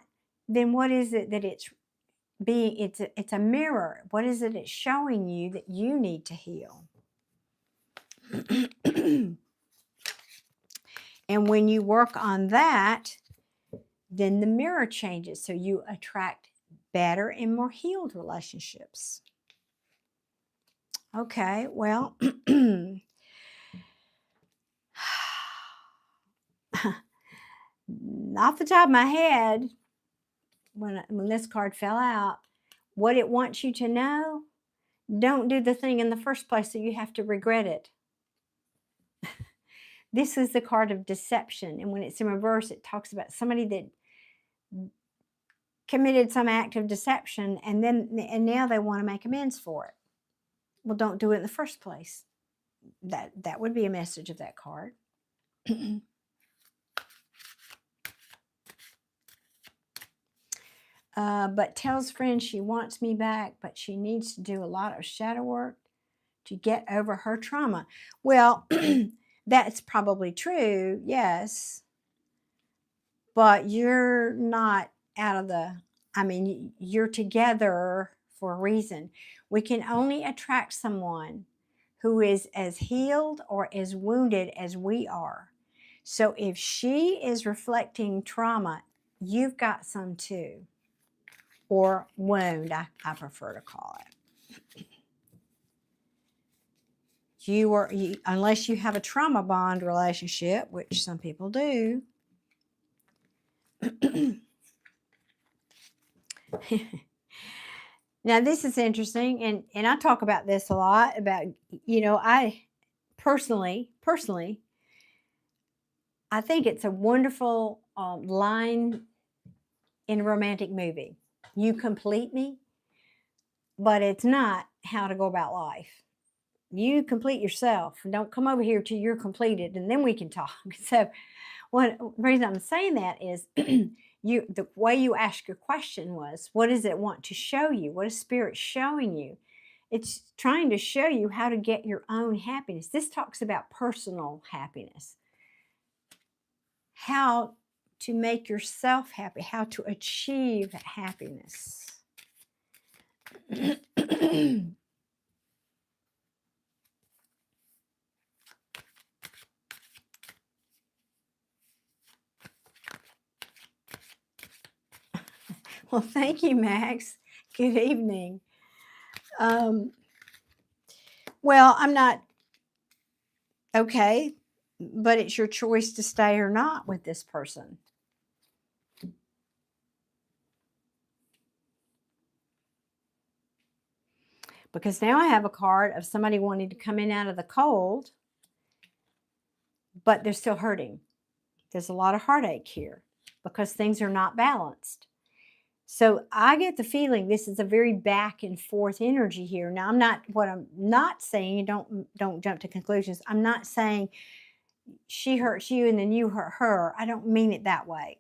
then what is it that it's being? It's a mirror. What is it it's showing you that you need to heal? And when you work on that, then the mirror changes. So you attract better and more healed relationships. Okay, well, off the top of my head, when this card fell out, what it wants you to know, don't do the thing in the first place so you have to regret it. This is the card of deception. And when it's in reverse, it talks about somebody that committed some act of deception and now they want to make amends for it. Well, don't do it in the first place. That would be a message of that card. But tells friends she wants me back, but she needs to do a lot of shadow work to get over her trauma. Well, that's probably true, yes. But you're not out of the, you're together for a reason. We can only attract someone who is as healed or as wounded as we are. So if she is reflecting trauma, you've got some too. Or wound, I prefer to call it. Unless you have a trauma bond relationship, which some people do. Now, this is interesting, and I talk about this a lot, about, I personally, I think it's a wonderful line in a romantic movie. You complete me, but it's not how to go about life. You complete yourself. Don't come over here till you're completed, and then we can talk. So, the reason I'm saying that is the way you ask your question was, what does it want to show you? What is Spirit showing you? It's trying to show you how to get your own happiness. This talks about personal happiness. How to make yourself happy, how to achieve happiness. Well, thank you, Max. Good evening. Well, I'm not okay, but it's your choice to stay or not with this person. Because now I have a card of somebody wanting to come in out of the cold, but they're still hurting. There's a lot of heartache here because things are not balanced. So I get the feeling this is a very back and forth energy here. Now, what I'm not saying, don't jump to conclusions. I'm not saying she hurts you and then you hurt her. I don't mean it that way.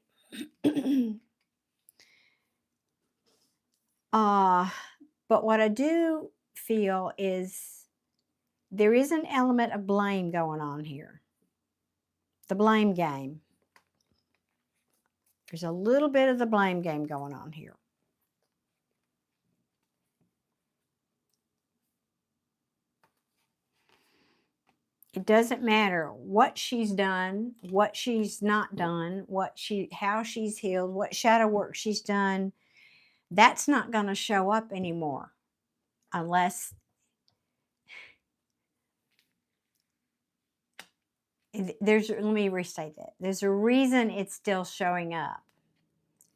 But what I do feel is there is an element of blame going on here. The blame game. There's a little bit of the blame game going on here. It doesn't matter what she's done, what she's not done, how she's healed, what shadow work she's done. That's not going to show up anymore unless let me restate that. There's a reason it's still showing up.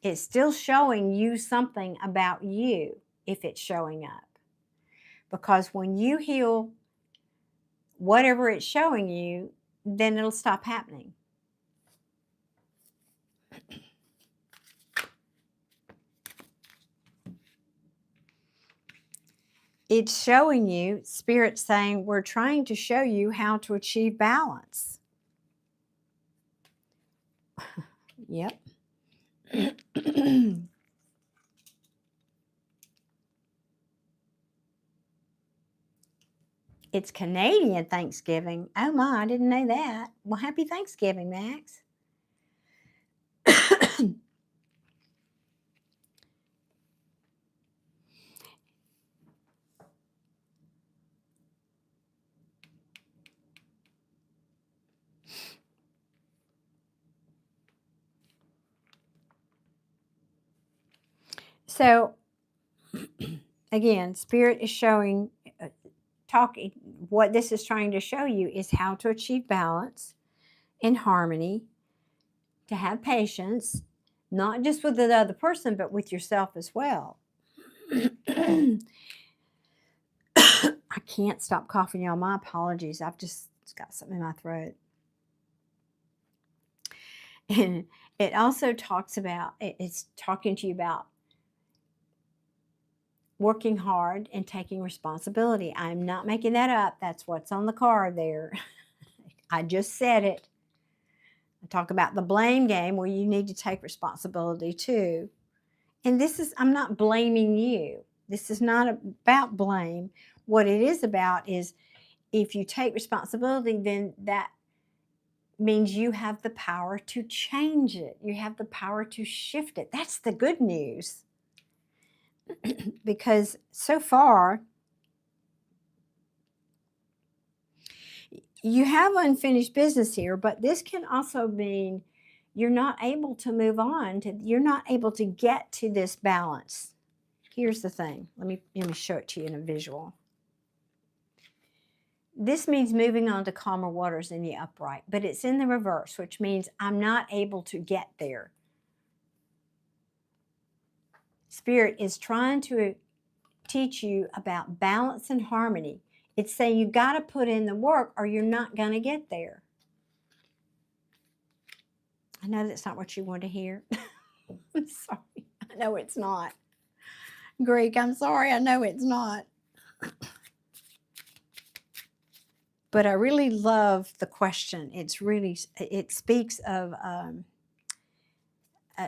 It's still showing you something about you if it's showing up. Because when you heal whatever it's showing you, then it'll stop happening. It's showing you, Spirit's saying, we're trying to show you how to achieve balance. Yep. It's Canadian Thanksgiving. Oh my, I didn't know that. Well, happy Thanksgiving, Max. So, again, Spirit is showing, talking, what this is trying to show you is how to achieve balance and harmony, to have patience, not just with the other person, but with yourself as well. I can't stop coughing, y'all. My apologies. I've just got something in my throat. And it also talks about, it's talking to you about working hard and taking responsibility. I'm not making that up. That's what's on the card there. I just said it. I talk about the blame game where you need to take responsibility too. And this is, I'm not blaming you. This is not about blame. What it is about is, if you take responsibility, then that means you have the power to change it. You have the power to shift it. That's the good news. Because so far, you have unfinished business here, but this can also mean you're not able to move on, you're not able to get to this balance. Here's the thing. Let me show it to you in a visual. This means moving on to calmer waters in the upright, but it's in the reverse, which means I'm not able to get there. Spirit is trying to teach you about balance and harmony. It's saying you got to put in the work or you're not going to get there. I know that's not what you want to hear. I'm sorry. I know it's not. Greek, I'm sorry. I know it's not. But I really love the question. It speaks of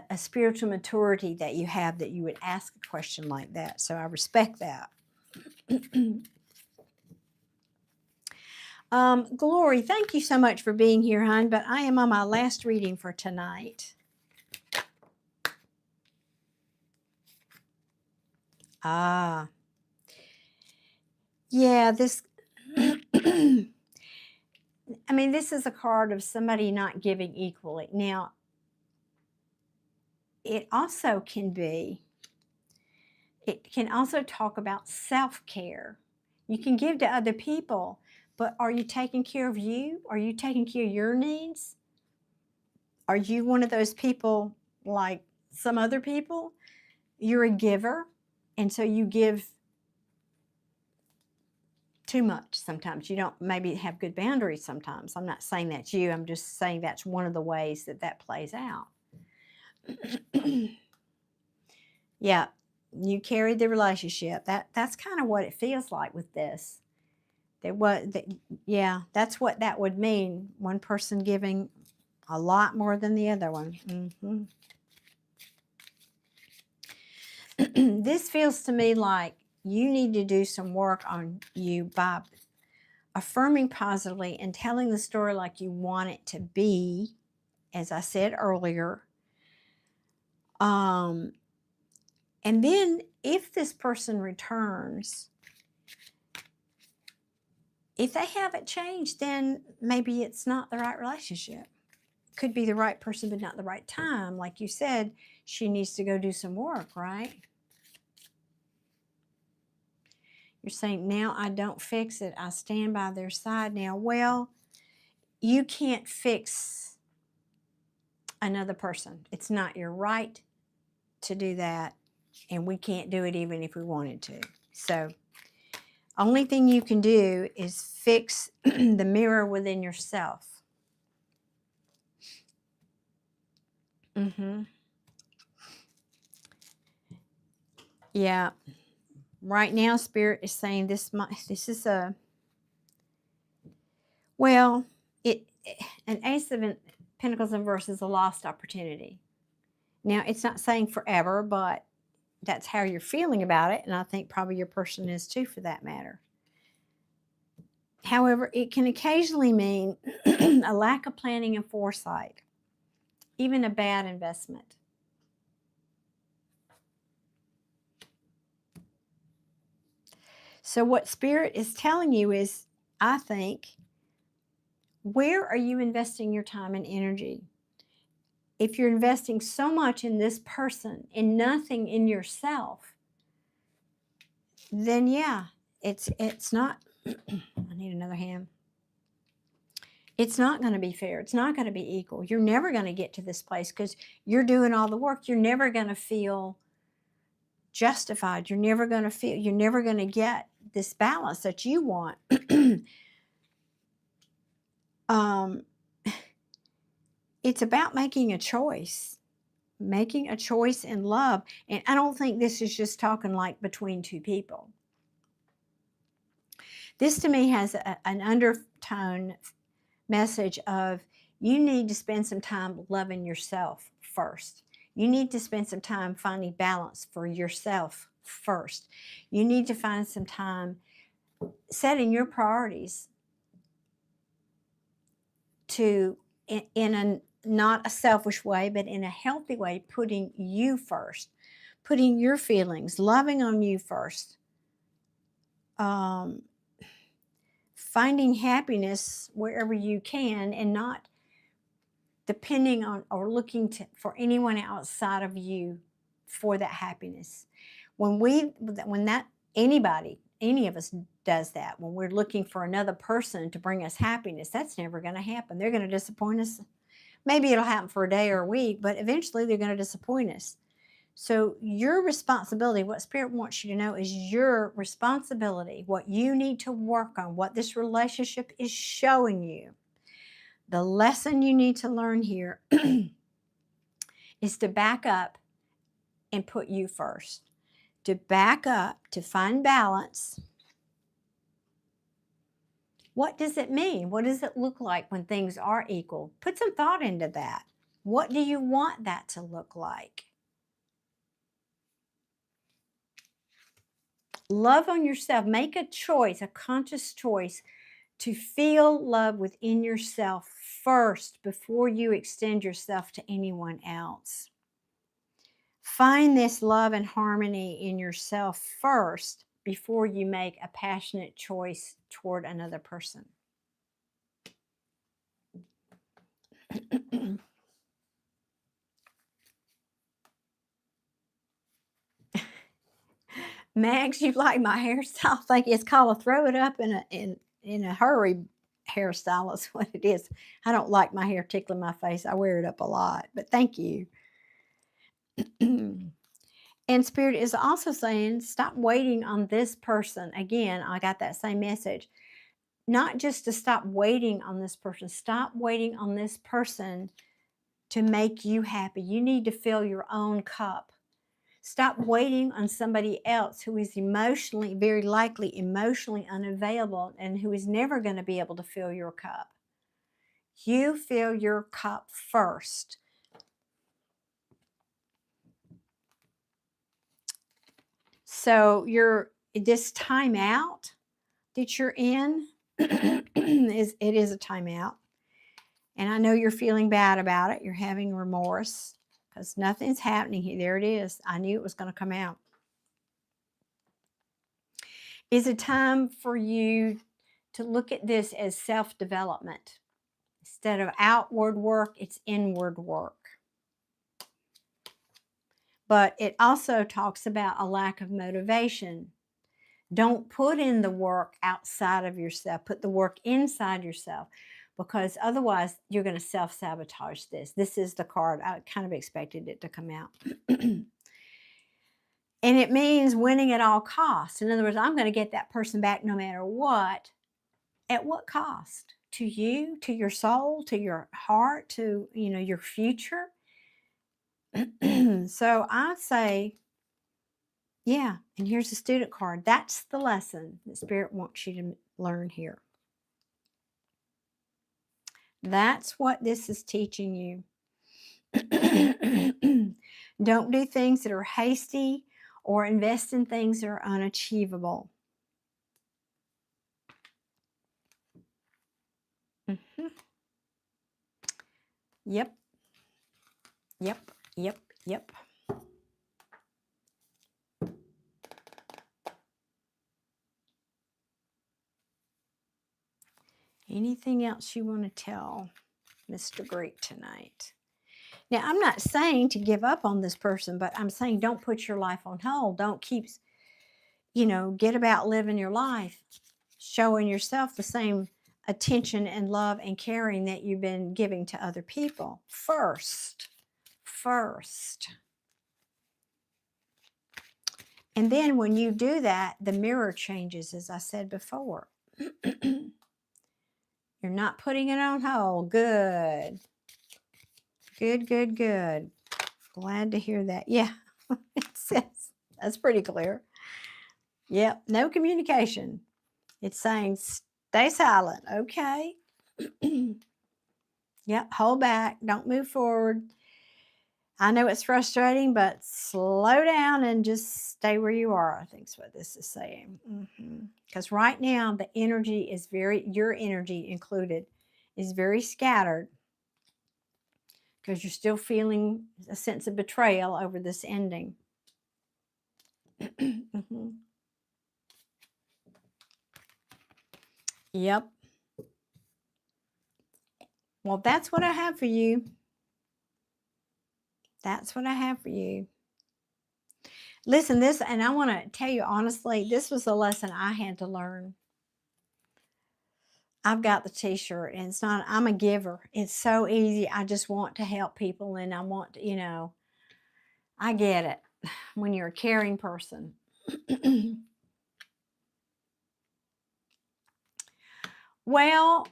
a spiritual maturity that you have, that you would ask a question like that. So I respect that. Glory, thank you so much for being here, hon, but I am on my last reading for tonight. Ah. Yeah, this... I mean, this is a card of somebody not giving equally. Now, it can also talk about self-care. You can give to other people, but are you taking care of you? Are you taking care of your needs? Are you one of those people like some other people? You're a giver, and so you give too much sometimes. You don't maybe have good boundaries sometimes. I'm not saying that's you. I'm just saying that's one of the ways that plays out. Yeah, you carried the relationship. That's kind of what it feels like with this. Yeah, that's what that would mean. One person giving a lot more than the other one. This feels to me like you need to do some work on you by affirming positively and telling the story like you want it to be, as I said earlier. And then if this person returns, if they haven't changed, then maybe it's not the right relationship. Could be the right person, but not the right time. Like you said, she needs to go do some work, right? You're saying, now I don't fix it. I stand by their side now. Well, you can't fix another person. It's not your right to do that. And we can't do it even if we wanted to. So, only thing you can do is fix the mirror within yourself. Yeah. Right now, Spirit is saying this is a, well, an Ace of Pentacles in reverse is a lost opportunity. Now, it's not saying forever, but that's how you're feeling about it, and I think probably your person is too, for that matter. However, it can occasionally mean a lack of planning and foresight, even a bad investment. So what Spirit is telling you is, I think, where are you investing your time and energy? If you're investing so much in this person and nothing in yourself, then yeah, it's not, I need another hand. It's not going to be fair. It's not going to be equal. You're never going to get to this place because you're doing all the work. You're never going to feel justified. You're never going to get this balance that you want. It's about making a choice in love. And I don't think this is just talking like between two people. This to me has an undertone message of, you need to spend some time loving yourself first. You need to spend some time finding balance for yourself first. You need to find some time setting your priorities to, in a not a selfish way, but in a healthy way, putting you first, putting your feelings, loving on you first. Finding happiness wherever you can, and not depending on or looking for anyone outside of you for that happiness. Any of us does that, when we're looking for another person to bring us happiness, that's never going to happen. They're going to disappoint us. Maybe it'll happen for a day or a week, but eventually they're going to disappoint us. So your responsibility, what Spirit wants you to know, is your responsibility, what you need to work on, what this relationship is showing you. The lesson you need to learn here is to back up and put you first. To back up, to find balance. What does it mean? What does it look like when things are equal? Put some thought into that. What do you want that to look like? Love on yourself. Make a choice, a conscious choice, to feel love within yourself first before you extend yourself to anyone else. Find this love and harmony in yourself first before you make a passionate choice toward another person. Max, you like my hairstyle? I think it's called a throw it up in a hurry hairstyle. That's what it is. I don't like my hair tickling my face. I wear it up a lot, but thank you. And Spirit is also saying, stop waiting on this person. Again, I got that same message. Not just to stop waiting on this person. Stop waiting on this person to make you happy. You need to fill your own cup. Stop waiting on somebody else who is emotionally, very likely emotionally unavailable, and who is never going to be able to fill your cup. You fill your cup first. So this timeout that you're in, it is a timeout. And I know you're feeling bad about it. You're having remorse because nothing's happening here. There it is. I knew it was going to come out. Is a time for you to look at this as self-development. Instead of outward work, it's inward work. But it also talks about a lack of motivation. Don't put in the work outside of yourself. Put the work inside yourself, because otherwise you're going to self-sabotage this. This is the card. I kind of expected it to come out. And it means winning at all costs. In other words, I'm going to get that person back no matter what. At what cost? To you, to your soul, to your heart, to your future. So I say, yeah, and here's the student card. That's the lesson that Spirit wants you to learn here. That's what this is teaching you. Don't do things that are hasty or invest in things that are unachievable. Mm-hmm. Yep. Yep. Yep. Yep. Anything else you want to tell Mr. Greek tonight? Now, I'm not saying to give up on this person, but I'm saying don't put your life on hold. Don't keep, get about living your life, showing yourself the same attention and love and caring that you've been giving to other people first. And then when you do that, the mirror changes, as I said before. You're not putting it on hold. Good. Good. Glad to hear that. Yeah, it says that's pretty clear. Yep, no communication. It's saying stay silent. Okay. Yep, hold back. Don't move forward. I know it's frustrating, but slow down and just stay where you are, I think is what this is saying. Because right now, the energy is your energy included, is very scattered because you're still feeling a sense of betrayal over this ending. Yep. Well, that's what I have for you. That's what I have for you. Listen, and I want to tell you honestly, this was a lesson I had to learn. I've got the t-shirt, and I'm a giver. It's so easy. I just want to help people, and I want to, I get it when you're a caring person. Well,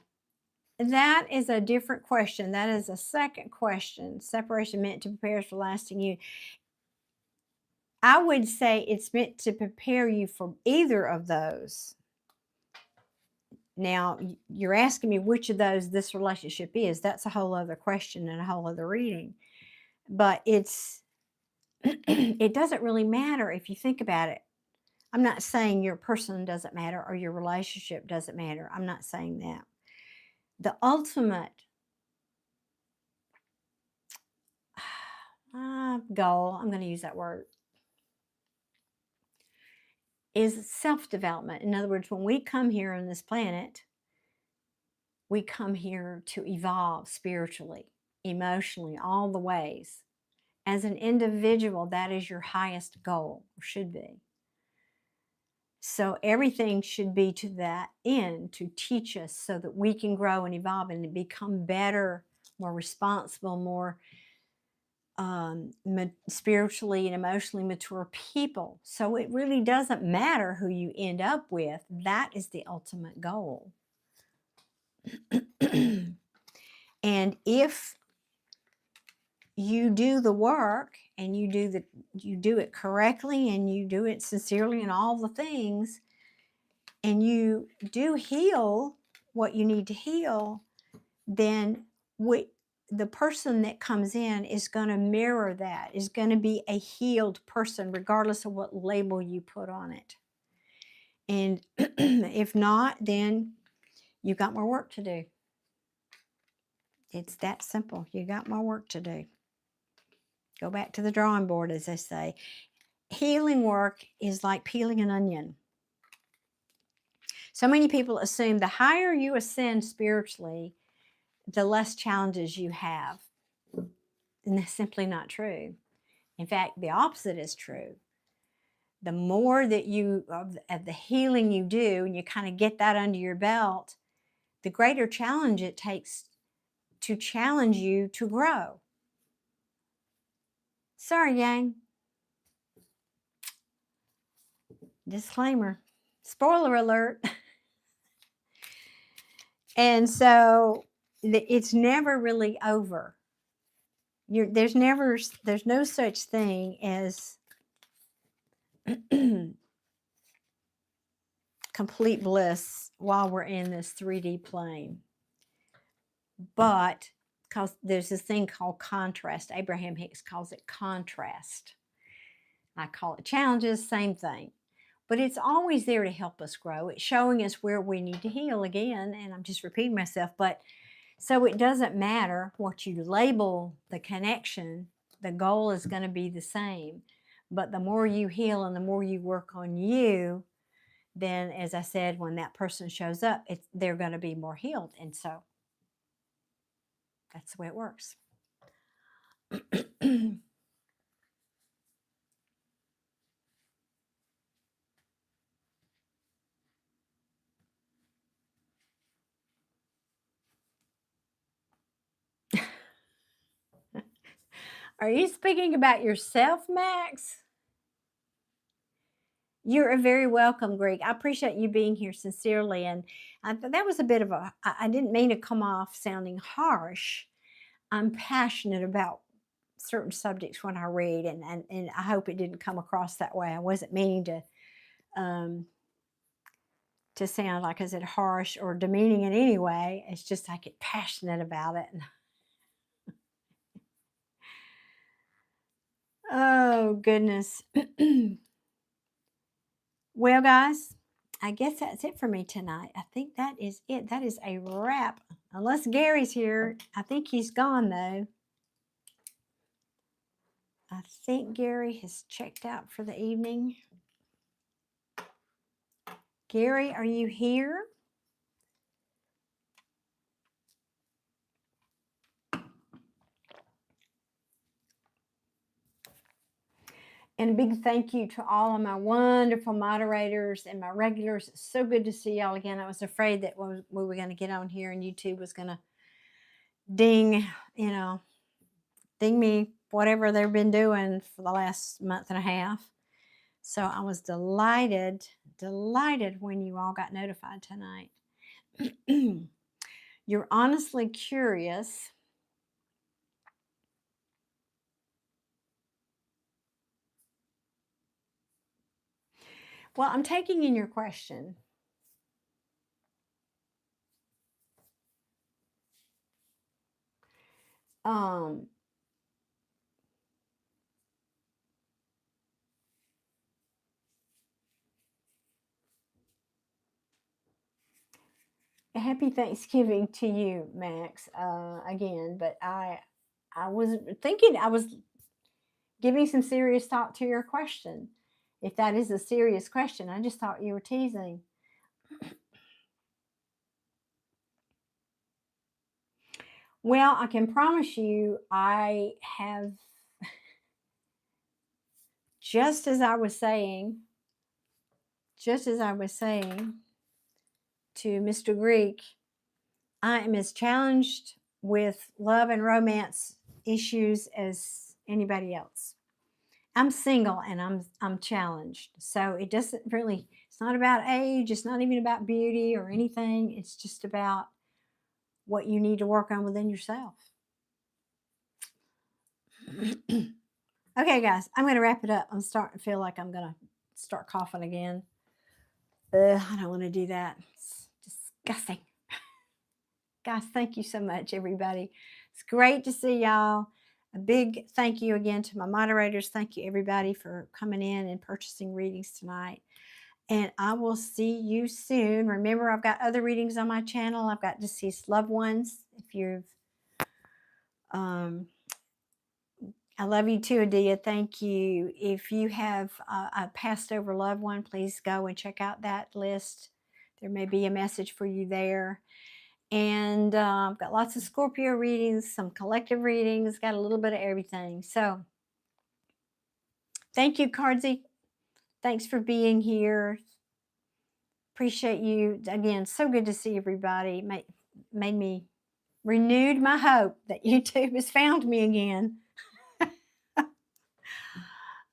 that is a different question. That is a second question. Separation meant to prepare us for lasting union. I would say it's meant to prepare you for either of those. Now, you're asking me which of those this relationship is. That's a whole other question and a whole other reading. But it doesn't really matter if you think about it. I'm not saying your person doesn't matter or your relationship doesn't matter. I'm not saying that. The ultimate goal, I'm going to use that word, is self-development. In other words, when we come here on this planet, we come here to evolve spiritually, emotionally, all the ways. As an individual, that is your highest goal, or should be. So everything should be to that end, to teach us so that we can grow and evolve and become better, more responsible, more spiritually and emotionally mature people. So it really doesn't matter who you end up with. That is the ultimate goal. And if you do the work and you do it correctly and you do it sincerely and all the things, and you do heal what you need to heal, then the person that comes in is going to mirror that, is going to be a healed person regardless of what label you put on it. And if not, then you got more work to do. It's that simple. You got more work to do. Go back to the drawing board, as they say. Healing work is like peeling an onion. So many people assume the higher you ascend spiritually, the less challenges you have. And that's simply not true. In fact, the opposite is true. The more that of the healing you do, and you kind of get that under your belt, the greater challenge it takes to challenge you to grow. Sorry, gang. Disclaimer. Spoiler alert. And so it's never really over. There's no such thing as complete bliss while we're in this 3D plane. but because there's this thing called contrast. Abraham Hicks calls it contrast. I call it challenges, same thing. But it's always there to help us grow. It's showing us where we need to heal again, and I'm just repeating myself, but so it doesn't matter what you label the connection, the goal is going to be the same. But the more you heal and the more you work on you, then, as I said, when that person shows up, they're going to be more healed. And so that's the way it works. Are you speaking about yourself, Max? You're very welcome, Greg. I appreciate you being here sincerely. And that was a bit of I didn't mean to come off sounding harsh. I'm passionate about certain subjects when I read, and I hope it didn't come across that way. I wasn't meaning to sound, like I said, harsh or demeaning in any way. It's just I get passionate about it. Oh, goodness. Well, guys, I guess that's it for me tonight. I think that is it. That is a wrap. Unless Gary's here. I think he's gone, though. I think Gary has checked out for the evening. Gary, are you here? And a big thank you to all of my wonderful moderators and my regulars. It's so good to see y'all again. I was afraid that we were going to get on here and YouTube was going to ding me, whatever they've been doing for the last month and a half. So I was delighted when you all got notified tonight. You're honestly curious. Well, I'm taking in your question. Happy Thanksgiving to you, Max, again. But I was thinking, I was giving some serious thought to your question. If that is a serious question, I just thought you were teasing. Well, I can promise you, I have, just as I was saying to Mr. Greek, I am as challenged with love and romance issues as anybody else. I'm single and I'm challenged. So it doesn't really, it's not about age, it's not even about beauty or anything. It's just about what you need to work on within yourself. Okay, guys, I'm going to wrap it up. I'm starting to feel like I'm going to start coughing again. I don't want to do that. It's disgusting. Guys, thank you so much, everybody. It's great to see y'all. A big thank you again to my moderators. Thank you, everybody, for coming in and purchasing readings tonight. And I will see you soon. Remember, I've got other readings on my channel. I've got deceased loved ones. If you've, I love you too, Adia. Thank you. If you have a passed over loved one, please go and check out that list. There may be a message for you there. And I've got lots of Scorpio readings, some collective readings, got a little bit of everything. So thank you, Cardsy. Thanks for being here. Appreciate you. Again, so good to see everybody. Made me, renewed my hope that YouTube has found me again.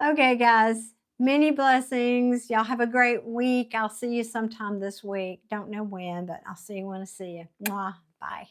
Okay, guys. Many blessings. Y'all have a great week. I'll see you sometime this week. Don't know when, but I'll see you when I see you. Mwah. Bye.